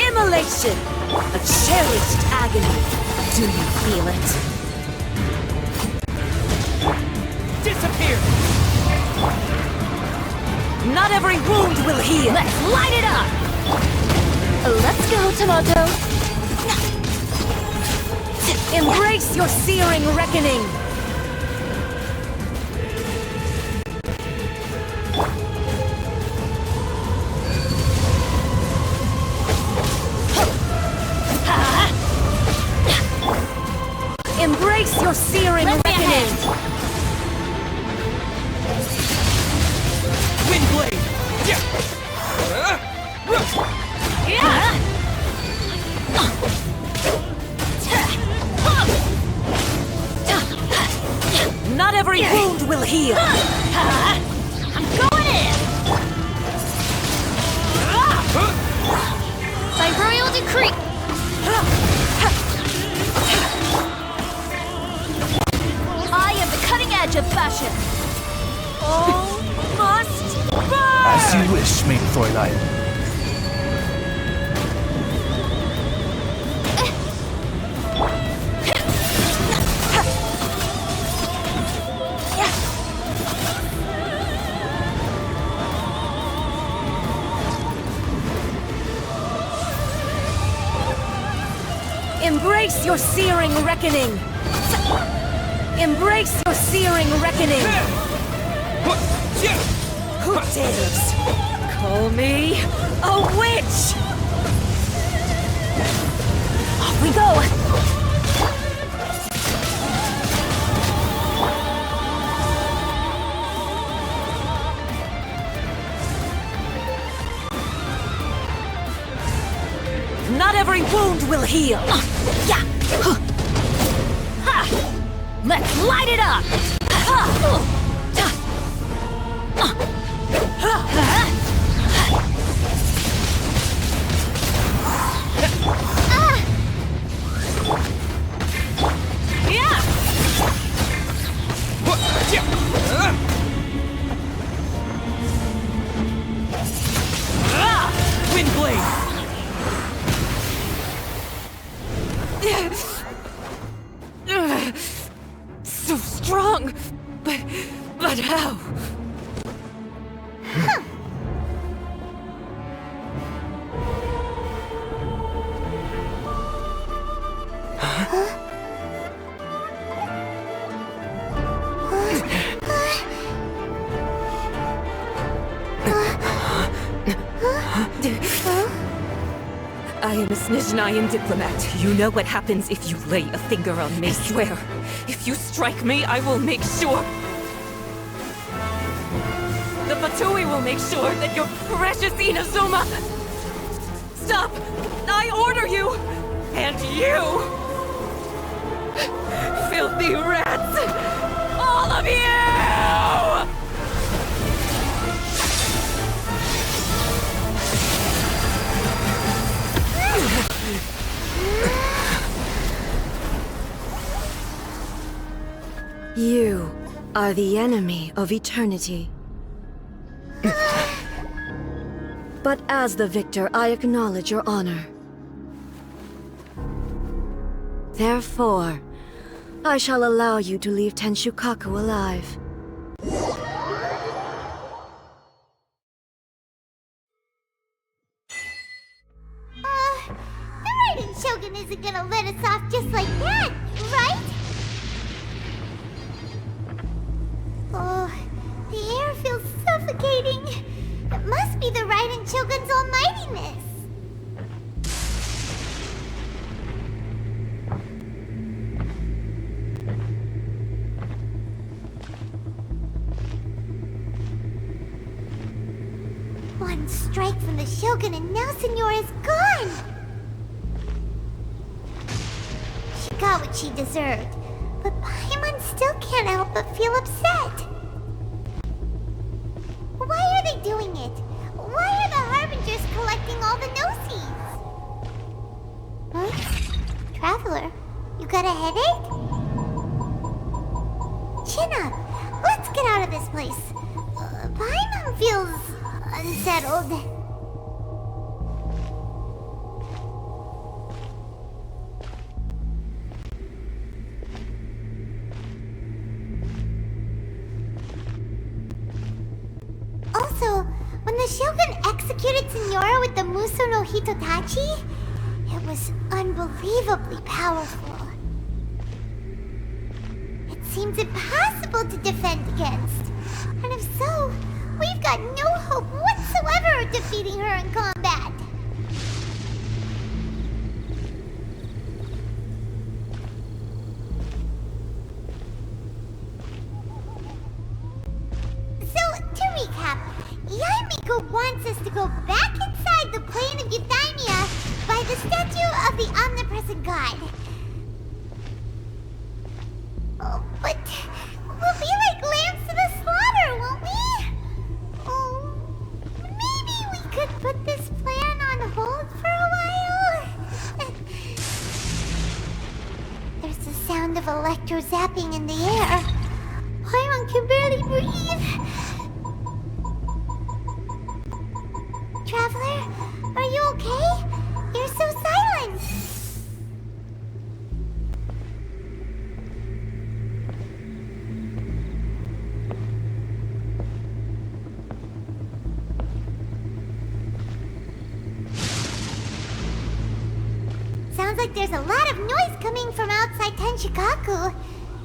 Immolation! A cherished agony. Do you feel it? Disappear! Not every wound will heal! Let's light it up! Let's go, Tomato! Embrace your searing reckoning! Embrace your searing reckoning! Windblade! Not every wound will heal! I'm going in! By royal decree! I am the cutting edge of fashion! All must burn! As you wish, main Fräulein. Embrace your searing reckoning! Embrace your searing reckoning! Who dares call me a witch? Off we go! Not every wound will heal! Yeah! Let's light it up! Windblade! So strong, but how? I am a Snezhnayan diplomat. You know what happens if you lay a finger on me. I swear, if you strike me, I will make sure... The Fatui will make sure that your precious Inazuma... Stop! I order you! And you! Filthy rats! All of you! You are the enemy of eternity. But as the victor, I acknowledge your honor. Therefore, I shall allow you to leave Tenshukaku alive. Shogun isn't gonna let us off just like that, right? Oh, the air feels suffocating. It must be the Raiden Shogun's almightiness. One strike from the Shogun and now Senora is gone! She got what she deserved, but Paimon still can't help but feel upset. Why are they doing it? Why are the Harbingers collecting all the no-seeds? Huh? Traveler, you got a headache? Chin up! Let's get out of this place. Paimon feels unsettled. Also, when the Shogun executed Senora with the Muso no Hitotachi, it was unbelievably powerful. It seems impossible to defend against. And if so, we've got no hope whatsoever of defeating her in combat. So, to recap, Yaimiko wants us to go back inside the plane of Euthymia by the statue of the omnipresent god. Oh, but we'll be like lambs to the slaughter, won't we? Oh, maybe we could put this plan on hold for a while? There's the sound of electro zapping in the air. Paimon can barely breathe. Traveler, are you okay? You're so silent. Sounds like there's a lot of noise coming from outside Tenshikaku.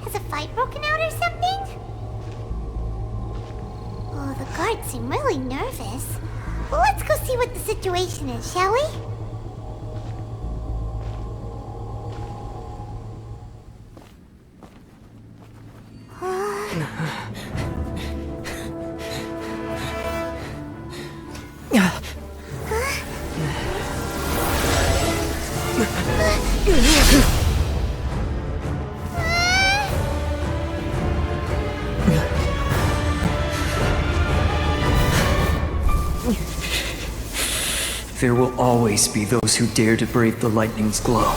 Has a fight broken out or something? Oh, the guards seem really nervous. Well, let's go see what the situation is, shall we? There will always be those who dare to brave the lightning's glow.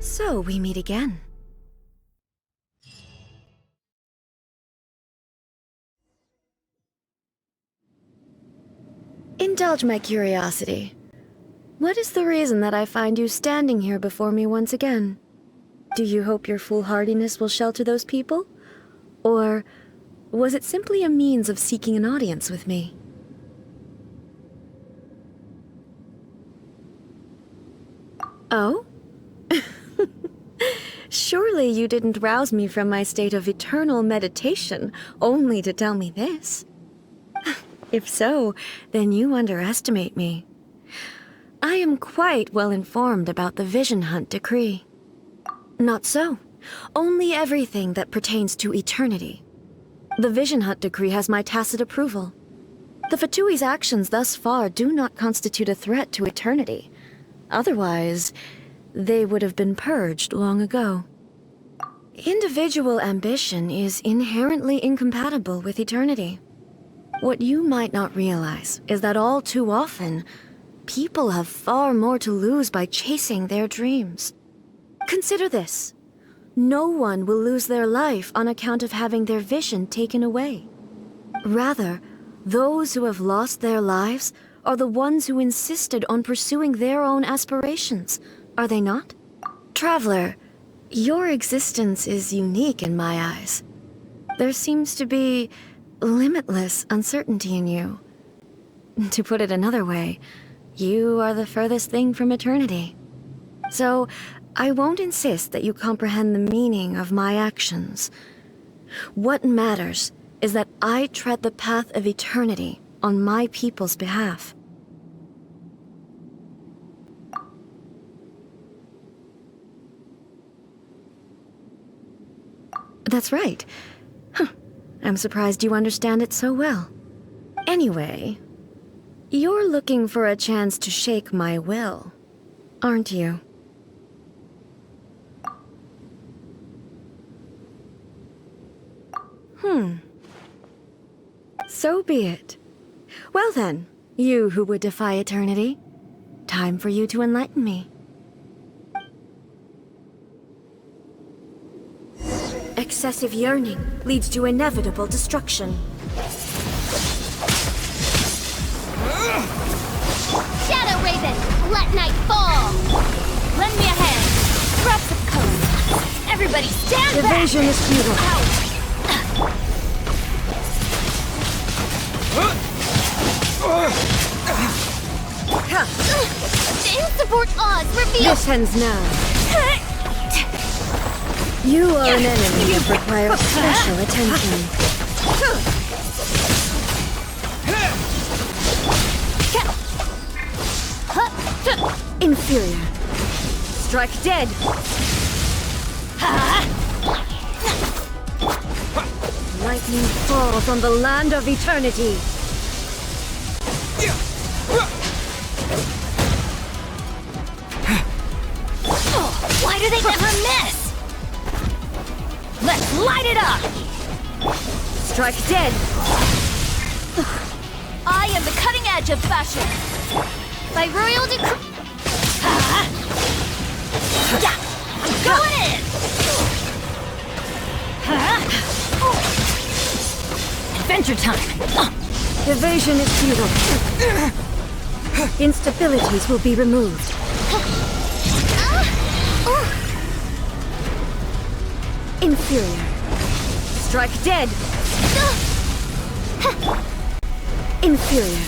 So we meet again. Indulge my curiosity. What is the reason that I find you standing here before me once again? Do you hope your foolhardiness will shelter those people? Or was it simply a means of seeking an audience with me? Oh? Surely you didn't rouse me from my state of eternal meditation only to tell me this. If so, then you underestimate me. I am quite well informed about the Vision Hunt decree. Not so. Only everything that pertains to eternity. The Vision Hunt decree has my tacit approval. The Fatui's actions thus far do not constitute a threat to eternity. Otherwise, they would have been purged long ago. Individual ambition is inherently incompatible with eternity. What you might not realize is that all too often, people have far more to lose by chasing their dreams. Consider this. No one will lose their life on account of having their vision taken away. Rather, those who have lost their lives are the ones who insisted on pursuing their own aspirations, are they not? Traveler, your existence is unique in my eyes. There seems to be limitless uncertainty in you. To put it another way, you are the furthest thing from eternity. So, I won't insist that you comprehend the meaning of my actions. What matters is that I tread the path of eternity on my people's behalf. That's right. Huh. I'm surprised you understand it so well. Anyway, you're looking for a chance to shake my will, aren't you? So be it. Well then, you who would defy eternity, time for you to enlighten me. Excessive yearning leads to inevitable destruction. Shadow Raven, let night fall! Lend me a hand. Drops of color. Everybody stand back! Evasion is futile. Support Oz, reveal! This ends now. You are an enemy that requires special attention. Inferior. Strike dead. Lightning falls on the land of eternity. Why do they never miss? Let's light it up! Strike dead. I am the cutting edge of fashion. By royal decree... Yeah, I'm going in! Adventure time! Evasion is futile. Instabilities will be removed. Inferior. Strike dead. Inferior.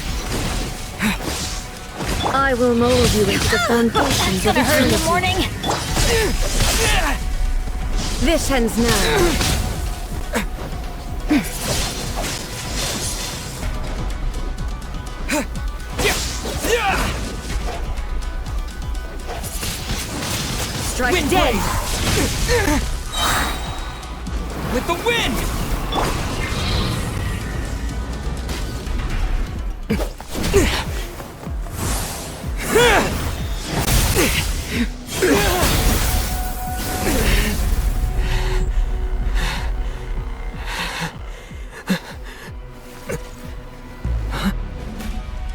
I will mold you into the foundations of Gonna hurt in the eternity. morning? This ends now. Strike Wind dead. With the wind!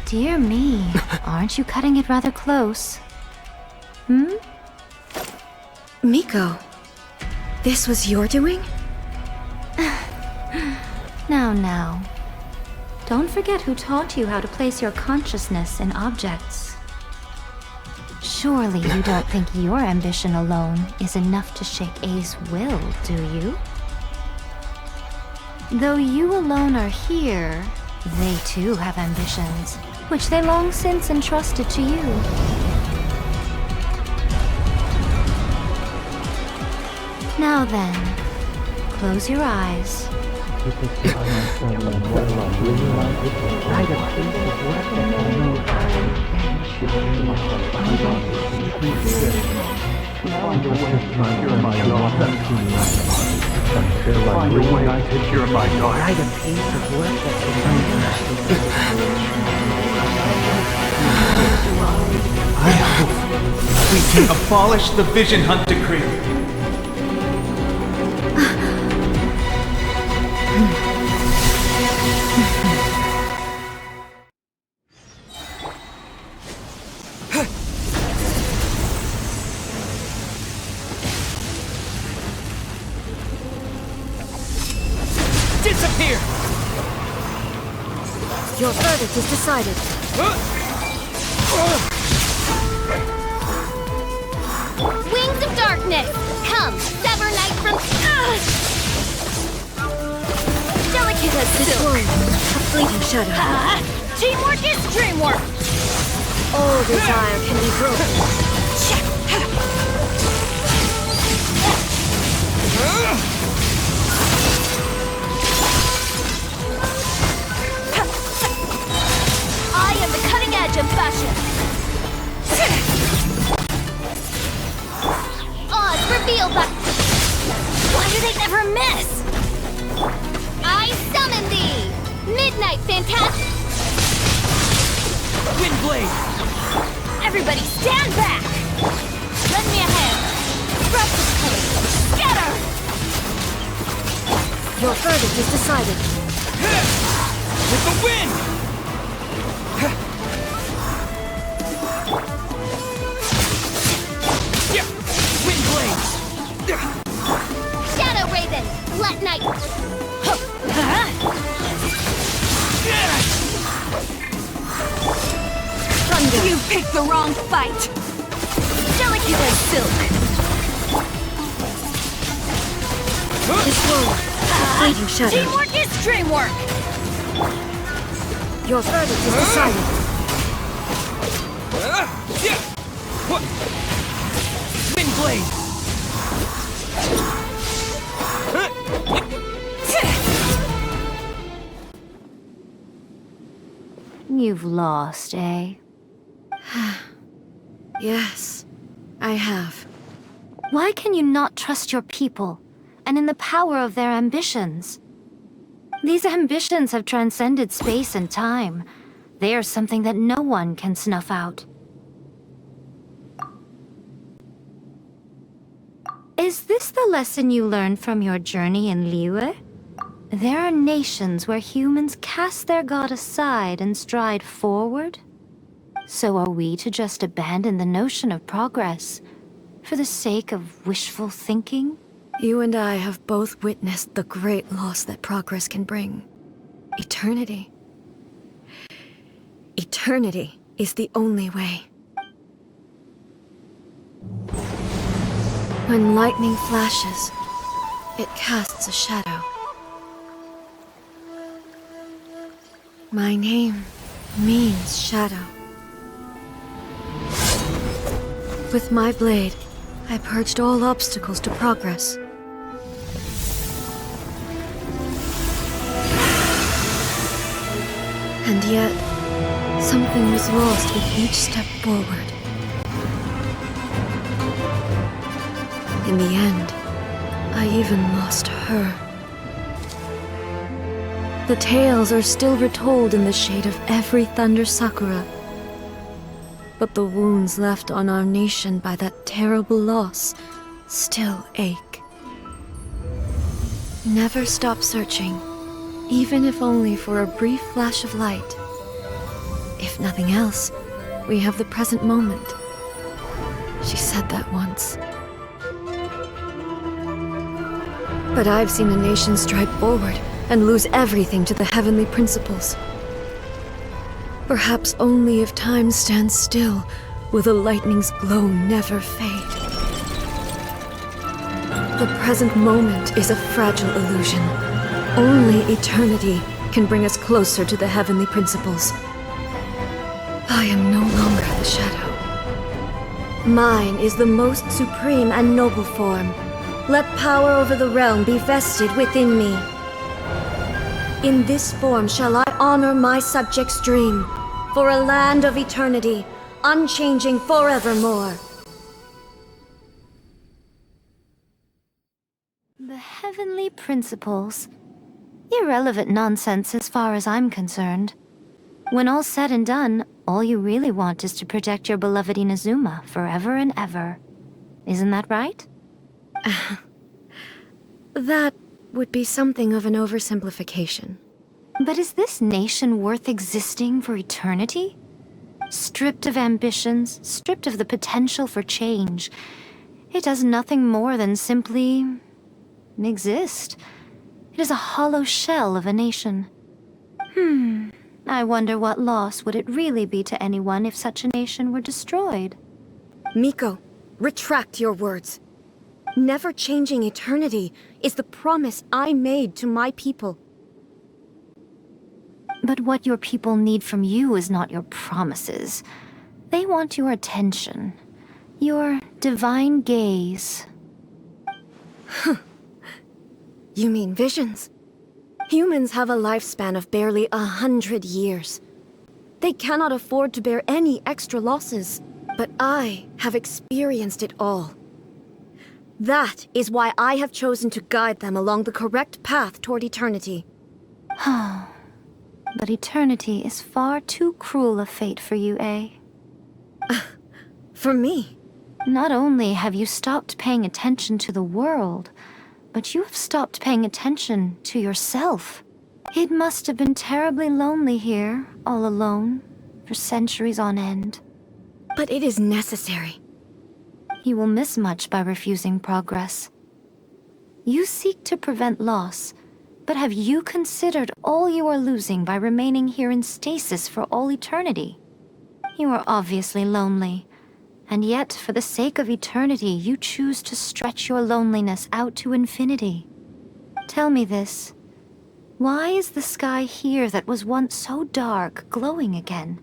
Dear me, aren't you cutting it rather close? Miko, this was your doing? Now. Don't forget who taught you how to place your consciousness in objects. Surely you don't think your ambition alone is enough to shake A's will, do you? Though you alone are here, they too have ambitions, which they long since entrusted to you. Now then, close your eyes. I hope we can abolish the Vision Hunt Decree. Disappear! Your verdict is decided. Wings of darkness! Come, sever night from... Delicate as This silk! one, a fleeting shadow. Teamwork is dreamwork! All desire can be broken. I am the cutting edge of fashion! Odds reveal that... Why do they never miss? I summon thee! Midnight Fantastic... Windblade! Everybody stand back! Lend me a hand! Rush is coming! Scatter! Your verdict is decided. With the wind! Windblade! Shadow Raven! Let night... Thunder! You picked the wrong fight! Delicate as silk! This one, a fleeting shadow. Teamwork is dreamwork! Your verdict is decided. Windblade! You've lost, eh? Yes, I have. Why can you not trust your people, and in the power of their ambitions? These ambitions have transcended space and time. They are something that no one can snuff out. Is this the lesson you learned from your journey in Liyue? There are nations where humans cast their god aside and stride forward. So are we to just abandon the notion of progress for the sake of wishful thinking? You and I have both witnessed the great loss that progress can bring. Eternity. Eternity is the only way. When lightning flashes, it casts a shadow. My name means shadow. With my blade, I purged all obstacles to progress. And yet, something was lost with each step forward. In the end, I even lost her. The tales are still retold in the shade of every Thunder Sakura. But the wounds left on our nation by that terrible loss still ache. Never stop searching, even if only for a brief flash of light. If nothing else, we have the present moment. She said that once. But I've seen a nation stride forward and lose everything to the heavenly principles. Perhaps only if time stands still will the lightning's glow never fade. The present moment is a fragile illusion. Only eternity can bring us closer to the heavenly principles. I am no longer the shadow. Mine is the most supreme and noble form. Let power over the realm be vested within me. In this form shall I honor my subjects' dream, for a land of eternity, unchanging forevermore. The heavenly principles. Irrelevant nonsense as far as I'm concerned. When all's said and done, all you really want is to protect your beloved Inazuma forever and ever. Isn't that right? That would be something of an oversimplification. But is this nation worth existing for eternity? Stripped of ambitions, stripped of the potential for change, it does nothing more than simply exist. It is a hollow shell of a nation. I wonder what loss would it really be to anyone if such a nation were destroyed. Miko, retract your words. Never changing eternity is the promise I made to my people. But what your people need from you is not your promises. They want your attention. Your divine gaze. You mean visions? Humans have a lifespan of barely 100 years. They cannot afford to bear any extra losses. But I have experienced it all. That is why I have chosen to guide them along the correct path toward eternity. But eternity is far too cruel a fate for you, eh? For me? Not only have you stopped paying attention to the world, but you have stopped paying attention to yourself. It must have been terribly lonely here, all alone, for centuries on end. But it is necessary. You will miss much by refusing progress. You seek to prevent loss, but have you considered all you are losing by remaining here in stasis for all eternity? You are obviously lonely, and yet for the sake of eternity you choose to stretch your loneliness out to infinity. Tell me this. Why is the sky here that was once so dark glowing again?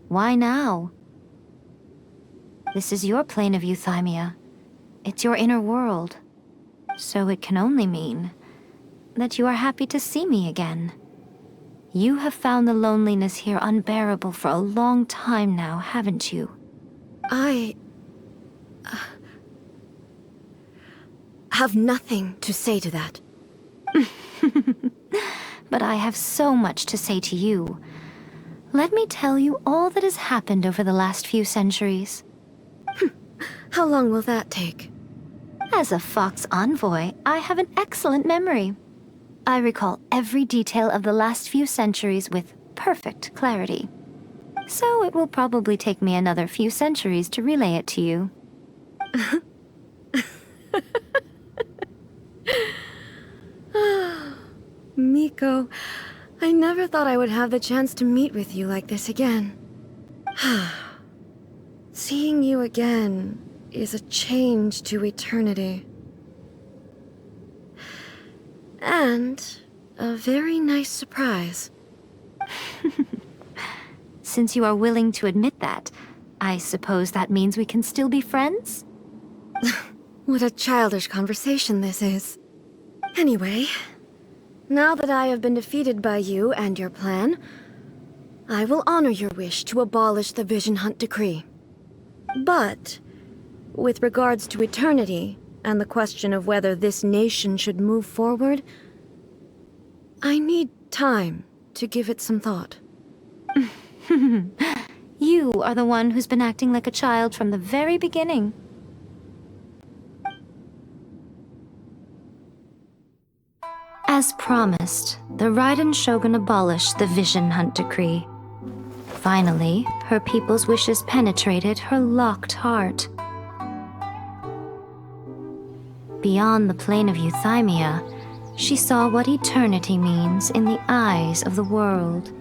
Why now? This is your plane of euthymia. It's your inner world. So it can only mean that you are happy to see me again. You have found the loneliness here unbearable for a long time now, haven't you? I have nothing to say to that. But I have so much to say to you. Let me tell you all that has happened over the last few centuries. How long will that take? As a Fox envoy, I have an excellent memory. I recall every detail of the last few centuries with perfect clarity. So it will probably take me another few centuries to relay it to you. Miko, I never thought I would have the chance to meet with you like this again. Seeing you again is a change to eternity. And a very nice surprise. Since you are willing to admit that, I suppose that means we can still be friends? What a childish conversation this is. Anyway, now that I have been defeated by you and your plan, I will honor your wish to abolish the Vision Hunt Decree. But, with regards to eternity, and the question of whether this nation should move forward, I need time to give it some thought. You are the one who's been acting like a child from the very beginning. As promised, the Raiden Shogun abolished the Vision Hunt Decree. Finally, her people's wishes penetrated her locked heart. Beyond the plane of euthymia, she saw what eternity means in the eyes of the world.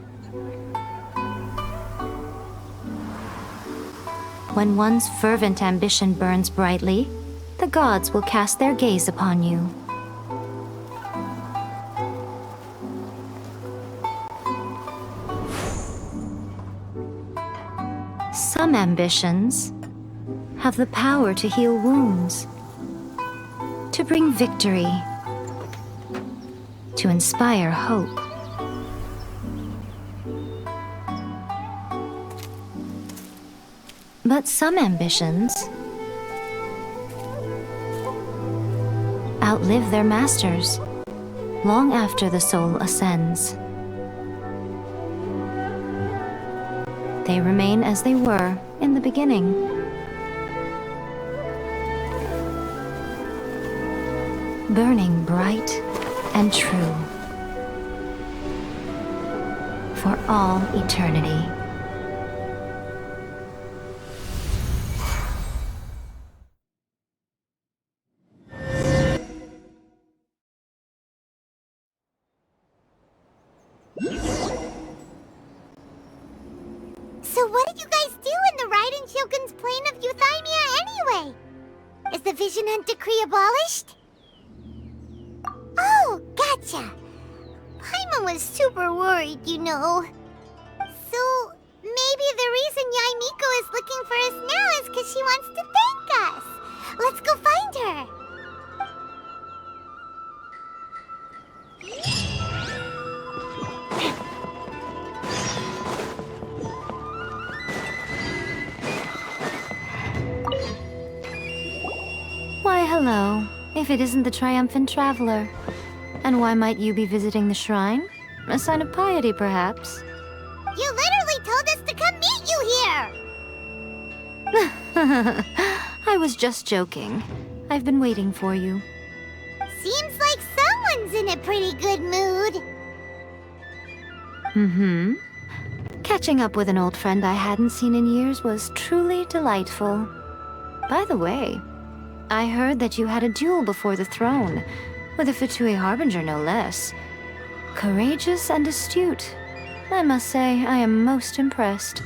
When one's fervent ambition burns brightly, the gods will cast their gaze upon you. Some ambitions have the power to heal wounds, to bring victory, to inspire hope. But some ambitions outlive their masters long after the soul ascends. They remain as they were in the beginning. Burning bright and true for all eternity. So what did you guys do in the Raiden Shogun's plane of Euthymia anyway? Is the Vision Hunt decree abolished? Oh, gotcha. Paimon was super worried, you know. So maybe the reason Yaimiko is looking for us now is because she wants to thank us. Let's go find her. Why, hello, if it isn't the triumphant traveler. And why might you be visiting the shrine? A sign of piety, perhaps? You literally told us to come meet you here! I was just joking. I've been waiting for you. Seems like someone's in a pretty good mood. Mm-hmm. Catching up with an old friend I hadn't seen in years was truly delightful. By the way, I heard that you had a duel before the throne, with a Fatui Harbinger no less. Courageous and astute. I must say, I am most impressed.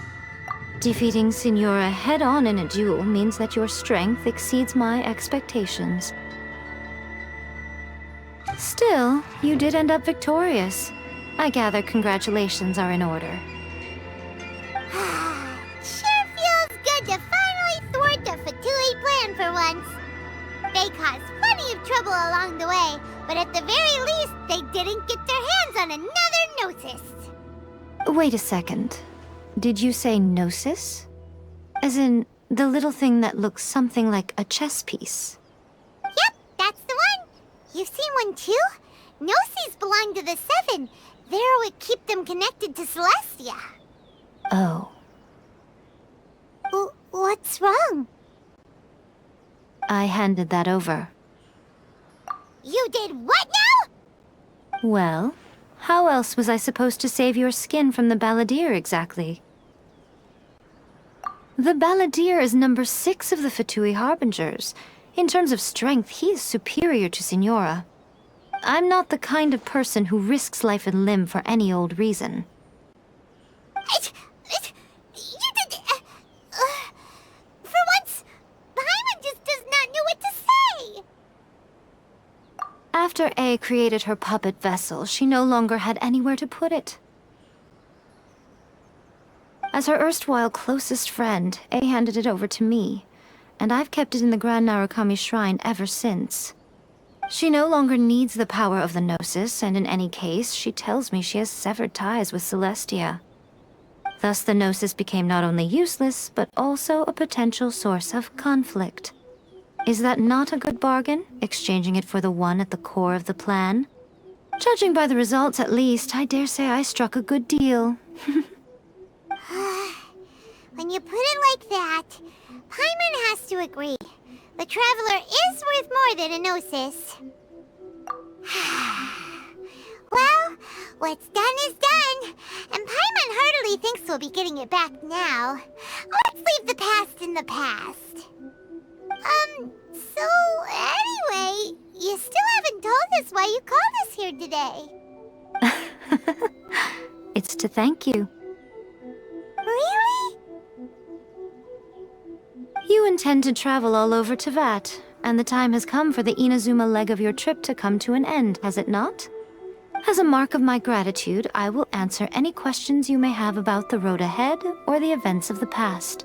Defeating Signora head-on in a duel means that your strength exceeds my expectations. Still, you did end up victorious. I gather congratulations are in order. Sure feels good to finally thwart the Fatui plan for once. They caused plenty of trouble along the way, but at the very least, they didn't get their hands on another Gnosis. Wait a second. Did you say Gnosis? As in, the little thing that looks something like a chess piece? Yep, that's the one. You've seen one too? Gnosis belong to the Seven. They're what keep them connected to Celestia. Oh. What's wrong? I handed that over. You did what now? Well, how else was I supposed to save your skin from the Balladeer exactly? The Balladeer is number 6 of the Fatui Harbingers. In terms of strength, he is superior to Signora. I'm not the kind of person who risks life and limb for any old reason. You did... for once, Paimon just does not know what to say. After A created her puppet vessel, she no longer had anywhere to put it. As her erstwhile closest friend, A handed it over to me, and I've kept it in the Grand Narukami Shrine ever since. She no longer needs the power of the Gnosis, and in any case, she tells me she has severed ties with Celestia. Thus the Gnosis became not only useless, but also a potential source of conflict. Is that not a good bargain, exchanging it for the one at the core of the plan? Judging by the results, at least, I dare say I struck a good deal. When you put it like that, Paimon has to agree. The Traveler is worth more than a Gnosis. Well, what's done is done, and Paimon heartily thinks we'll be getting it back now. Let's leave the past in the past. So anyway, you still haven't told us why you called us here today. It's to thank you. Really? You intend to travel all over Teyvat, and the time has come for the Inazuma leg of your trip to come to an end, has it not? As a mark of my gratitude, I will answer any questions you may have about the road ahead or the events of the past.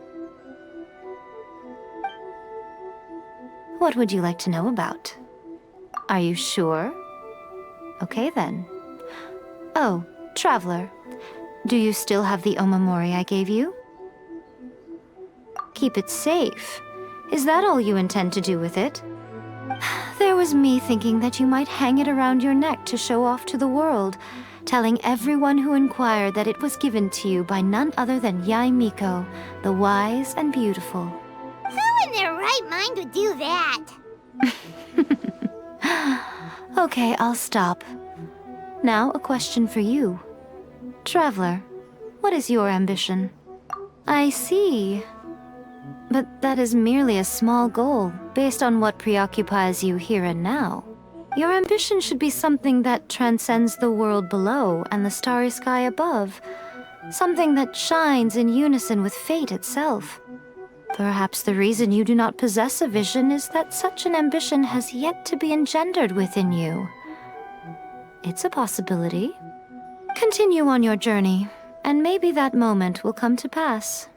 What would you like to know about? Are you sure? Okay then. Oh, Traveler, do you still have the Omamori I gave you? Keep it safe. Is that all you intend to do with it? There was me thinking that you might hang it around your neck to show off to the world, telling everyone who inquired that it was given to you by none other than Yae Miko, the wise and beautiful. Who in their right mind would do that? Okay, I'll stop. Now, a question for you. Traveler, what is your ambition? I see. But that is merely a small goal, based on what preoccupies you here and now. Your ambition should be something that transcends the world below and the starry sky above. Something that shines in unison with fate itself. Perhaps the reason you do not possess a vision is that such an ambition has yet to be engendered within you. It's a possibility. Continue on your journey, and maybe that moment will come to pass.